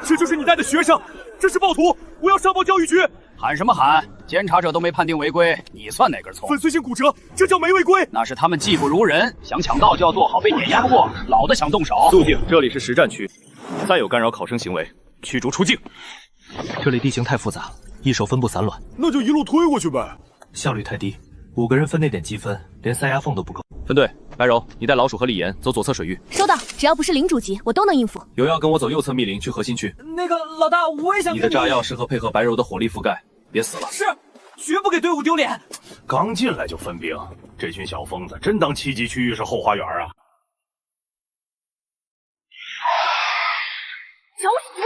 Speaker 10: 这就是你带的学生，这是暴徒，我要上报教育局！
Speaker 14: 喊什么喊？监察者都没判定违规，你算哪根葱？
Speaker 10: 粉碎性骨折，这叫没违规？
Speaker 14: 那是他们技不如人，想抢道就要做好被碾压不过，老的想动手。
Speaker 1: 肃静，这里是实战区，再有干扰考生行为，驱逐出境。
Speaker 15: 这里地形太复杂，一手分布散乱，
Speaker 10: 那就一路推过去呗。
Speaker 15: 效率太低，5个人分那点积分，连塞牙缝都不够。
Speaker 1: 分队，白柔，你带老鼠和李岩走左侧水域。
Speaker 6: 收到，只要不是领主级，我都能应付。
Speaker 3: 有要跟我走右侧密林去核心区。
Speaker 20: 那个老大，我也想。
Speaker 3: 你的炸药适合配合白柔的火力覆盖，别死了。
Speaker 20: 是，绝不给队伍丢脸。
Speaker 19: 刚进来就分兵，这群小疯子真当7级区域是后花园啊！
Speaker 6: 找死！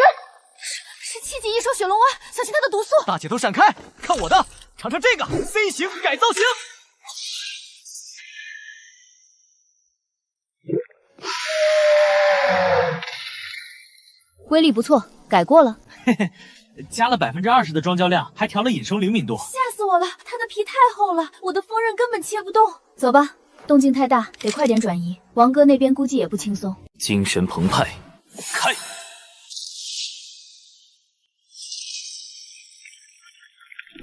Speaker 6: 是7级异兽雪龙蛙，小心它的毒素。
Speaker 20: 大姐头闪开，看我的，尝尝这个 C 型改造型。
Speaker 6: 威力不错，改过了。
Speaker 20: 嘿嘿，加了20%的装胶量，还调了隐身灵敏度。
Speaker 6: 吓死我了，它的皮太厚了，我的锋刃根本切不动。走吧，动静太大，得快点转移。王哥那边估计也不轻松。
Speaker 3: 精神澎湃，开！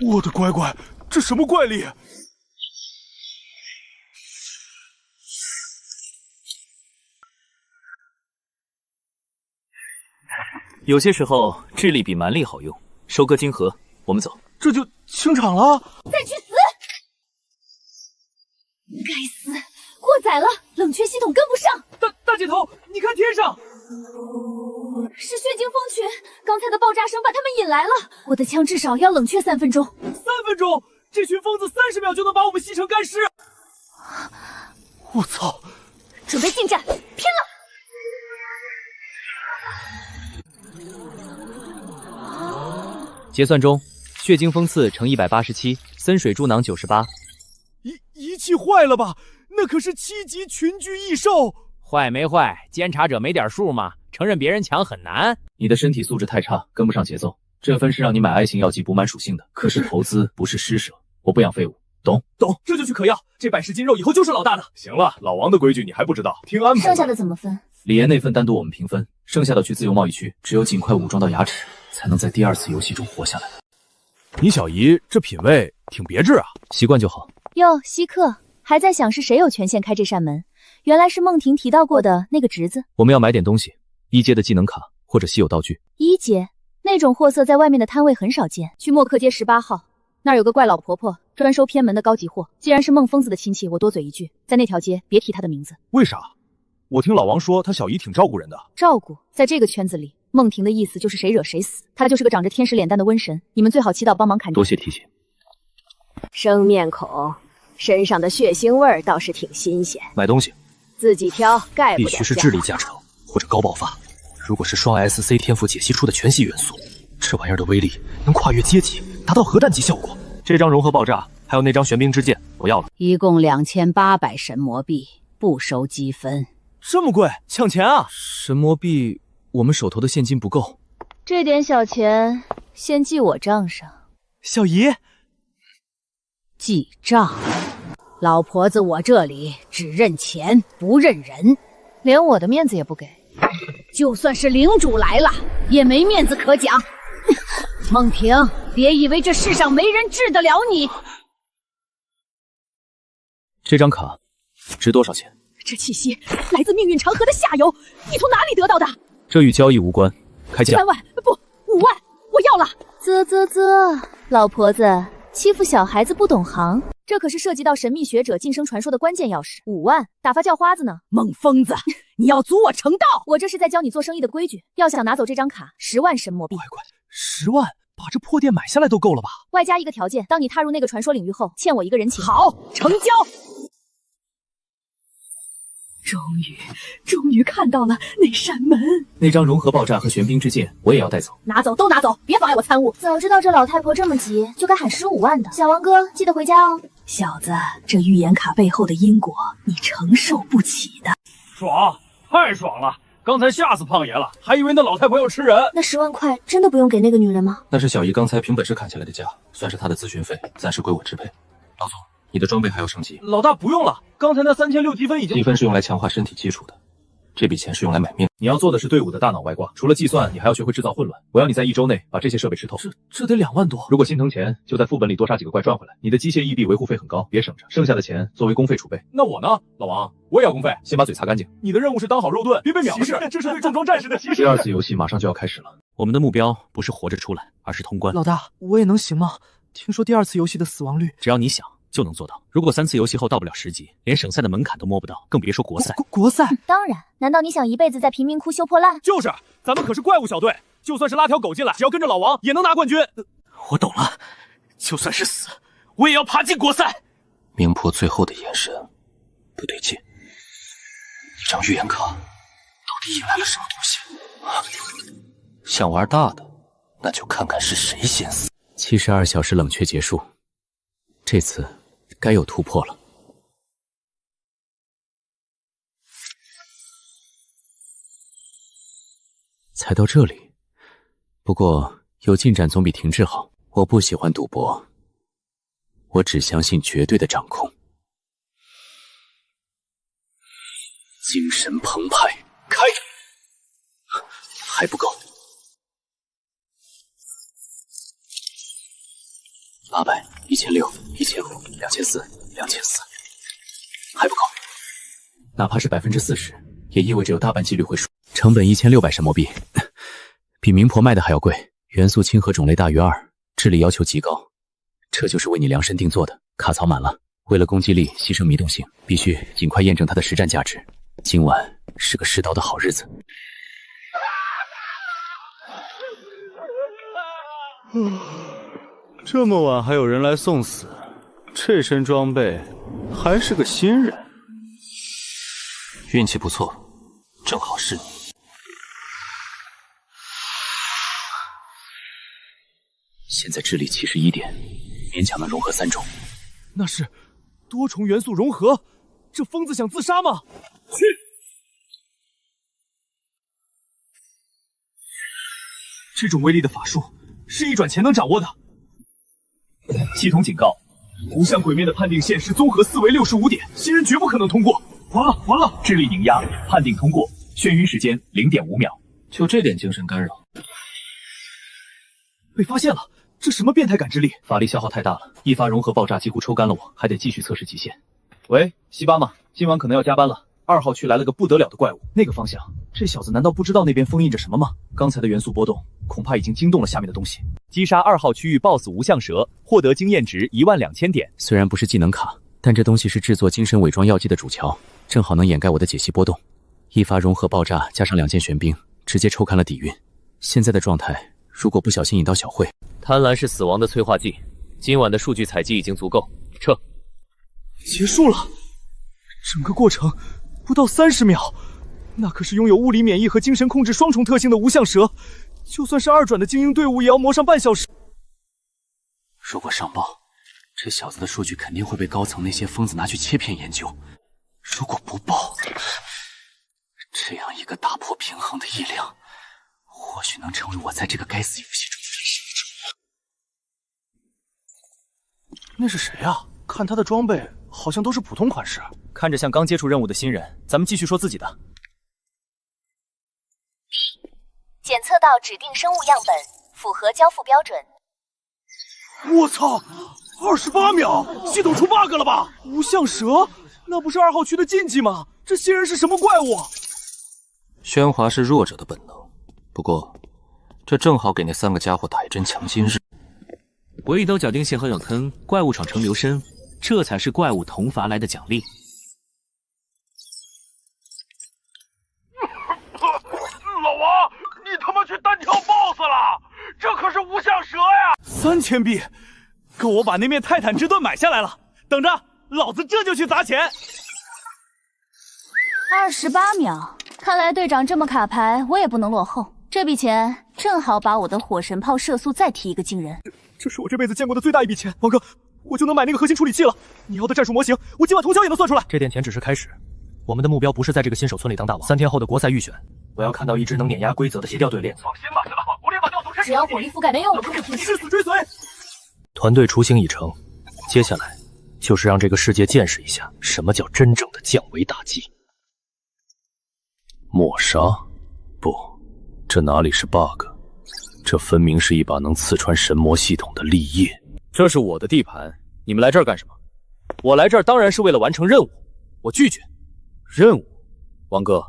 Speaker 10: 我的乖乖，这什么怪力？
Speaker 3: 有些时候智力比蛮力好用。收割金河，我们走。
Speaker 10: 这就清场了？
Speaker 6: 再去死！该死，过载了，冷却系统跟不上。
Speaker 20: 大姐头，你看天上，
Speaker 6: 是血晶蜂群，刚才的爆炸声把他们引来了。我的枪至少要冷却3分钟。
Speaker 20: 3分钟，这群疯子30秒就能把我们吸成干尸。
Speaker 10: 我操！
Speaker 6: 准备进战，拼了！
Speaker 3: 结算中，血晶锋刺乘187，森水猪囊98。
Speaker 10: 仪器坏了吧？那可是7级群居异兽。
Speaker 12: 坏没坏？监察者没点数吗？承认别人强很难。
Speaker 3: 你的身体素质太差，跟不上节奏。这分是让你买爱型药剂补满属性的，可是投资不是施舍，我不养废物，懂？
Speaker 20: 懂，这就去嗑药。这100石金肉以后就是老大的。
Speaker 10: 行了，老王的规矩你还不知道，听安排。
Speaker 17: 剩下的怎么分？
Speaker 3: 李岩那份单独我们平分，剩下的去自由贸易区。只有尽快武装到牙齿，才能在第2次游戏中活下来。
Speaker 1: 你小姨这品味挺别致啊，
Speaker 3: 习惯就好。
Speaker 6: 哟，稀客，还在想是谁有权限开这扇门？原来是梦婷提到过的那个侄子。
Speaker 3: 我们要买点东西，1阶的技能卡或者稀有道具。
Speaker 6: 1阶那种货色在外面的摊位很少见，去墨客街18号，那儿有个怪老婆婆，专收偏门的高级货。既然是孟疯子的亲戚，我多嘴一句，在那条街别提他的名字。
Speaker 1: 为啥？我听老王说他小姨挺照顾人的。
Speaker 6: 照顾，在这个圈子里，梦婷的意思就是谁惹谁死。她就是个长着天使脸蛋的瘟神，你们最好祈祷帮忙砍掉。
Speaker 4: 多谢提醒。
Speaker 21: 生面孔，身上的血腥味儿倒是挺新鲜。
Speaker 3: 买东西
Speaker 21: 自己挑，盖不了
Speaker 3: 必须是智力加成或者高爆发。如果是双 SC 天赋解析出的全息元素，这玩意儿的威力能跨越阶级，达到核战级效果。这张融合爆炸，还有那张玄冰之剑，我要了。
Speaker 21: 一共2800神魔币，不收积分。
Speaker 3: 这么贵，抢钱啊！神魔币，我们手头的现金不够。
Speaker 6: 这点小钱先记我账上。
Speaker 3: 小姨，
Speaker 21: 记账。老婆子，我这里只认钱不认人，
Speaker 6: 连我的面子也不给。
Speaker 21: 就算是领主来了，也没面子可讲。梦婷，别以为这世上没人治得了你。
Speaker 3: 这张卡值多少钱？
Speaker 21: 这气息来自命运长河的下游，你从哪里得到的？
Speaker 3: 这与交易无关，开价。
Speaker 21: 3万不5万，我要了。
Speaker 6: 老婆子欺负小孩子不懂行，这可是涉及到神秘学者晋升传说的关键钥匙。5万打发叫花子呢？
Speaker 21: 孟疯子，你要阻我成道？
Speaker 6: 我这是在教你做生意的规矩。要想拿走这张卡，10万神魔币。
Speaker 3: 乖，10万把这破店买下来都够了吧？
Speaker 6: 外加一个条件，当你踏入那个传说领域后，欠我一个人情。
Speaker 21: 好，成交。终于看到了那扇门。
Speaker 3: 那张融合爆炸和玄冰之剑，我也要带走。
Speaker 21: 拿走，都拿走，别妨碍我参悟。
Speaker 17: 早知道这老太婆这么急，就该喊15万的。小王哥，记得回家哦。
Speaker 21: 小子，这预言卡背后的因果，你承受不起的。
Speaker 12: 爽，太爽了！刚才吓死胖爷了，还以为那老太婆要吃人。
Speaker 17: 那10万块真的不用给那个女人吗？
Speaker 3: 那是小姨刚才凭本事砍下来的价，算是她的咨询费，暂时归我支配。老总，你的装备还要升级。
Speaker 12: 老大不用了，刚才那3600积分已经。
Speaker 3: 积分是用来强化身体基础的，这笔钱是用来买命。你要做的是队伍的大脑外挂，除了计算，你还要学会制造混乱。我要你在1周内把这些设备吃透。这得2万多。如果心疼钱，就在副本里多杀几个怪赚回来。你的机械异地维护费很高，别省着，剩下的钱作为公费储备。
Speaker 12: 那我呢，老王，我也要公费。
Speaker 3: 先把嘴擦干净。
Speaker 12: 你的任务是当好肉盾，别被藐视，这是对重装战士的歧视。
Speaker 3: 第2次游戏马上就要开始了，
Speaker 9: 我们的目标不是活着出来，而是通关。
Speaker 22: 老大，我也能行吗？听说第2次游戏的死亡率，
Speaker 9: 只要你想就能做到。如果3次游戏后到不了10级，连省赛的门槛都摸不到，更别说国赛。
Speaker 22: 国赛？
Speaker 6: 当然，难道你想一辈子在贫民窟修破烂？
Speaker 12: 就是，咱们可是怪物小队，就算是拉条狗进来，只要跟着老王，也能拿冠军。
Speaker 13: 我懂了，就算是死，我也要爬进国赛。
Speaker 3: 明婆最后的眼神不对劲，一张预言卡到底引来了什么东西？
Speaker 13: 想玩大的，那就看看是谁先死。
Speaker 4: 72小时冷却结束，这次该有突破了。才到这里，不过有进展总比停滞好。我不喜欢赌博，我只相信绝对的掌控。精神澎湃，开！还不够。800、1600、1500、2400、2400，还不够。哪怕是40%，也意味着有大半几率会输。成本1600神魔币，比明婆卖的还要贵。元素氢和种类大于2，智力要求极高，这就是为你量身定做的。卡槽满了，为了攻击力牺牲迷动性，必须尽快验证它的实战价值。今晚是个试刀的好日子。
Speaker 19: 这么晚还有人来送死，这身装备还是个新人。
Speaker 13: 运气不错，正好是你。
Speaker 4: 现在智力71点，勉强能融合3种。
Speaker 12: 那是多重元素融合，这疯子想自杀吗？去！这种威力的法术是一转前能掌握的。系统警告：无相鬼面的判定线是综合4为65点，新人绝不可能通过。完了！智力凝压，判定通过，眩晕时间0.5秒。
Speaker 3: 就这点精神干扰，
Speaker 12: 被发现了！这什么变态感知力？
Speaker 3: 法力消耗太大了，一发融合爆炸几乎抽干了我，还得继续测试极限。喂，西巴吗？今晚可能要加班了。2号区来了个不得了的怪物，那个方向，这小子难道不知道那边封印着什么吗？刚才的元素波动，恐怕已经惊动了下面的东西。
Speaker 1: 击杀2号区域 BOSS 无相蛇，获得经验值12000点。
Speaker 4: 虽然不是技能卡，但这东西是制作精神伪装药剂的主桥，正好能掩盖我的解析波动。一发融合爆炸加上2件玄冰，直接抽干了底蕴。现在的状态，如果不小心引到小慧，
Speaker 3: 贪婪是死亡的催化剂。今晚的数据采集已经足够，撤。
Speaker 22: 结束了，整个过程不到30秒。那可是拥有物理免疫和精神控制双重特性的无相蛇，就算是2转的精英队伍也要磨上半小时。
Speaker 4: 如果上报，这小子的数据肯定会被高层那些疯子拿去切片研究。如果不报，这样一个打破平衡的力量，或许能成为我在这个该死游戏中分身的主角。
Speaker 12: 那是谁啊？看他的装备，好像都是普通款式，
Speaker 3: 看着像刚接触任务的新人。咱们继续说自己的。
Speaker 6: 检测到指定生物样本，符合交付标准。
Speaker 16: 我操！28秒，系统出 bug 了吧？
Speaker 22: 无相蛇，那不是2号区的禁忌吗？这新人是什么怪物？
Speaker 13: 喧哗是弱者的本能，不过这正好给那3个家伙打一针强心针。
Speaker 9: 围一刀脚定陷河冷坑，怪物闯成留声，这才是怪物同伐来的奖励。
Speaker 10: 老王，你他妈去单挑 BOSS 了？这可是无相蛇呀
Speaker 16: ！3000币，够我把那面泰坦之盾买下来了。等着，老子这就去砸钱。
Speaker 6: 28秒，看来队长这么卡牌，我也不能落后。这笔钱正好把我的火神炮射速再提一个惊人。
Speaker 22: 这是我这辈子见过的最大一笔钱，王哥，我就能买那个核心处理器了。你要的战术模型，我今晚通宵也能算出来。
Speaker 3: 这点钱只是开始，我们的目标不是在这个新手村里当大王。3天后的国赛预选，我要看到一支能碾压规则的协调队练。
Speaker 10: 放心吧，我立马调动身体。
Speaker 6: 只要火力覆盖没有我不可替
Speaker 16: 誓死追随。
Speaker 3: 团队雏形已成，接下来就是让这个世界见识一下什么叫真正的降维打击。
Speaker 8: 抹杀？不，这哪里是 bug， 这分明是一把能刺穿神魔系统的利叶。
Speaker 3: 这是我的地盘，你们来这儿干什么？我来这儿当然是为了完成任务，我拒绝。任务？王哥，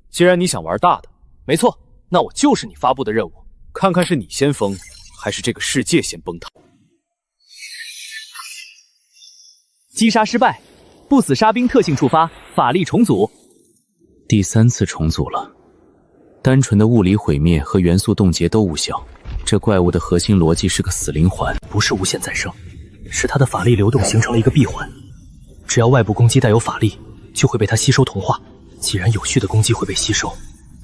Speaker 3: 既然你想玩大的，没错，那我就是你发布的任务，看看是你先疯，还是这个世界先崩塌。击杀失败，不死杀兵特性触发，法力重组。
Speaker 4: 第3次重组了，单纯的物理毁灭和元素冻结都无效。这怪物的核心逻辑是个死灵环，
Speaker 3: 不是无限再生，是他的法力流动形成了一个闭环，只要外部攻击带有法力，就会被它吸收同化。既然有序的攻击会被吸收，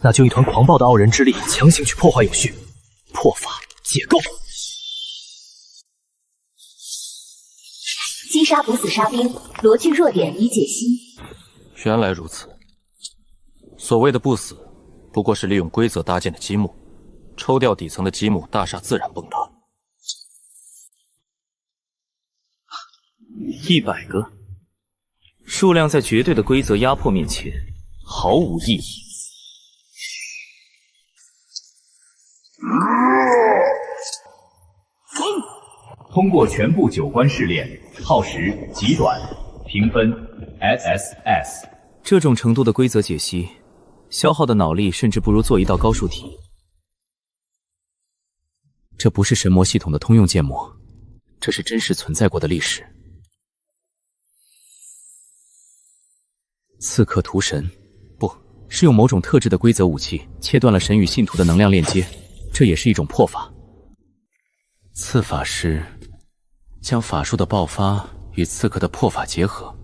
Speaker 3: 那就一团狂暴的傲人之力强行去破坏有序。破法解构。
Speaker 17: 击杀不死杀兵，罗具弱点已解析。
Speaker 13: 原来如此。所谓的不死，不过是利用规则搭建的积木，抽掉底层的积木，大厦自然崩塌。
Speaker 3: 100个，数量在绝对的规则压迫面前毫无意义。
Speaker 2: 通过全部9关试炼，耗时极短，评分 SSS。
Speaker 3: 这种程度的规则解析，消耗的脑力甚至不如做一道高数题。
Speaker 4: 这不是神魔系统的通用建模，这是真实存在过的历史。刺客屠神，不是用某种特制的规则武器切断了神与信徒的能量链接，这也是一种破法。刺法师将法术的爆发与刺客的破法结合，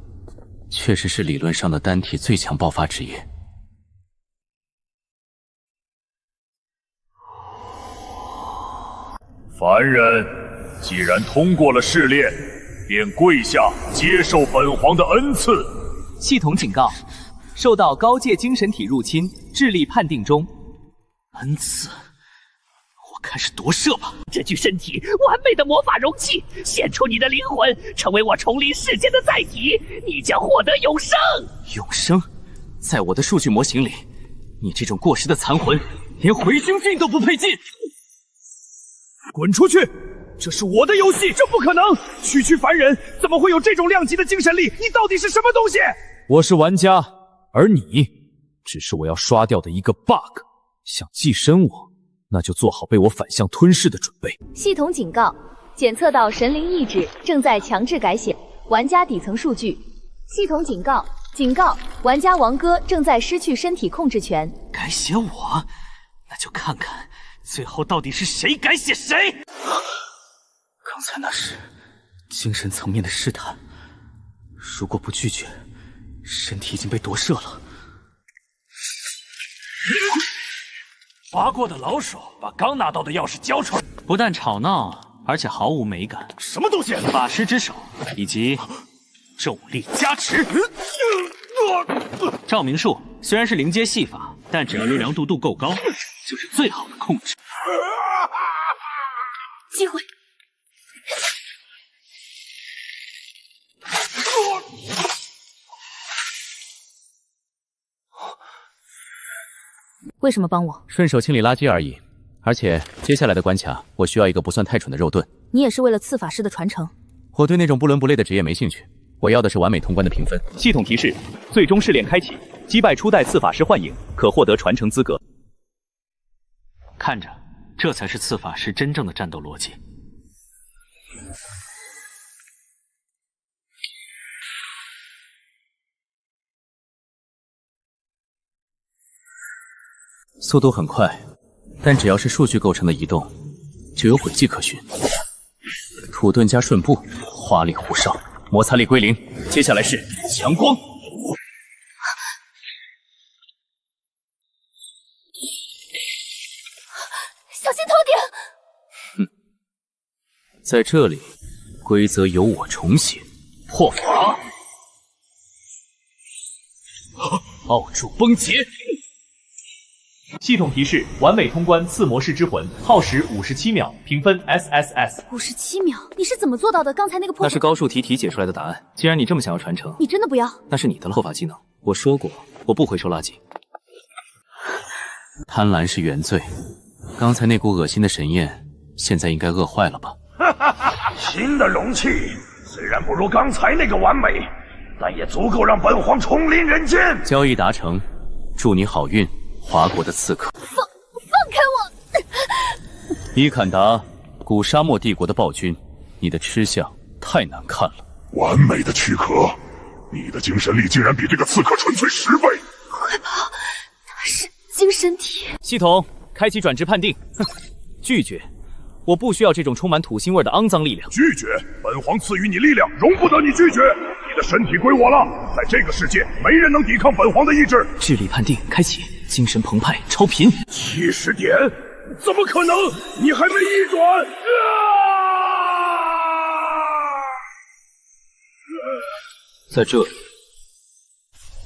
Speaker 4: 确实是理论上的单体最强爆发职业。
Speaker 10: 凡人既然通过了试炼，便跪下接受本皇的恩赐。
Speaker 3: 系统警告，受到高阶精神体入侵，智力判定中。
Speaker 14: 恩赐，我开始夺舍吧。这具身体，完美的魔法容器，献出你的灵魂，成为我重临世间的载体，你将获得永生。
Speaker 3: 永生？在我的数据模型里，你这种过时的残魂，连回星镜都不配进。
Speaker 16: 滚出去！这是我的游戏，这不可能！区区凡人怎么会有这种量级的精神力？你到底是什么东西？
Speaker 1: 我是玩家，而你只是我要刷掉的一个 bug。想寄生我，那就做好被我反向吞噬的准备。
Speaker 5: 系统警告，检测到神灵意志正在强制改写玩家底层数据。系统警告，警告：玩家王哥正在失去身体控制权。
Speaker 14: 改写我，那就看看最后到底是谁改写谁。
Speaker 4: 刚才那是精神层面的试探，如果不拒绝，身体已经被夺舍了。
Speaker 8: 划过的老手把刚拿到的钥匙交出来，
Speaker 9: 不但吵闹，而且毫无美感。
Speaker 8: 什么东西？
Speaker 9: 法师之手以及重力加持。照明术虽然是灵阶戏法，但只要优良度够高，就是最好的控制。
Speaker 5: 机会。
Speaker 6: 为什么帮我？
Speaker 4: 顺手清理垃圾而已。而且接下来的关卡，我需要一个不算太蠢的肉盾。
Speaker 6: 你也是为了刺法师的传承？
Speaker 4: 我对那种不伦不类的职业没兴趣，我要的是完美通关的评分。
Speaker 1: 系统提示：最终试炼开启，击败初代刺法师幻影，可获得传承资格。
Speaker 9: 看着，这才是刺法师真正的战斗逻辑。
Speaker 4: 速度很快，但只要是数据构成的移动，就有轨迹可循。土遁加顺步，花里胡哨，摩擦力归零。接下来是强光。
Speaker 5: 小心头顶！
Speaker 4: 在这里，规则由我重写。破法，奥柱崩解。
Speaker 1: 系统提示：完美通关刺魔士之魂，耗时57秒，评分 SSS。
Speaker 6: 57秒，你是怎么做到的？刚才那个破……
Speaker 3: 那是高数题解出来的答案。既然你这么想要传承，
Speaker 6: 你真的不要？
Speaker 3: 那是你的破法技能。我说过，我不回收垃圾。
Speaker 4: 贪婪是原罪。刚才那股恶心的神焰，现在应该饿坏了吧？
Speaker 10: 新的容器虽然不如刚才那个完美，但也足够让本皇重临人间。
Speaker 4: 交易达成，祝你好运。华国的刺客，
Speaker 5: 放开
Speaker 4: 我！伊坎达，古沙漠帝国的暴君，你的吃相太难看了。
Speaker 10: 完美的躯壳，你的精神力竟然比这个刺客纯粹10倍！
Speaker 5: 快跑！他是精神体。
Speaker 3: 系统开启转职判定。哼，拒绝。我不需要这种充满土腥味的肮脏力量。
Speaker 10: 拒绝！本皇赐予你力量，容不得你拒绝。你的身体归我了，在这个世界，没人能抵抗本皇的意志。
Speaker 3: 智力判定开启。精神澎湃，超频
Speaker 10: 70点，怎么可能？你还没一转！
Speaker 3: 在这里，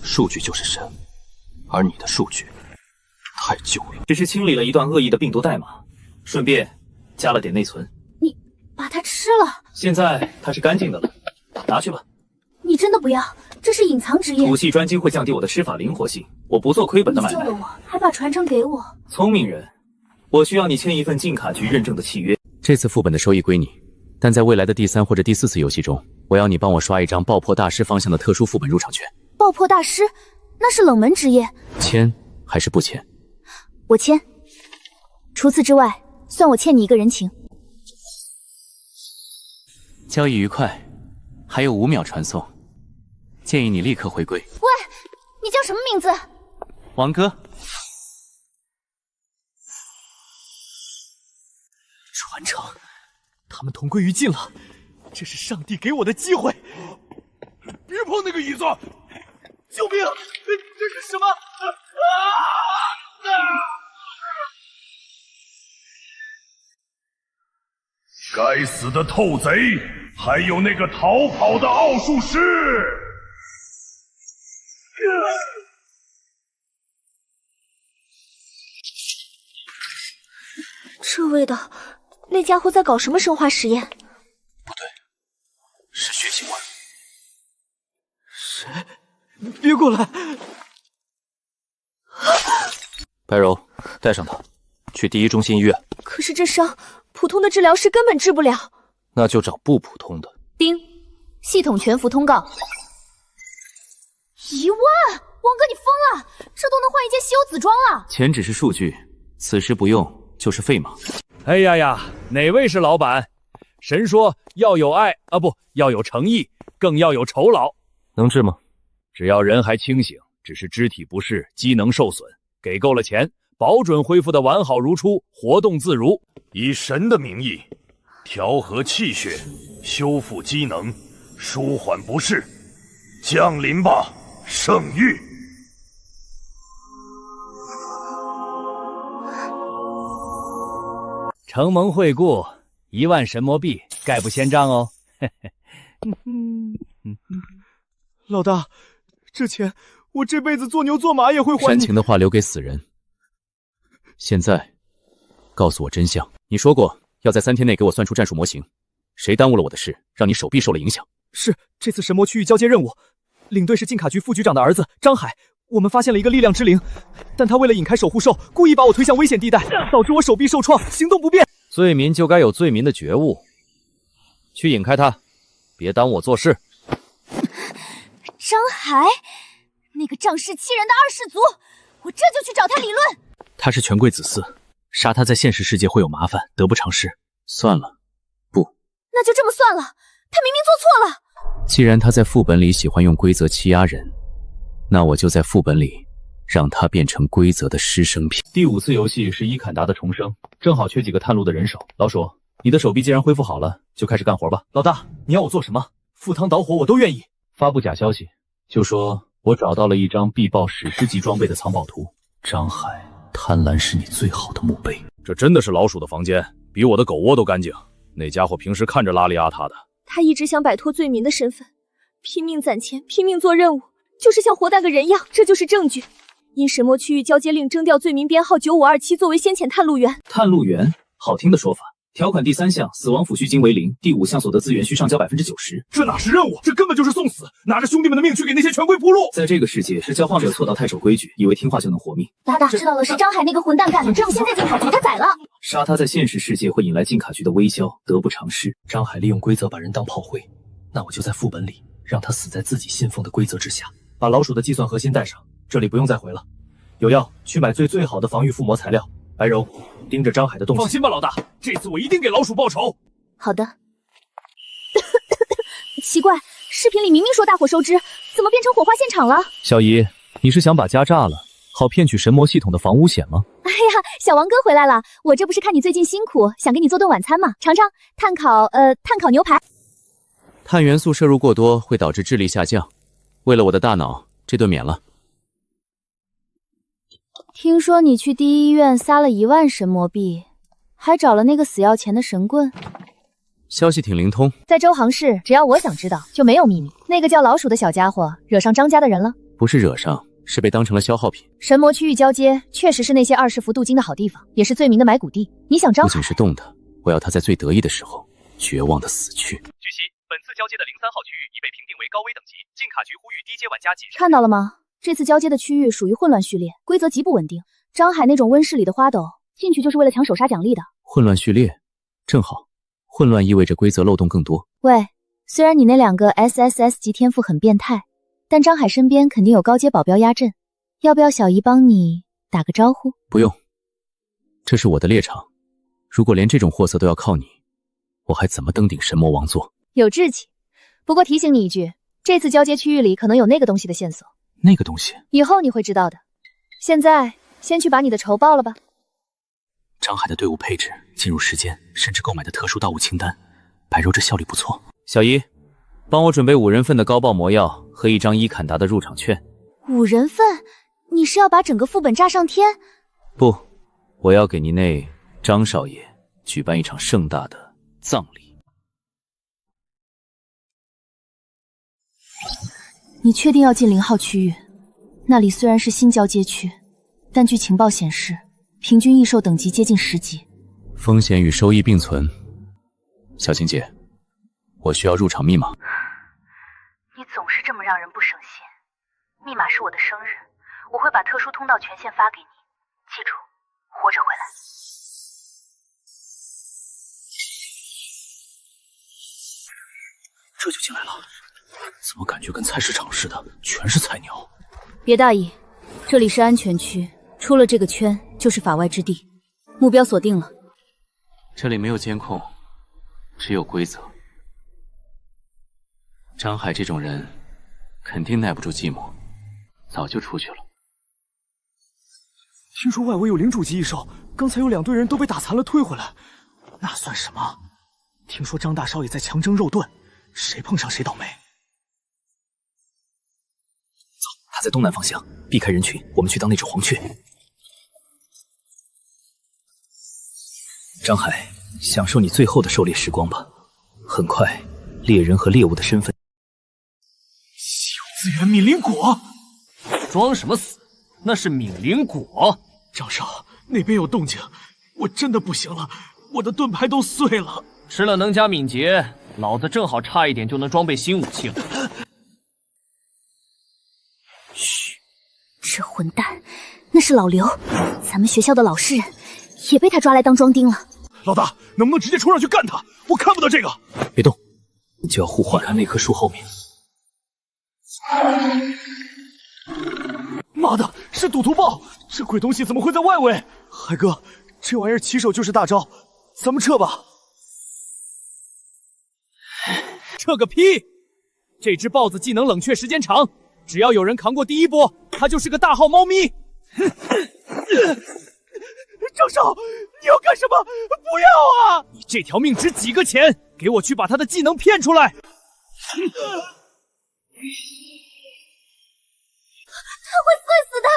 Speaker 3: 数据就是神，而你的数据太旧了。只是清理了一段恶意的病毒代码，顺便加了点内存。
Speaker 6: 你把它吃了？
Speaker 3: 现在它是干净的了，拿去吧。
Speaker 6: 你真的不要？这是隐藏职业。
Speaker 3: 土系专精会降低我的施法灵活性，我不做亏本的买卖。
Speaker 6: 你救了我，还把传承给我。
Speaker 3: 聪明人，我需要你签一份禁卡局认证的契约。
Speaker 4: 这次副本的收益归你，但在未来的第3或者第4次游戏中，我要你帮我刷一张爆破大师方向的特殊副本入场券。
Speaker 6: 爆破大师，那是冷门职业。
Speaker 4: 签还是不签？
Speaker 6: 我签。除此之外，算我欠你一个人情。
Speaker 4: 交易愉快，还有5秒传送。建议你立刻回归。
Speaker 6: 喂，你叫什么名字？
Speaker 3: 王哥。
Speaker 22: 传承，他们同归于尽了，这是上帝给我的机会。
Speaker 10: 别碰那个椅子！
Speaker 22: 救命！这是什么？
Speaker 10: 该死的偷贼，还有那个逃跑的奥术师！
Speaker 6: 这味道，那家伙在搞什么生化实验？
Speaker 4: 不对，是血腥味。
Speaker 22: 谁？别过来！
Speaker 3: 白柔，带上他，去第1中心医院。
Speaker 6: 可是这伤，普通的治疗师根本治不了。
Speaker 3: 那就找不普通的。
Speaker 5: 叮，系统全服通告。
Speaker 6: 1万！王哥，你疯了？这都能换一件稀有紫装了。
Speaker 3: 钱只是数据，此时不用就是废马。
Speaker 1: 哎呀呀，哪位是老板？神说要有爱啊，不要有诚意，更要有酬劳。
Speaker 3: 能治吗？
Speaker 1: 只要人还清醒，只是肢体不适、机能受损，给够了钱，保准恢复的完好如初，活动自如。
Speaker 10: 以神的名义，调和气血，修复机能，舒缓不适，降临吧，圣域！
Speaker 1: 承蒙惠顾，1万神魔币，概不先账哦。
Speaker 22: 老大，这钱我这辈子做牛做马也会还你。
Speaker 4: 煽情的话留给死人。现在，告诉我真相。你说过要在3天内给我算出战术模型，谁耽误了我的事，让你手臂受了影响？
Speaker 22: 是这次神魔区域交接任务，领队是禁卡局副局长的儿子张海。我们发现了一个力量之灵，但他为了引开守护兽，故意把我推向危险地带，导致我手臂受创，行动不便。
Speaker 1: 罪民就该有罪民的觉悟，去引开他，别耽误我做事。
Speaker 6: 张海，那个仗势欺人的二世祖，我这就去找他理论。
Speaker 3: 他是权贵子嗣，杀他在现实世界会有麻烦，得不偿失。
Speaker 4: 算了，
Speaker 6: 那就这么算了，他明明做错了。
Speaker 4: 既然他在副本里喜欢用规则欺压人，那我就在副本里让他变成规则的失声品。
Speaker 3: 第5次游戏是伊坎达的重生，正好缺几个探路的人手。老鼠，你的手臂既然恢复好了，就开始干活吧。
Speaker 22: 老大，你要我做什么？赴汤蹈火我都愿意。
Speaker 3: 发布假消息，就说我找到了一张必报史诗级装备的藏宝图。张海，贪婪是你最好的墓碑。
Speaker 1: 这真的是老鼠的房间，比我的狗窝都干净。那家伙平时看着邋里邋遢的，
Speaker 6: 他一直想摆脱罪民的身份，拼命攒钱，拼命做任务，就是想活当个人样。这就是证据。因神魔区域交接令征调罪民编号9527作为先遣探路员。
Speaker 3: 探路员，好听的说法。条款第3项，死亡抚恤金为0；第5项，所得资源需上交90%。
Speaker 22: 这哪是任务，这根本就是送死！拿着兄弟们的命去给那些权贵铺路。
Speaker 3: 在这个世界，是交换者错到太守规矩，以为听话就能活命。
Speaker 17: 老大，知道了，是张海那个混蛋干的，只有现在禁卡局他宰了。
Speaker 3: 杀他在现实世界会引来禁卡局的微笑，得不偿失。张海利用规则把人当炮灰，那我就在副本里让他死在自己信奉的规则之下。把老鼠的计算核心带上，这里不用再回了。有药，去买最好的防御附魔材料。白柔，盯着张海的动静。
Speaker 22: 放心吧，老大，这次我一定给老鼠报仇。
Speaker 6: 好的。奇怪，视频里明明说大火收支，怎么变成火化现场了？
Speaker 3: 小姨，你是想把家炸了，好骗取神魔系统的防污险吗？
Speaker 6: 哎呀，小王哥回来了，我这不是看你最近辛苦，想给你做顿晚餐嘛，尝尝碳烤牛排。
Speaker 4: 碳元素摄入过多会导致智力下降，为了我的大脑，这顿免了。
Speaker 5: 听说你去第一医院撒了1万神魔币，还找了那个死要钱的神棍。
Speaker 4: 消息挺灵通，
Speaker 5: 在周行市，只要我想知道，就没有秘密。那个叫老鼠的小家伙惹上张家的人了？
Speaker 4: 不是惹上，是被当成了消耗品。
Speaker 5: 神魔区域交接确实是那些20幅镀金的好地方，也是罪民的埋骨地。你想张海？
Speaker 4: 不仅是动他，我要他在最得意的时候绝望的死去。
Speaker 7: 据悉，本次交接的03号区域已被评定为高危等级，禁卡局呼吁低阶玩家谨慎。
Speaker 5: 看到了吗？这次交接的区域属于混乱序列，规则极不稳定。张海那种温室里的花斗，进去就是为了抢首杀奖励的。
Speaker 4: 混乱序列，正好。混乱意味着规则漏洞更多。
Speaker 5: 喂，虽然你那2个 SSS 级天赋很变态，但张海身边肯定有高阶保镖压阵，要不要小姨帮你打个招呼？
Speaker 4: 不用，这是我的猎场。如果连这种货色都要靠你，我还怎么登顶神魔王座？
Speaker 5: 有志气。不过提醒你一句，这次交接区域里可能有那个东西的线索。
Speaker 3: 那个东西
Speaker 5: 以后你会知道的。现在先去把你的仇报了吧。
Speaker 3: 张海的队伍配置、进入时间，甚至购买的特殊盗物清单，白柔这效率不错。
Speaker 4: 小姨，帮我准备5人份的高爆魔药和1张伊坎达的入场券。
Speaker 6: 5人份？你是要把整个副本炸上天？
Speaker 4: 不，我要给您那张少爷举办一场盛大的葬礼。
Speaker 5: 你确定要进0号区域？那里虽然是新交接区，但据情报显示，平均异兽等级接近10级，
Speaker 4: 风险与收益并存。小青姐，我需要入场密码。
Speaker 11: 你总是这么让人不省心。密码是我的生日，我会把特殊通道权限发给你，记住，活着回来。
Speaker 3: 这就进来了，怎么感觉跟菜市场似的，全是菜鸟？
Speaker 5: 别大意，这里是安全区，出了这个圈就是法外之地。目标锁定了。
Speaker 4: 这里没有监控，只有规则。张海这种人，肯定耐不住寂寞，早就出去了。
Speaker 22: 听说外围有领主级异兽，刚才有2队人都被打残了，退回来，那算什么？听说张大少爷在强征肉盾，谁碰上谁倒霉。
Speaker 3: 走，他在东南方向，避开人群，我们去当那只黄雀。张海，享受你最后的狩猎时光吧。很快，猎人和猎物的身份。
Speaker 22: 资源敏灵果，
Speaker 20: 装什么死？那是敏灵果。
Speaker 22: 张少，那边有动静，我真的不行了，我的盾牌都碎了。
Speaker 20: 吃了能加敏捷，老子正好差一点就能装备新武器了。
Speaker 6: 嘘，这混蛋，那是老刘，咱们学校的老实人，也被他抓来当庄丁了。
Speaker 16: 老大，能不能直接冲上去干他？我看不到这个。
Speaker 3: 别动，就要互换。看那棵树后面。
Speaker 22: 妈的，是赌徒豹！这鬼东西怎么会在外围？海哥，这玩意儿起手就是大招，咱们撤吧。
Speaker 1: 撤个屁！这只豹子技能冷却时间长，只要有人扛过第一波，它就是个大号猫咪。
Speaker 16: 张少，你要干什么？不要啊！
Speaker 1: 你这条命值几个钱？给我去把他的技能骗出来！
Speaker 6: 他会碎死的！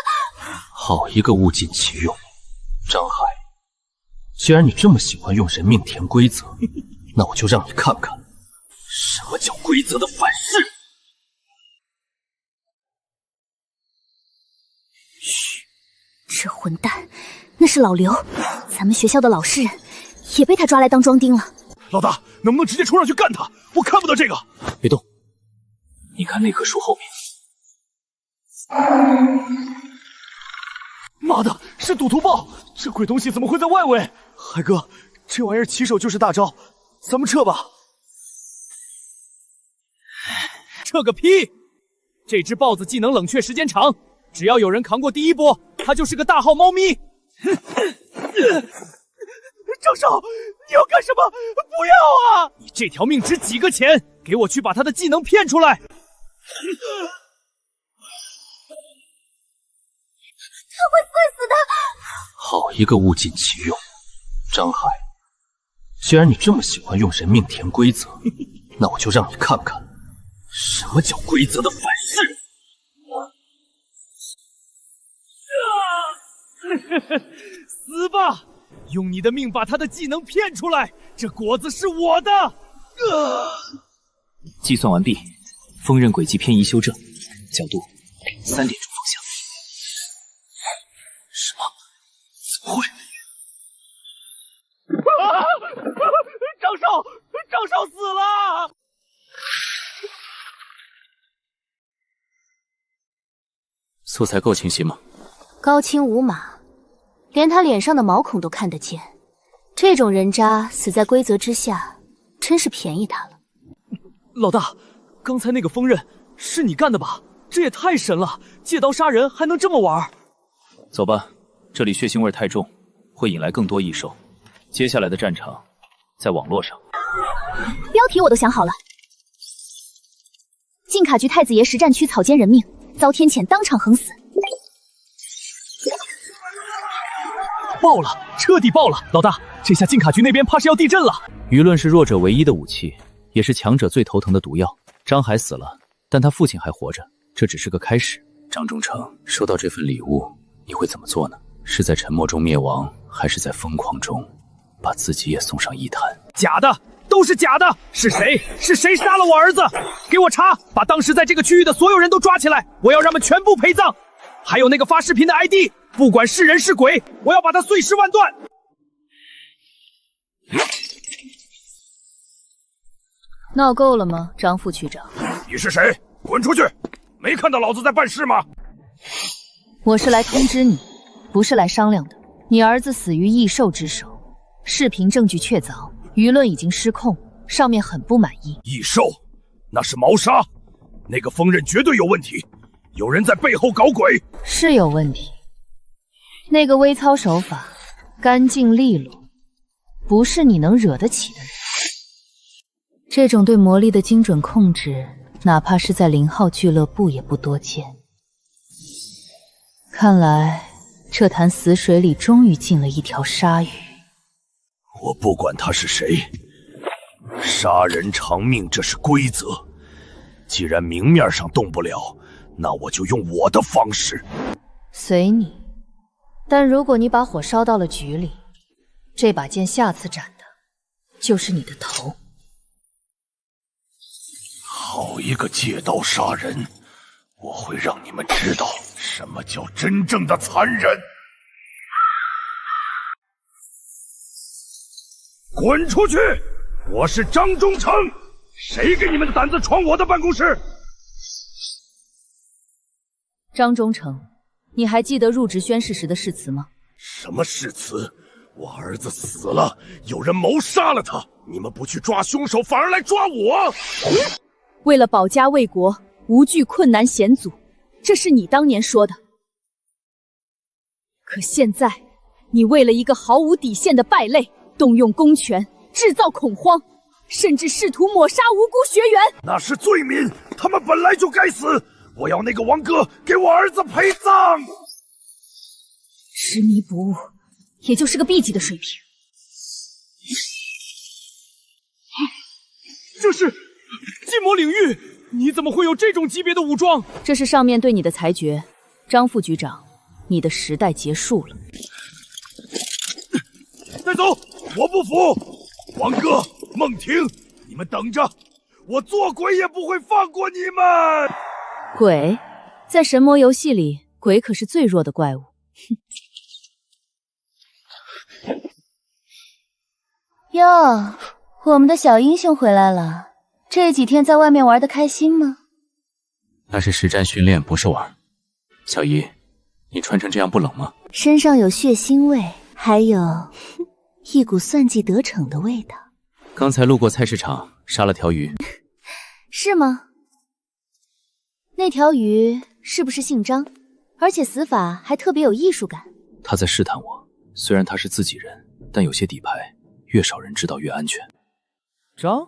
Speaker 13: 好一个物尽其用，张海，既然你这么喜欢用人命填规则，那我就让你看看什么叫规则的反噬。
Speaker 6: 嘘，这混蛋，那是老刘，咱们学校的老实人，也被他抓来当庄丁了。
Speaker 16: 老大，能不能直接冲上去干他？我看不到这个。
Speaker 3: 别动，你看那棵树后面。
Speaker 22: 妈的，是赌徒豹！这鬼东西怎么会在外围？海哥，这玩意儿起手就是大招，咱们撤吧。
Speaker 1: 撤个屁！这只豹子技能冷却时间长，只要有人扛过第一波，它就是个大号猫咪。
Speaker 16: 张少，你要干什么？不要啊！
Speaker 1: 你这条命值几个钱？给我去把他的技能骗出来！
Speaker 6: 他会碎死的！
Speaker 13: 好一个物尽其用，张海，既然你这么喜欢用人命填规则，那我就让你看看什么叫规则的反噬。
Speaker 1: 死吧！用你的命把他的技能骗出来，这果子是我的。
Speaker 3: 计算完毕，锋刃轨迹偏移修正，角度3点钟方向。什么？怎么会？
Speaker 16: 啊！张少死了！
Speaker 4: 素材够清晰吗？
Speaker 6: 高清无码，连他脸上的毛孔都看得见。这种人渣死在规则之下，真是便宜他了。
Speaker 22: 老大，刚才那个锋刃是你干的吧？这也太神了，借刀杀人还能这么玩。
Speaker 3: 走吧，这里血腥味太重，会引来更多异兽。接下来的战场，在网络上。
Speaker 6: 标题我都想好了：禁卡局太子爷实战区草菅人命，遭天谴当场横死。
Speaker 22: 爆了，彻底爆了！老大，这下禁卡局那边怕是要地震了。
Speaker 3: 舆论是弱者唯一的武器，也是强者最头疼的毒药。张海死了，但他父亲还活着，这只是个开始。
Speaker 4: 张忠诚，收到这份礼物，你会怎么做呢？是在沉默中灭亡，还是在疯狂中把自己也送上一滩？
Speaker 1: 假的，都是假的！是谁？是谁杀了我儿子？给我查，把当时在这个区域的所有人都抓起来，我要让他们全部陪葬。还有那个发视频的 ID， 不管是人是鬼，我要把他碎尸万段。
Speaker 5: 闹够了吗，张副区长？
Speaker 10: 你是谁？滚出去！没看到老子在办事吗？
Speaker 5: 我是来通知你，不是来商量的。你儿子死于异兽之手，视频证据确凿，舆论已经失控，上面很不满意。
Speaker 10: 异兽？那是谋杀，那个锋刃绝对有问题，有人在背后搞鬼。
Speaker 5: 是有问题，那个微操手法干净利落，不是你能惹得起的人。这种对魔力的精准控制，
Speaker 15: 哪怕是在0号俱乐部也不多见。看来这潭死水里终于进了一条鲨鱼。
Speaker 8: 我不管他是谁，杀人偿命，这是规则。既然明面上动不了，那我就用我的方式。
Speaker 15: 随你，但如果你把火烧到了局里，这把剑下次斩的就是你的头。
Speaker 10: 好一个借刀杀人！我会让你们知道什么叫真正的残忍！滚出去！我是张忠诚，谁给你们的胆子闯我的办公室？
Speaker 15: 张忠诚，你还记得入职宣誓时的誓词吗？
Speaker 10: 什么誓词？我儿子死了，有人谋杀了他，你们不去抓凶手，反而来抓我！
Speaker 21: 为了保家卫国，无惧困难险阻，这是你当年说的。可现在，你为了一个毫无底线的败类，动用公权，制造恐慌，甚至试图抹杀无辜学员。
Speaker 10: 那是罪名，他们本来就该死。我要那个王哥给我儿子陪葬。
Speaker 21: 执迷不悟，也就是个 B 级的水平。
Speaker 16: 这是禁魔领域，你怎么会有这种级别的武装？
Speaker 15: 这是上面对你的裁决，张副局长，你的时代结束了。
Speaker 10: 带走！我不服！王哥、孟婷，你们等着，我做鬼也不会放过你们！
Speaker 15: 鬼，在神魔游戏里，鬼可是最弱的怪物。
Speaker 5: 哟，我们的小英雄回来了。这几天在外面玩得开心吗？
Speaker 4: 那是实战训练，不是玩。小姨，你穿成这样不冷吗？
Speaker 17: 身上有血腥味，还有一股算计得逞的味道。
Speaker 4: 刚才路过菜市场，杀了条鱼。
Speaker 5: 是吗？那条鱼是不是姓张？而且死法还特别有艺术感。
Speaker 3: 他在试探我，虽然他是自己人，但有些底牌，越少人知道越安全。
Speaker 22: 张，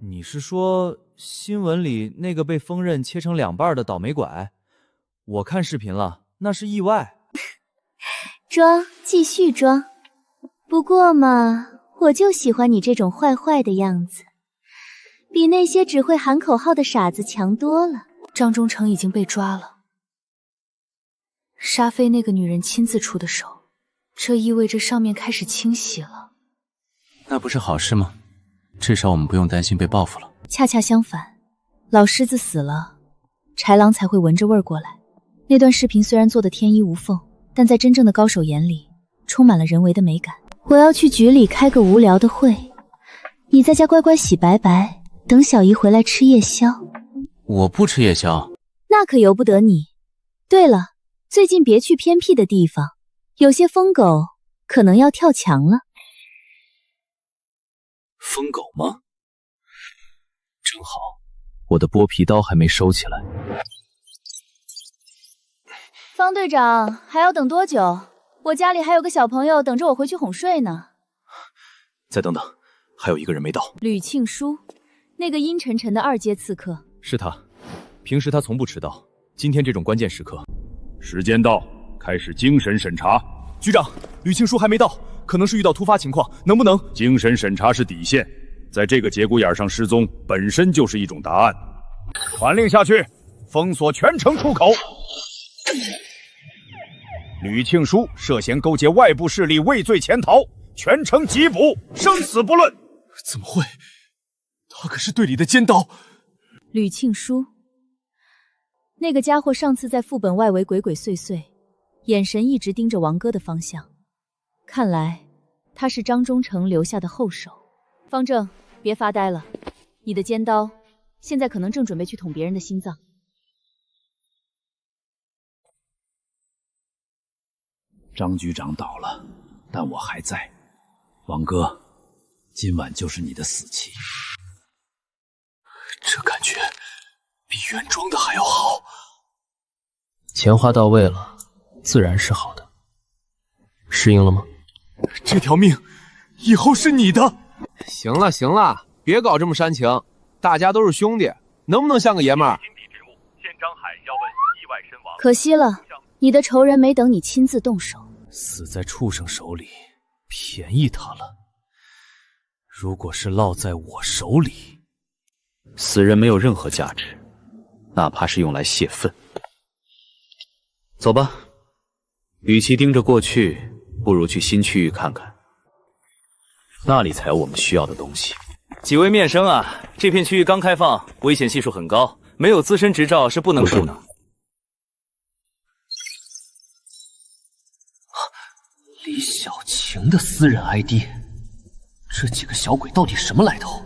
Speaker 22: 你是说新闻里那个被锋刃切成2半的倒霉拐？我看视频了，那是意外。
Speaker 5: 装，继续装。不过嘛，我就喜欢你这种坏坏的样子，比那些只会喊口号的傻子强多了。
Speaker 15: 张忠诚已经被抓了，沙飞那个女人亲自出的手，这意味着上面开始清洗了。
Speaker 4: 那不是好事吗？至少我们不用担心被报复了。
Speaker 15: 恰恰相反，老狮子死了，豺狼才会闻着味儿过来。那段视频虽然做得天衣无缝，但在真正的高手眼里，充满了人为的美感。
Speaker 5: 我要去局里开个无聊的会，你在家乖乖洗白白，等小姨回来吃夜宵。
Speaker 4: 我不吃夜宵，
Speaker 5: 那可由不得你。对了，最近别去偏僻的地方，有些疯狗可能要跳墙了。
Speaker 3: 疯狗吗？正好，我的剥皮刀还没收起来。
Speaker 5: 方队长，还要等多久？我家里还有个小朋友等着我回去哄睡呢。
Speaker 3: 再等等，还有一个人没到。
Speaker 15: 吕庆书，那个阴沉沉的2阶刺客。
Speaker 3: 是他，平时他从不迟到，今天这种关键时刻，
Speaker 8: 时间到，开始精神审查。
Speaker 22: 局长，吕庆书还没到，可能是遇到突发情况，能不能？
Speaker 8: 精神审查是底线，在这个节骨眼上失踪，本身就是一种答案。传令下去，封锁全城出口。吕庆书涉嫌勾结外部势力，畏罪潜逃，全城缉捕，生死不论。
Speaker 22: 怎么会？他可是队里的尖刀。
Speaker 15: 吕庆书，那个家伙上次在副本外围鬼鬼祟祟，眼神一直盯着王哥的方向，看来他是张忠诚留下的后手。方正，别发呆了，你的尖刀现在可能正准备去捅别人的心脏。
Speaker 8: 张局长倒了，但我还在。王哥，今晚就是你的死期。
Speaker 22: 这感觉比原装的还要好。
Speaker 13: 钱花到位了，自然是好的。适应了吗？
Speaker 22: 这条命以后是你的。
Speaker 18: 行了行了，别搞这么煽情，大家都是兄弟，能不能像个爷们儿？
Speaker 7: 现张海要问意外身亡。
Speaker 15: 可惜了，你的仇人没等你亲自动手，
Speaker 3: 死在畜生手里，便宜他了。如果是落在我手里，
Speaker 4: 死人没有任何价值，哪怕是用来泄愤。走吧，与其盯着过去，不如去新区域看看，那里才有我们需要的东西。
Speaker 9: 几位面生啊，这片区域刚开放，危险系数很高，没有资深执照是不能入的。
Speaker 14: 李小晴的私人 ID， 这几个小鬼到底什么来头？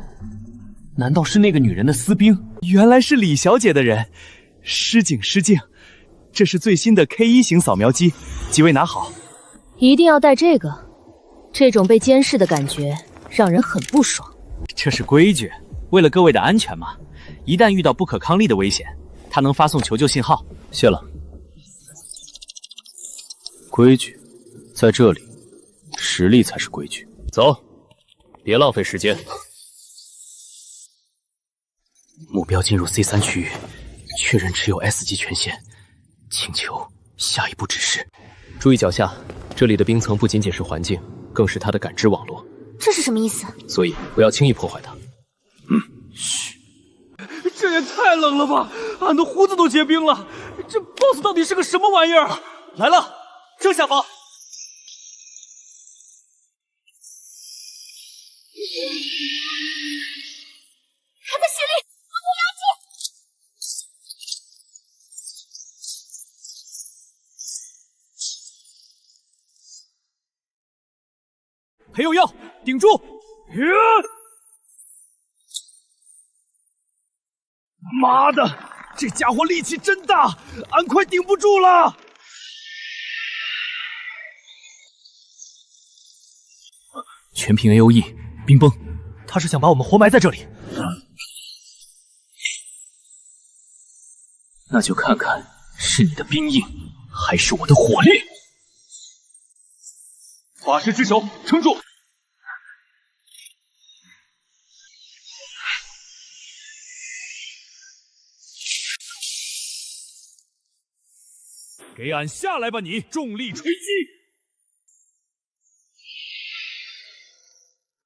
Speaker 14: 难道是那个女人的私兵？
Speaker 22: 原来是李小姐的人，失敬失敬。这是最新的 K1 型扫描机，几位拿好。
Speaker 15: 一定要带这个，这种被监视的感觉让人很不爽。
Speaker 9: 这是规矩，为了各位的安全嘛。一旦遇到不可抗力的危险，它能发送求救信号。
Speaker 4: 谢了。规矩，在这里，实力才是规矩。走，别浪费时间。目标进入 C3 区域，确认持有 S 级权限，请求下一步指示。
Speaker 19: 注意脚下，这里的冰层不仅仅是环境，更是它的感知网络。
Speaker 11: 这是什么意思？
Speaker 19: 所以不要轻易破坏它。
Speaker 22: 嘘，这也太冷了吧！俺的胡子都结冰了。这 BOSS 到底是个什么玩意儿？来了，正下方。
Speaker 11: 他的血力，把我压住！
Speaker 22: 还有药，顶住！妈的，这家伙力气真大，俺快顶不住了！
Speaker 3: 全屏 AOE， 冰崩，
Speaker 22: 他是想把我们活埋在这里。
Speaker 19: 那就看看是你的冰硬，还是我的火力。
Speaker 22: 法师之手，撑住！
Speaker 1: 给俺下来吧你！重力锤击！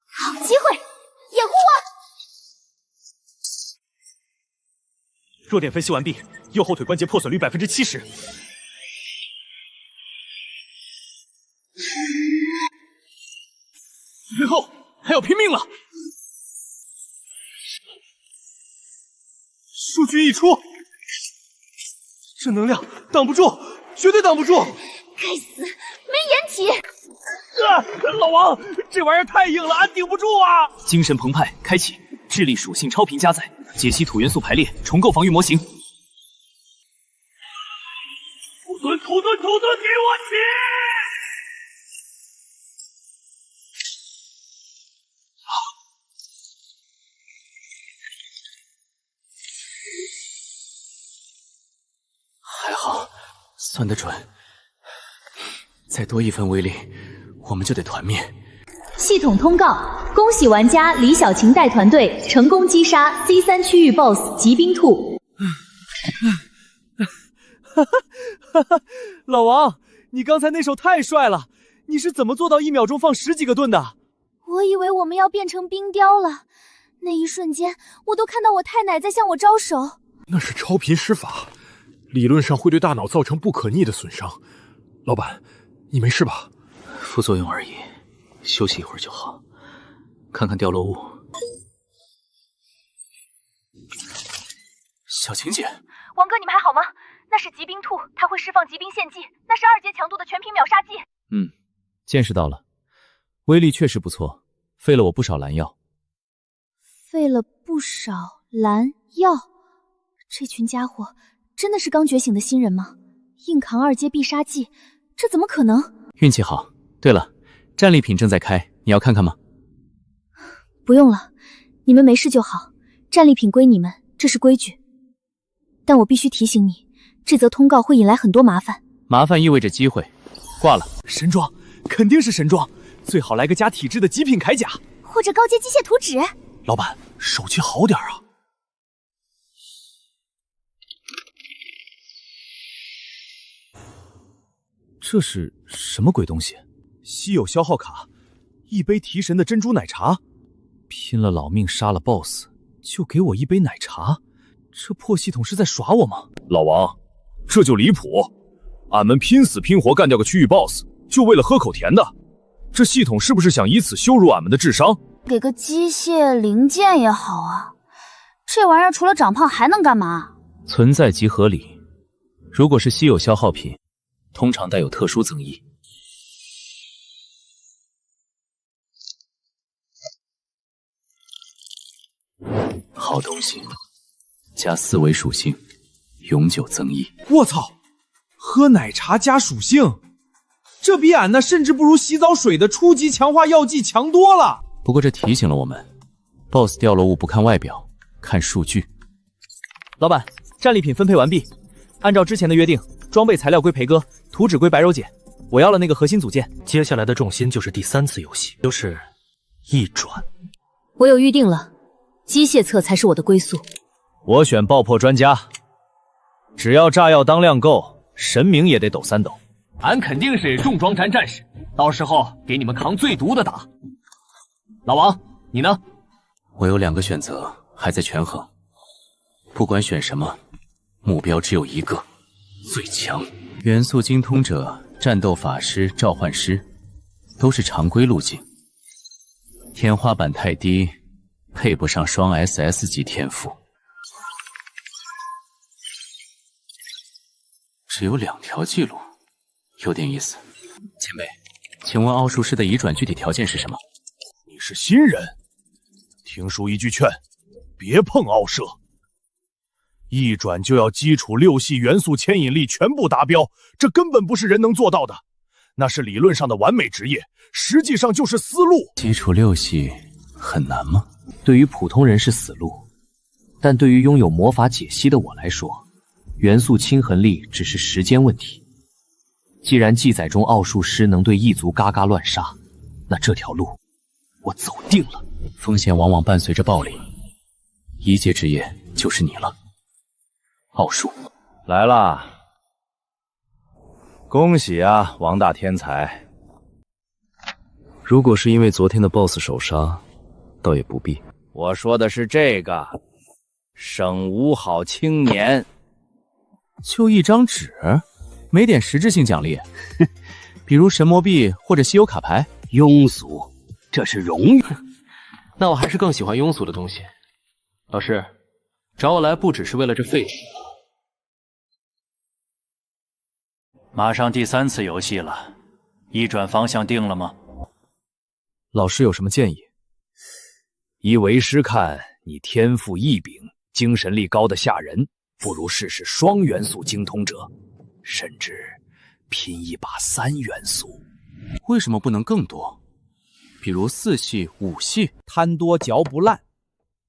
Speaker 11: 好机会，掩护我！
Speaker 22: 弱点分析完毕，右后腿关节破损率70%。随后还要拼命了！数据一出，这能量挡不住，绝对挡不住！
Speaker 11: 该死，没掩体！
Speaker 22: 老王，这玩意儿太硬了，俺顶不住啊！
Speaker 3: 精神澎湃，开启智力属性超频加载，解析土元素排列，重构防御模型。
Speaker 10: 土遁，给我起！
Speaker 4: 还好，算得准。再多一分威力，我们就得团灭。
Speaker 5: 系统通告：恭喜玩家李小晴带团队成功击杀 C3 区域 BOSS 疾冰兔。
Speaker 22: 老王，你刚才那手太帅了，你是怎么做到1秒钟放10几个盾的？
Speaker 6: 我以为我们要变成冰雕了，那一瞬间我都看到我太奶在向我招手。
Speaker 23: 那是超频施法，理论上会对大脑造成不可逆的损伤。老板，你没事吧？
Speaker 4: 副作用而已，休息一会儿就好。看看掉落物。小晴姐，
Speaker 11: 王哥，你们还好吗？那是疾冰兔，它会释放疾冰献祭，那是2阶强度的全屏秒杀技。
Speaker 3: 见识到了，威力确实不错，费了我不少蓝药。
Speaker 6: 费了不少蓝药，这群家伙真的是刚觉醒的新人吗？硬扛2阶必杀技，这怎么可能？
Speaker 3: 运气好。对了，战利品正在开，你要看看吗？
Speaker 6: 不用了，你们没事就好，战利品归你们，这是规矩。但我必须提醒你，这则通告会引来很多麻烦。
Speaker 3: 麻烦意味着机会。挂了。
Speaker 22: 神装，肯定是神装，最好来个加体质的极品铠甲，
Speaker 6: 或者高阶机械图纸。
Speaker 22: 老板，手气好点啊！
Speaker 3: 这是什么鬼东西？稀有消耗卡，一杯提神的珍珠奶茶。拼了老命杀了 BOSS， 就给我一杯奶茶，这破系统是在耍我吗？
Speaker 1: 老王，这就离谱！俺们拼死拼活干掉个区域 BOSS， 就为了喝口甜的，这系统是不是想以此羞辱俺们的智商？
Speaker 6: 给个机械零件也好啊，这玩意儿除了长胖还能干嘛？
Speaker 3: 存在即合理。如果是稀有消耗品，通常带有特殊增益。
Speaker 4: 好东西，加4维属性，永久增益。
Speaker 22: 我操！喝奶茶加属性，这比俺那甚至不如洗澡水的初级强化药剂强多了。
Speaker 4: 不过这提醒了我们 ，BOSS 掉落物不看外表，看数据。
Speaker 3: 老板，战利品分配完毕，按照之前的约定，装备材料归培哥，图纸归白柔姐。我要了那个核心组件。
Speaker 19: 接下来的重心就是第3次游戏，就是一转。
Speaker 21: 我有预定了，机械侧才是我的归宿。
Speaker 3: 我选爆破专家，只要炸药当量够，神明也得抖3抖。
Speaker 14: 俺肯定是重装战战士，到时候给你们扛最毒的打。老王，你呢？
Speaker 4: 我有2个选择，还在权衡。不管选什么，目标只有一个，最强。元素精通者、战斗法师、召唤师，都是常规路径。天花板太低，配不上双 SS 级天赋。只有2条记录，有点意思。前辈，请问奥术师的移转具体条件是什么？
Speaker 8: 你是新人，听叔一句劝，别碰奥射。一转就要基础6系元素牵引力全部达标，这根本不是人能做到的。那是理论上的完美职业，实际上就是死路。
Speaker 4: 基础6系很难吗？
Speaker 3: 对于普通人是死路，但对于拥有魔法解析的我来说，元素亲和力只是时间问题。既然记载中奥术师能对异族嘎嘎乱杀，那这条路我走定了。
Speaker 4: 风险往往伴随着暴利，一阶职业就是你了。奥术
Speaker 1: 来啦！恭喜啊，王大天才！
Speaker 19: 如果是因为昨天的 BOSS 首杀，倒也不必。
Speaker 1: 我说的是这个，省5好青年。
Speaker 3: 就一张纸，没点实质性奖励，比如神魔币或者稀有卡牌。
Speaker 14: 庸俗，这是荣誉。
Speaker 19: 那我还是更喜欢庸俗的东西。老师，找我来不只是为了这废物。
Speaker 13: 马上第3次游戏了，一转方向定了吗？
Speaker 3: 老师有什么建议？
Speaker 1: 依为师看，你天赋异禀，精神力高的吓人，不如试试双元素精通者，甚至拼一把3元素。
Speaker 4: 为什么不能更多？比如4系、5系？
Speaker 22: 贪多嚼不烂。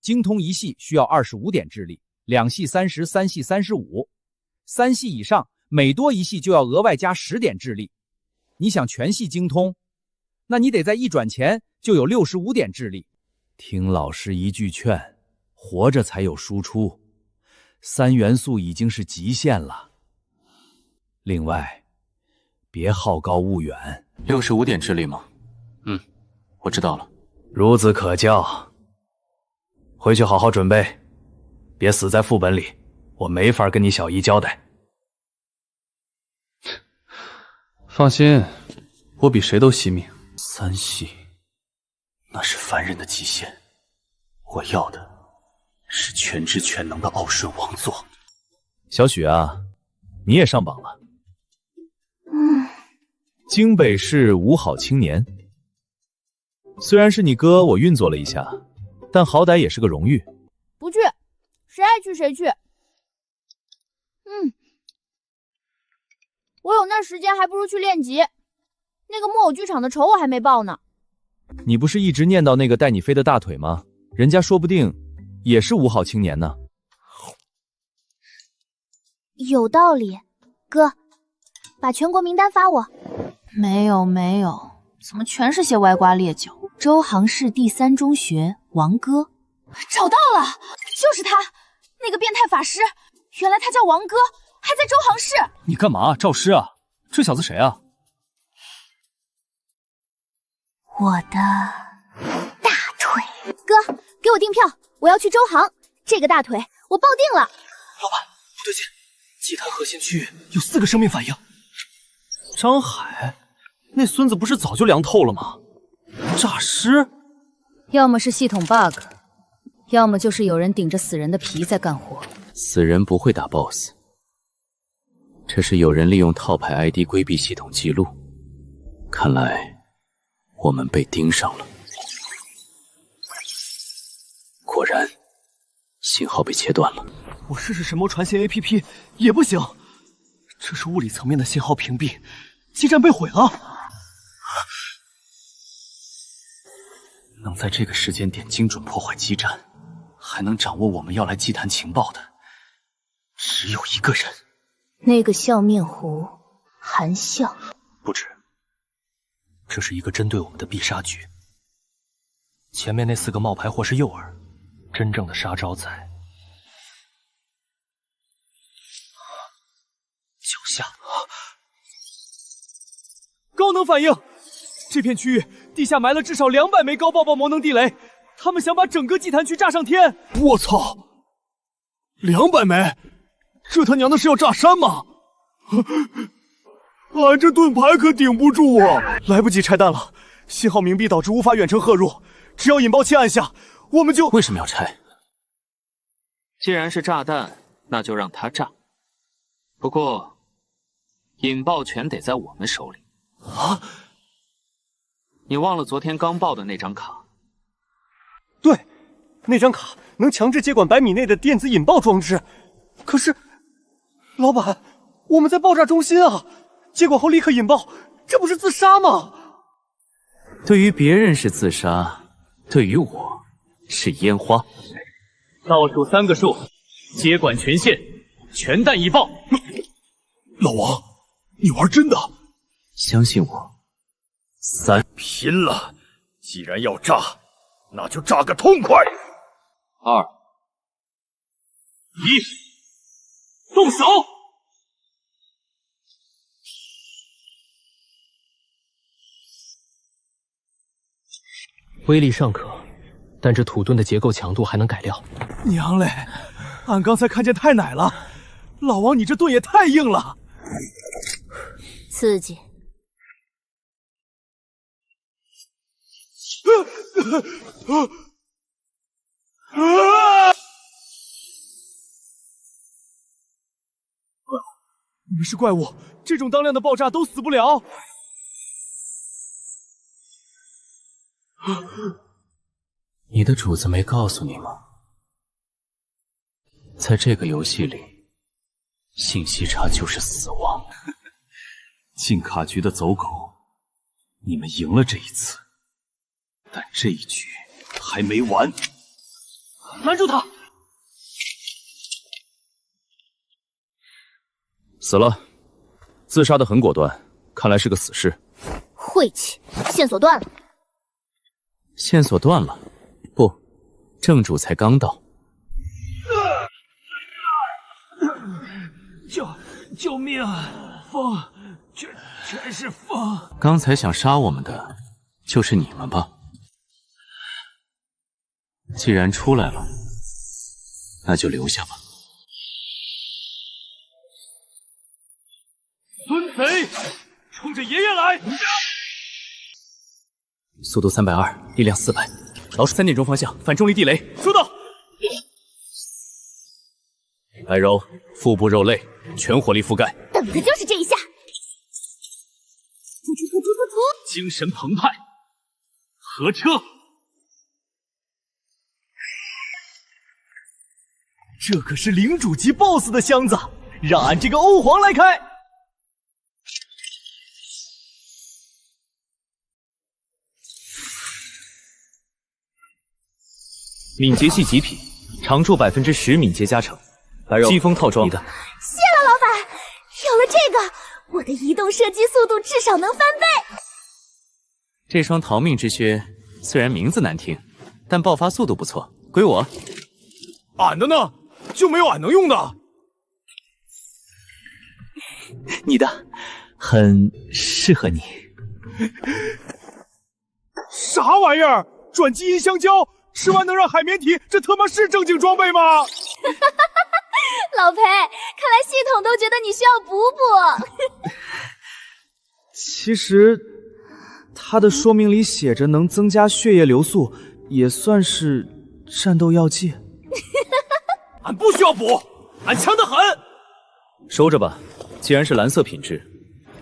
Speaker 22: 精通1系需要25点智力，2系30， 3系35，3系以上每多1系就要额外加10点智力。你想全系精通，那你得在一转前就有65点智力。
Speaker 1: 听老师一句劝，活着才有输出，3元素已经是极限了。另外，别好高骛远。
Speaker 4: 65点智力吗？我知道了。
Speaker 1: 孺子可教。回去好好准备，别死在副本里，我没法跟你小姨交代。
Speaker 19: 放心，我比谁都惜命。
Speaker 13: 3系，那是凡人的极限。我要的是全知全能的傲顺王座。
Speaker 3: 小许啊，你也上榜了。京北市5好青年。虽然是你哥我运作了一下，但好歹也是个荣誉。
Speaker 6: 不去，谁爱去谁去。我有那时间还不如去练级。那个木偶剧场的仇我还没报呢。
Speaker 3: 你不是一直念叨那个带你飞的大腿吗？人家说不定也是5好青年呢。
Speaker 6: 有道理，哥，把全国名单发我。没有，怎么全是些歪瓜裂角？
Speaker 15: 周杭市第3中学王哥，
Speaker 6: 找到了，就是他，那个变态法师，原来他叫王哥，还在周杭市。
Speaker 3: 你干嘛，赵师啊？这小子谁啊？
Speaker 11: 我的大腿。
Speaker 6: 哥，给我订票，我要去周航。这个大腿我抱定了。
Speaker 22: 老板，不对劲，祭坛核心区域有4个生命反应。张海，那孙子不是早就凉透了吗？诈尸？
Speaker 15: 要么是系统 bug， 要么就是有人顶着死人的皮在干活。
Speaker 4: 死人不会打 BOSS， 这是有人利用套牌 ID 规避系统记录。看来我们被盯上了。果然，信号被切断了。
Speaker 22: 我试试神魔传信 APP 也不行，这是物理层面的信号屏蔽，基站被毁了。能在这个时间点精准破坏基站，还能掌握我们要来祭坛情报的，只有一个人。
Speaker 15: 那个笑面狐韩笑。
Speaker 22: 不止，这是一个针对我们的必杀局。前面那4个冒牌货是诱饵，真正的杀招在脚下。高能反应！这片区域地下埋了至少200枚高爆魔能地雷，他们想把整个祭坛区炸上天。
Speaker 23: 我操！200枚，这他娘的是要炸山吗？俺这盾牌可顶不住啊！
Speaker 22: 来不及拆弹了，信号屏蔽导致无法远程赫入，只要引爆器按下，我们就……
Speaker 4: 为什么要拆？
Speaker 19: 既然是炸弹，那就让它炸。不过，引爆权得在我们手里。
Speaker 22: 啊！
Speaker 19: 你忘了昨天刚爆的那张卡？
Speaker 22: 对，那张卡能强制接管100米内的电子引爆装置。可是，老板，我们在爆炸中心啊，接管后立刻引爆，这不是自杀吗？
Speaker 4: 对于别人是自杀，对于我是烟花。
Speaker 20: 倒数3个数，接管权限，全弹引爆。
Speaker 23: 老王，你玩真的？
Speaker 4: 相信我。3，
Speaker 10: 拼了！既然要炸，那就炸个痛快。
Speaker 19: 2、
Speaker 20: 1，动手！
Speaker 13: 威力尚可，但这土盾的结构强度还能改料。
Speaker 22: 娘嘞，俺刚才看见太奶了，老王你这盾也太硬了。
Speaker 15: 刺激。
Speaker 22: 你们是怪物，这种当量的爆炸都死不了。
Speaker 4: 你的主子没告诉你吗？在这个游戏里，信息差就是死亡。
Speaker 1: 禁卡局的走狗，你们赢了这一次，但这一局还没完。
Speaker 20: 拦住他！
Speaker 1: 死了，自杀的很果断，看来是个死士。
Speaker 6: 晦气，线索断了。
Speaker 4: 线索断了？不，正主才刚到。
Speaker 20: 救命！风，全是风！
Speaker 4: 刚才想杀我们的，就是你们吧？既然出来了，那就留下吧。
Speaker 20: 孙贼，冲着爷爷来！
Speaker 4: 速度320，力量400，老鼠3点钟方向，反重力地雷。
Speaker 20: 收到。
Speaker 1: 白柔，腹部肉类，全火力覆盖。
Speaker 6: 等的就是这一下。
Speaker 20: 精神澎湃，合车。
Speaker 22: 这可是领主级 BOSS 的箱子，让俺这个欧皇来开。
Speaker 3: 敏捷系极品，常驻10%敏捷加成。白肉，疾风套装，你的。
Speaker 6: 谢了，老板。有了这个，我的移动射击速度至少能翻倍。
Speaker 4: 这双逃命之靴虽然名字难听，但爆发速度不错，归我。
Speaker 23: 俺的呢？就没有俺能用的？
Speaker 3: 你的，很适合你。
Speaker 16: 啥玩意儿？转基因香蕉，吃完能让海绵体，这他妈是正经装备吗？
Speaker 5: 老裴，看来系统都觉得你需要补补。
Speaker 22: 其实，它的说明里写着能增加血液流速，也算是战斗药剂。
Speaker 16: 俺不需要补，俺强得很。
Speaker 3: 收着吧，既然是蓝色品质，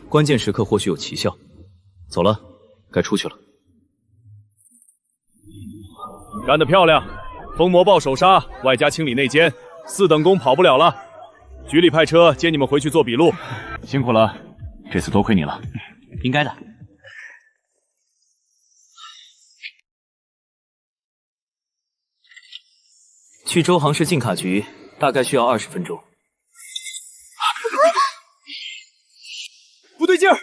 Speaker 3: 关键时刻或许有奇效。走了，该出去了。
Speaker 1: 干得漂亮！疯魔豹首杀，外加清理内奸，4等功跑不了了。局里派车接你们回去做笔录。
Speaker 8: 辛苦了，这次多亏你了。
Speaker 9: 应该的。
Speaker 3: 去周杭市进卡局大概需要20分钟。
Speaker 16: 不对劲儿，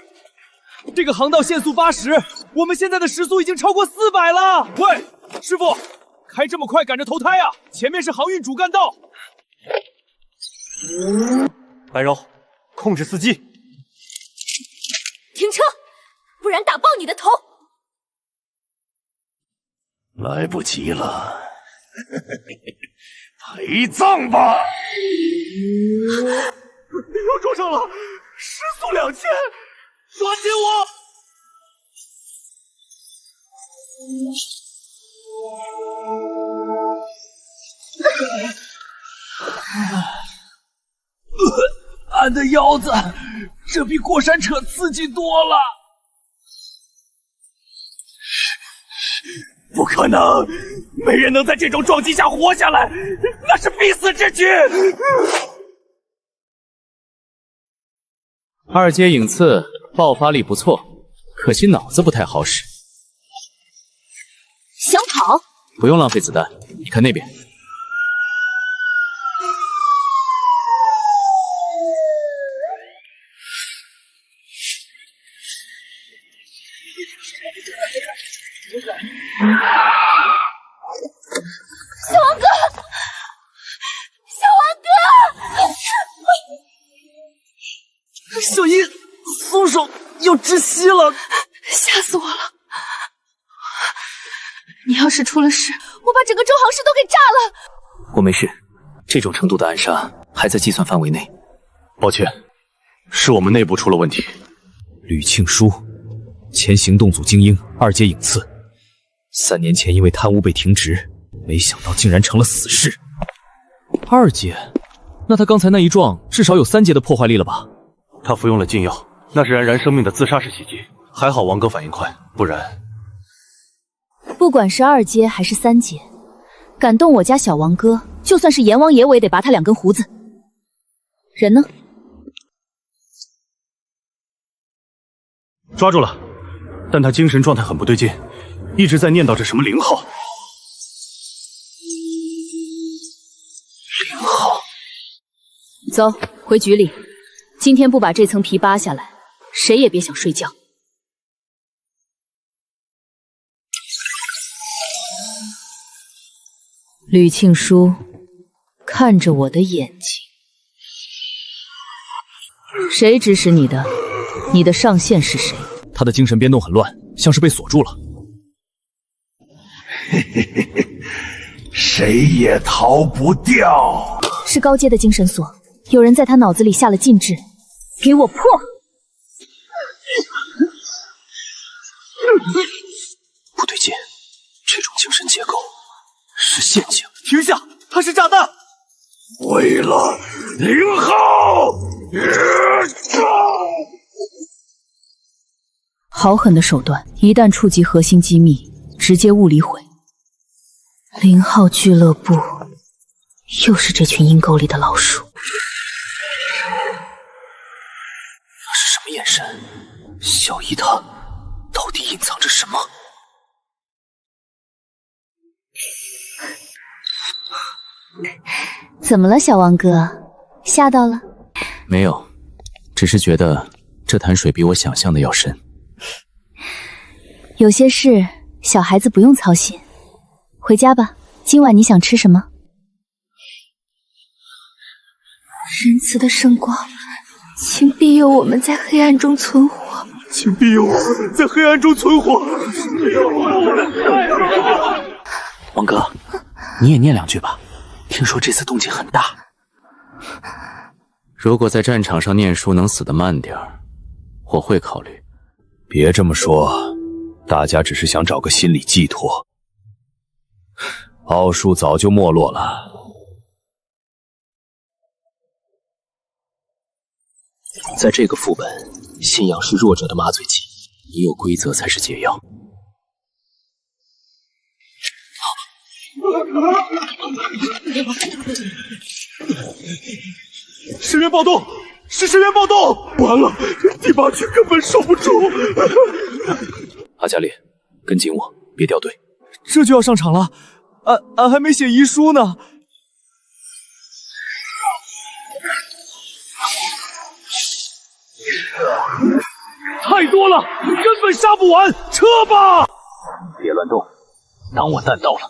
Speaker 16: 这个航道限速80，我们现在的时速已经超过400了。喂，师傅，开这么快赶着投胎啊？前面是航运主干道。
Speaker 22: 白柔，控制司机，
Speaker 21: 停车，不然打爆你的头！
Speaker 10: 来不及了，陪葬吧！
Speaker 16: 又撞上了，时速2000，抓紧我！俺的腰子，这比过山车刺激多了。不可能，没人能在这种撞击下活下来，那是必死之举。
Speaker 4: 2阶影刺爆发力不错，可惜脑子不太好使。
Speaker 21: 想跑？
Speaker 4: 不用浪费子弹，你看那边。
Speaker 21: 小王哥，小王哥，
Speaker 22: 小一松手要窒息了，
Speaker 21: 吓死我了！你要是出了事，我把整个周航市都给炸了。
Speaker 3: 我没事，这种程度的暗杀还在计算范围内。
Speaker 23: 抱歉，是我们内部出了问题。
Speaker 3: 吕庆书，前行动组精英，2阶影刺，3年前因为贪污被停职，没想到竟然成了死士。2阶，那他刚才那一撞至少有3阶的破坏力了吧？
Speaker 23: 他服用了禁药，那是燃生命的自杀式袭击，还好王哥反应快，不然……
Speaker 15: 不管是2阶还是3阶，敢动我家小王哥，就算是阎王爷我也得拔他2根胡子。人呢？
Speaker 23: 抓住了，但他精神状态很不对劲，一直在念叨着什么0号。
Speaker 15: 0号，走，回局里。今天不把这层皮扒下来，谁也别想睡觉。吕庆书，看着我的眼睛。谁指使你的？你的上线是谁？
Speaker 3: 他的精神变动很乱，像是被锁住了。
Speaker 10: 谁也逃不掉。
Speaker 15: 是高阶的精神锁，有人在他脑子里下了禁制。给我破！
Speaker 22: 不对劲，这种精神结构是陷阱。
Speaker 16: 停下，它是炸弹！
Speaker 10: 为了0号！
Speaker 15: 好狠的手段，一旦触及核心机密，直接物理毁。0号俱乐部，又是这群阴沟里的老鼠。
Speaker 22: 那是什么眼神？小姨她到底隐藏着什么？
Speaker 15: 怎么了，小王哥？吓到了？
Speaker 4: 没有，只是觉得这潭水比我想象的要深。
Speaker 15: 有些事小孩子不用操心。回家吧，今晚你想吃什么？
Speaker 11: 仁慈的圣光，请庇佑我们在黑暗中存活。
Speaker 22: 请庇佑我在黑暗中存活。
Speaker 13: 王哥，你也念2句吧，听说这次动静很大。
Speaker 4: 如果在战场上念书能死得慢点儿，我会考虑。
Speaker 8: 别这么说，大家只是想找个心理寄托。奥数早就没落了。
Speaker 13: 在这个副本，信仰是弱者的麻醉剂，你有规则才是解药。
Speaker 22: 深渊暴动！是深渊暴动！完了，第8区根本守不住。
Speaker 13: 阿加列，跟紧我，别掉队。
Speaker 22: 这就要上场了，俺还没写遗书呢。太多了，根本杀不完，撤吧！
Speaker 13: 别乱动，当我弹到了。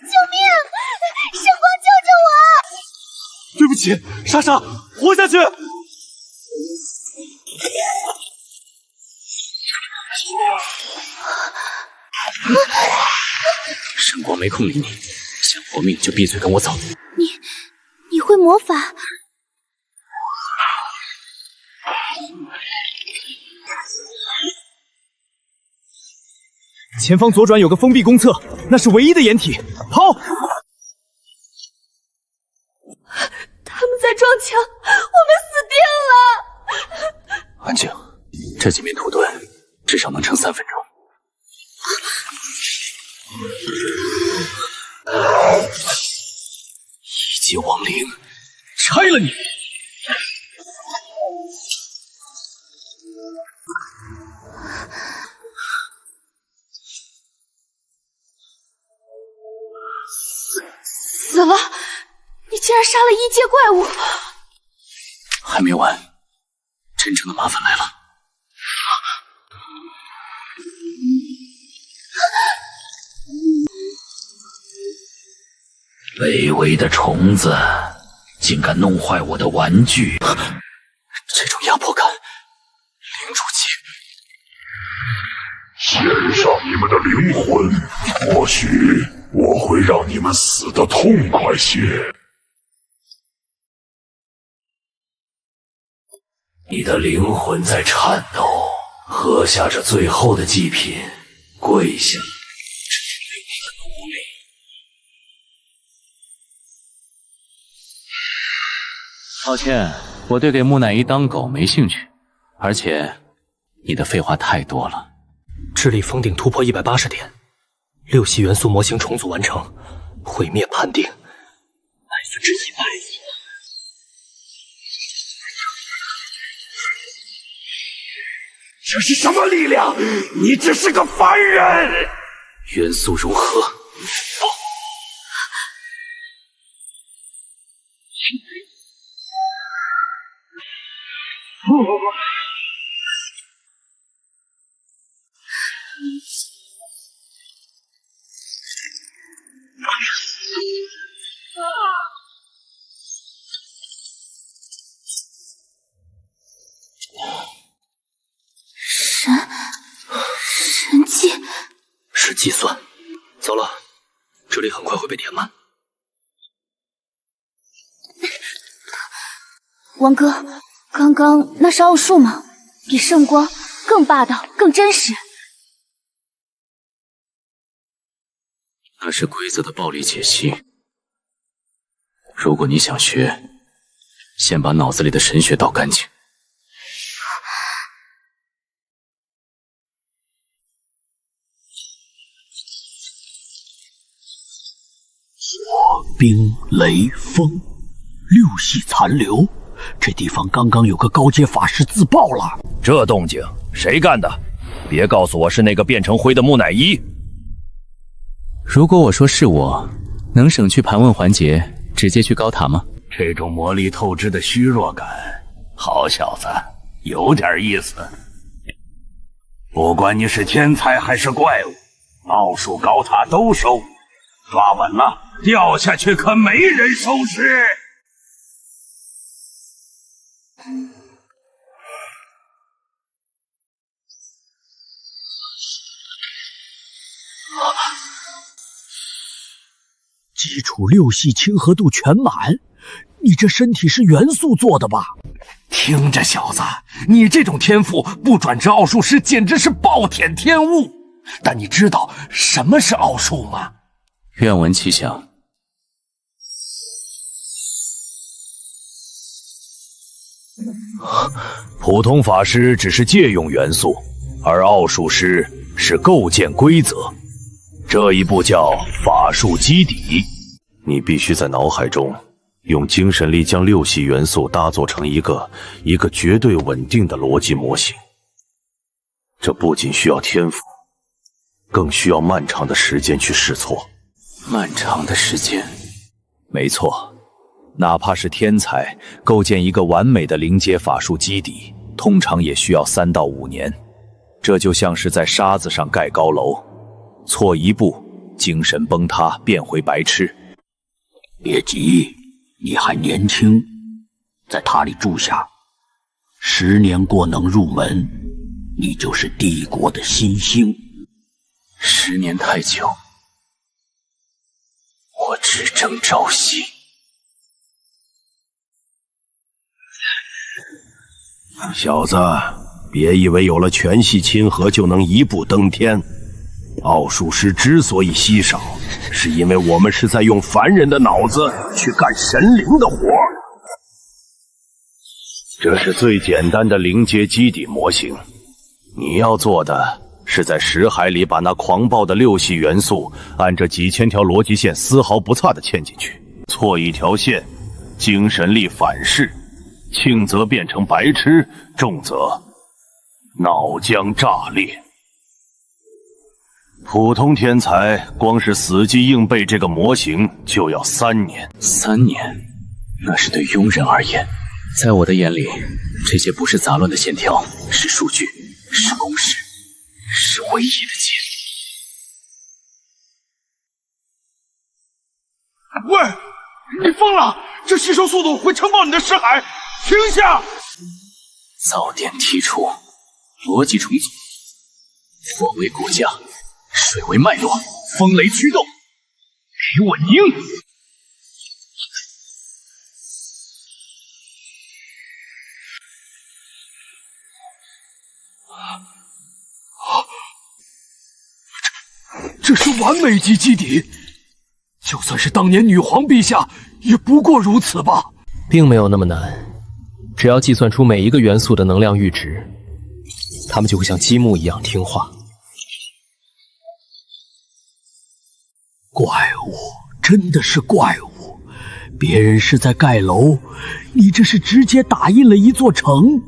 Speaker 6: 救命！圣光救救我！
Speaker 22: 对不起，莎莎，活下去！
Speaker 13: 圣光没空理你，想活命就闭嘴跟我走。
Speaker 6: 你会魔法？
Speaker 22: 前方左转有个封闭公厕，那是唯一的掩体。跑！
Speaker 6: 他们在撞墙，我们死定了！
Speaker 13: 安静，这几面土盾至少能撑3分钟。一阶亡灵，拆了你！
Speaker 6: 死了！你竟然杀了1阶怪物！
Speaker 13: 还没完，真正的麻烦来了。
Speaker 10: 卑微的虫子，竟敢弄坏我的玩具！
Speaker 13: 这种压迫感，领主级。
Speaker 10: 献上你们的灵魂，或许我会让你们死得痛快些。你的灵魂在颤抖，喝下这最后的祭品，跪下。
Speaker 4: 抱歉，我对给木乃伊当狗没兴趣，而且你的废话太多了。
Speaker 13: 智力封顶突破180点，6系元素模型重组完成，毁灭判定100%。
Speaker 10: 这是什么力量？你只是个凡人！
Speaker 13: 元素融合。
Speaker 6: 神迹
Speaker 13: 是计算。走了，这里很快会被填满。
Speaker 6: 王哥，刚刚那是奥数吗？比圣光更霸道，更真实。
Speaker 4: 那是规则的暴力解析。如果你想学，先把脑子里的神血倒干净。
Speaker 10: 火、冰、雷、风，6系残留。这地方刚刚有个高阶法师自爆了。
Speaker 8: 这动静谁干的？别告诉我是那个变成灰的木乃伊。
Speaker 4: 如果我说是我，能省去盘问环节，直接去高塔吗？
Speaker 10: 这种魔力透支的虚弱感，好小子，有点意思。不管你是天才还是怪物，奥数高塔都收。抓稳了，掉下去可没人收拾。
Speaker 2: 基础6系亲和度全满，你这身体是元素做的吧？
Speaker 14: 听着，小子，你这种天赋不转职奥术师简直是暴殄天物。但你知道什么是奥术吗？
Speaker 4: 愿闻其详。
Speaker 8: 普通法师只是借用元素，而奥术师是构建规则。这一步叫法术基底。
Speaker 12: 你必须在脑海中用精神力将6系元素搭做成一个绝对稳定的逻辑模型。这不仅需要天赋，更需要漫长的时间去试错。
Speaker 4: 漫长的时间？
Speaker 1: 没错，哪怕是天才，构建一个完美的灵阶法术基底，通常也需要3到5年。这就像是在沙子上盖高楼，错一步，精神崩塌，变回白痴。
Speaker 2: 别急，你还年轻，在塔里住下，10年过能入门，你就是帝国的新星。
Speaker 4: 10年太久，我只争朝夕。
Speaker 12: 小子，别以为有了全系亲和就能一步登天。奥术师之所以稀少，是因为我们是在用凡人的脑子去干神灵的活。这是最简单的灵阶基底模型，你要做的是在识海里把那狂暴的6系元素按着几千条逻辑线丝毫不差地嵌进去，错一条线，精神力反噬，轻则变成白痴，重则脑浆炸裂。普通天才光是死记硬背这个模型就要3年。
Speaker 4: 3年，那是对庸人而言。在我的眼里，这些不是杂乱的线条，是数据，是公式，是唯一的解。
Speaker 10: 喂，你疯了！这吸收速度会撑爆你的识海！停下！
Speaker 4: 早点剔除，逻辑重组，火为骨架，水为脉络，风雷驱动，给我拧！
Speaker 14: 这是完美级基底，就算是当年女皇陛下，也不过如此吧？
Speaker 18: 并没有那么难，只要计算出每一个元素的能量阈值，它们就会像积木一样听话。
Speaker 2: 怪物，真的是怪物！别人是在盖楼，你这是直接打印了一座城。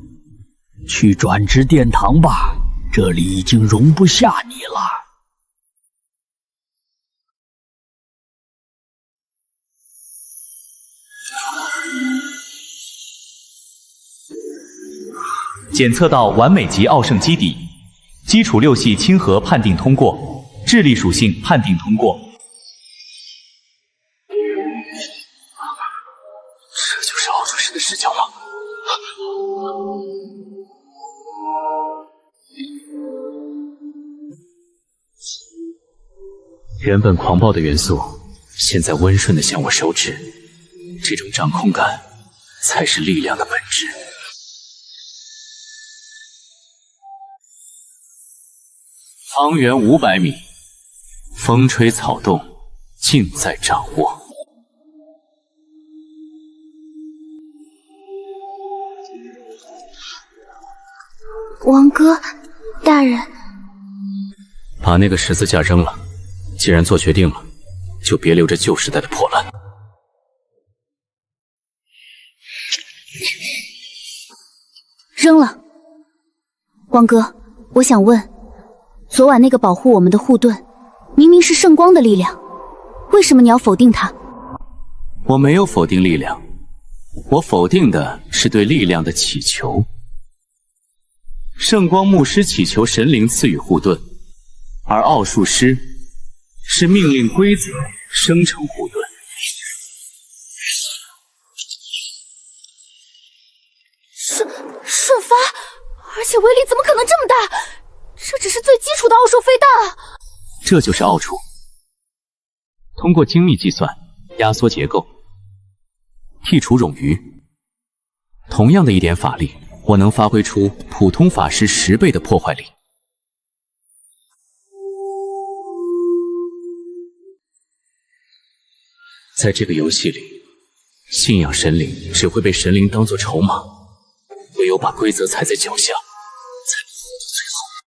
Speaker 2: 去转职殿堂吧，这里已经容不下你了。
Speaker 24: 检测到完美级奥圣基底，基础6系亲和判定通过，智力属性判定通过。
Speaker 14: 这就是奥术师的视角吗？
Speaker 4: 原本狂暴的元素，现在温顺地向我手指，这种掌控感才是力量的本质。方圆500米，风吹草动，尽在掌握。
Speaker 17: 王哥，大人，
Speaker 4: 把那个十字架扔了。既然做决定了，就别留着旧时代的破烂。
Speaker 6: 扔了。王哥，我想问，昨晚那个保护我们的护盾，明明是圣光的力量，为什么你要否定它？
Speaker 4: 我没有否定力量，我否定的是对力量的祈求。圣光牧师祈求神灵赐予护盾，而奥术师是命令规则生成护盾。
Speaker 6: 瞬发，而且威力怎么可能这么大？这只是最基础的奥术飞弹啊！
Speaker 4: 这就是奥术。通过精密计算，压缩结构，剔除冗余。同样的一点法力，我能发挥出普通法师10倍的破坏力。在这个游戏里，信仰神灵只会被神灵当作筹码，唯有把规则踩在脚下，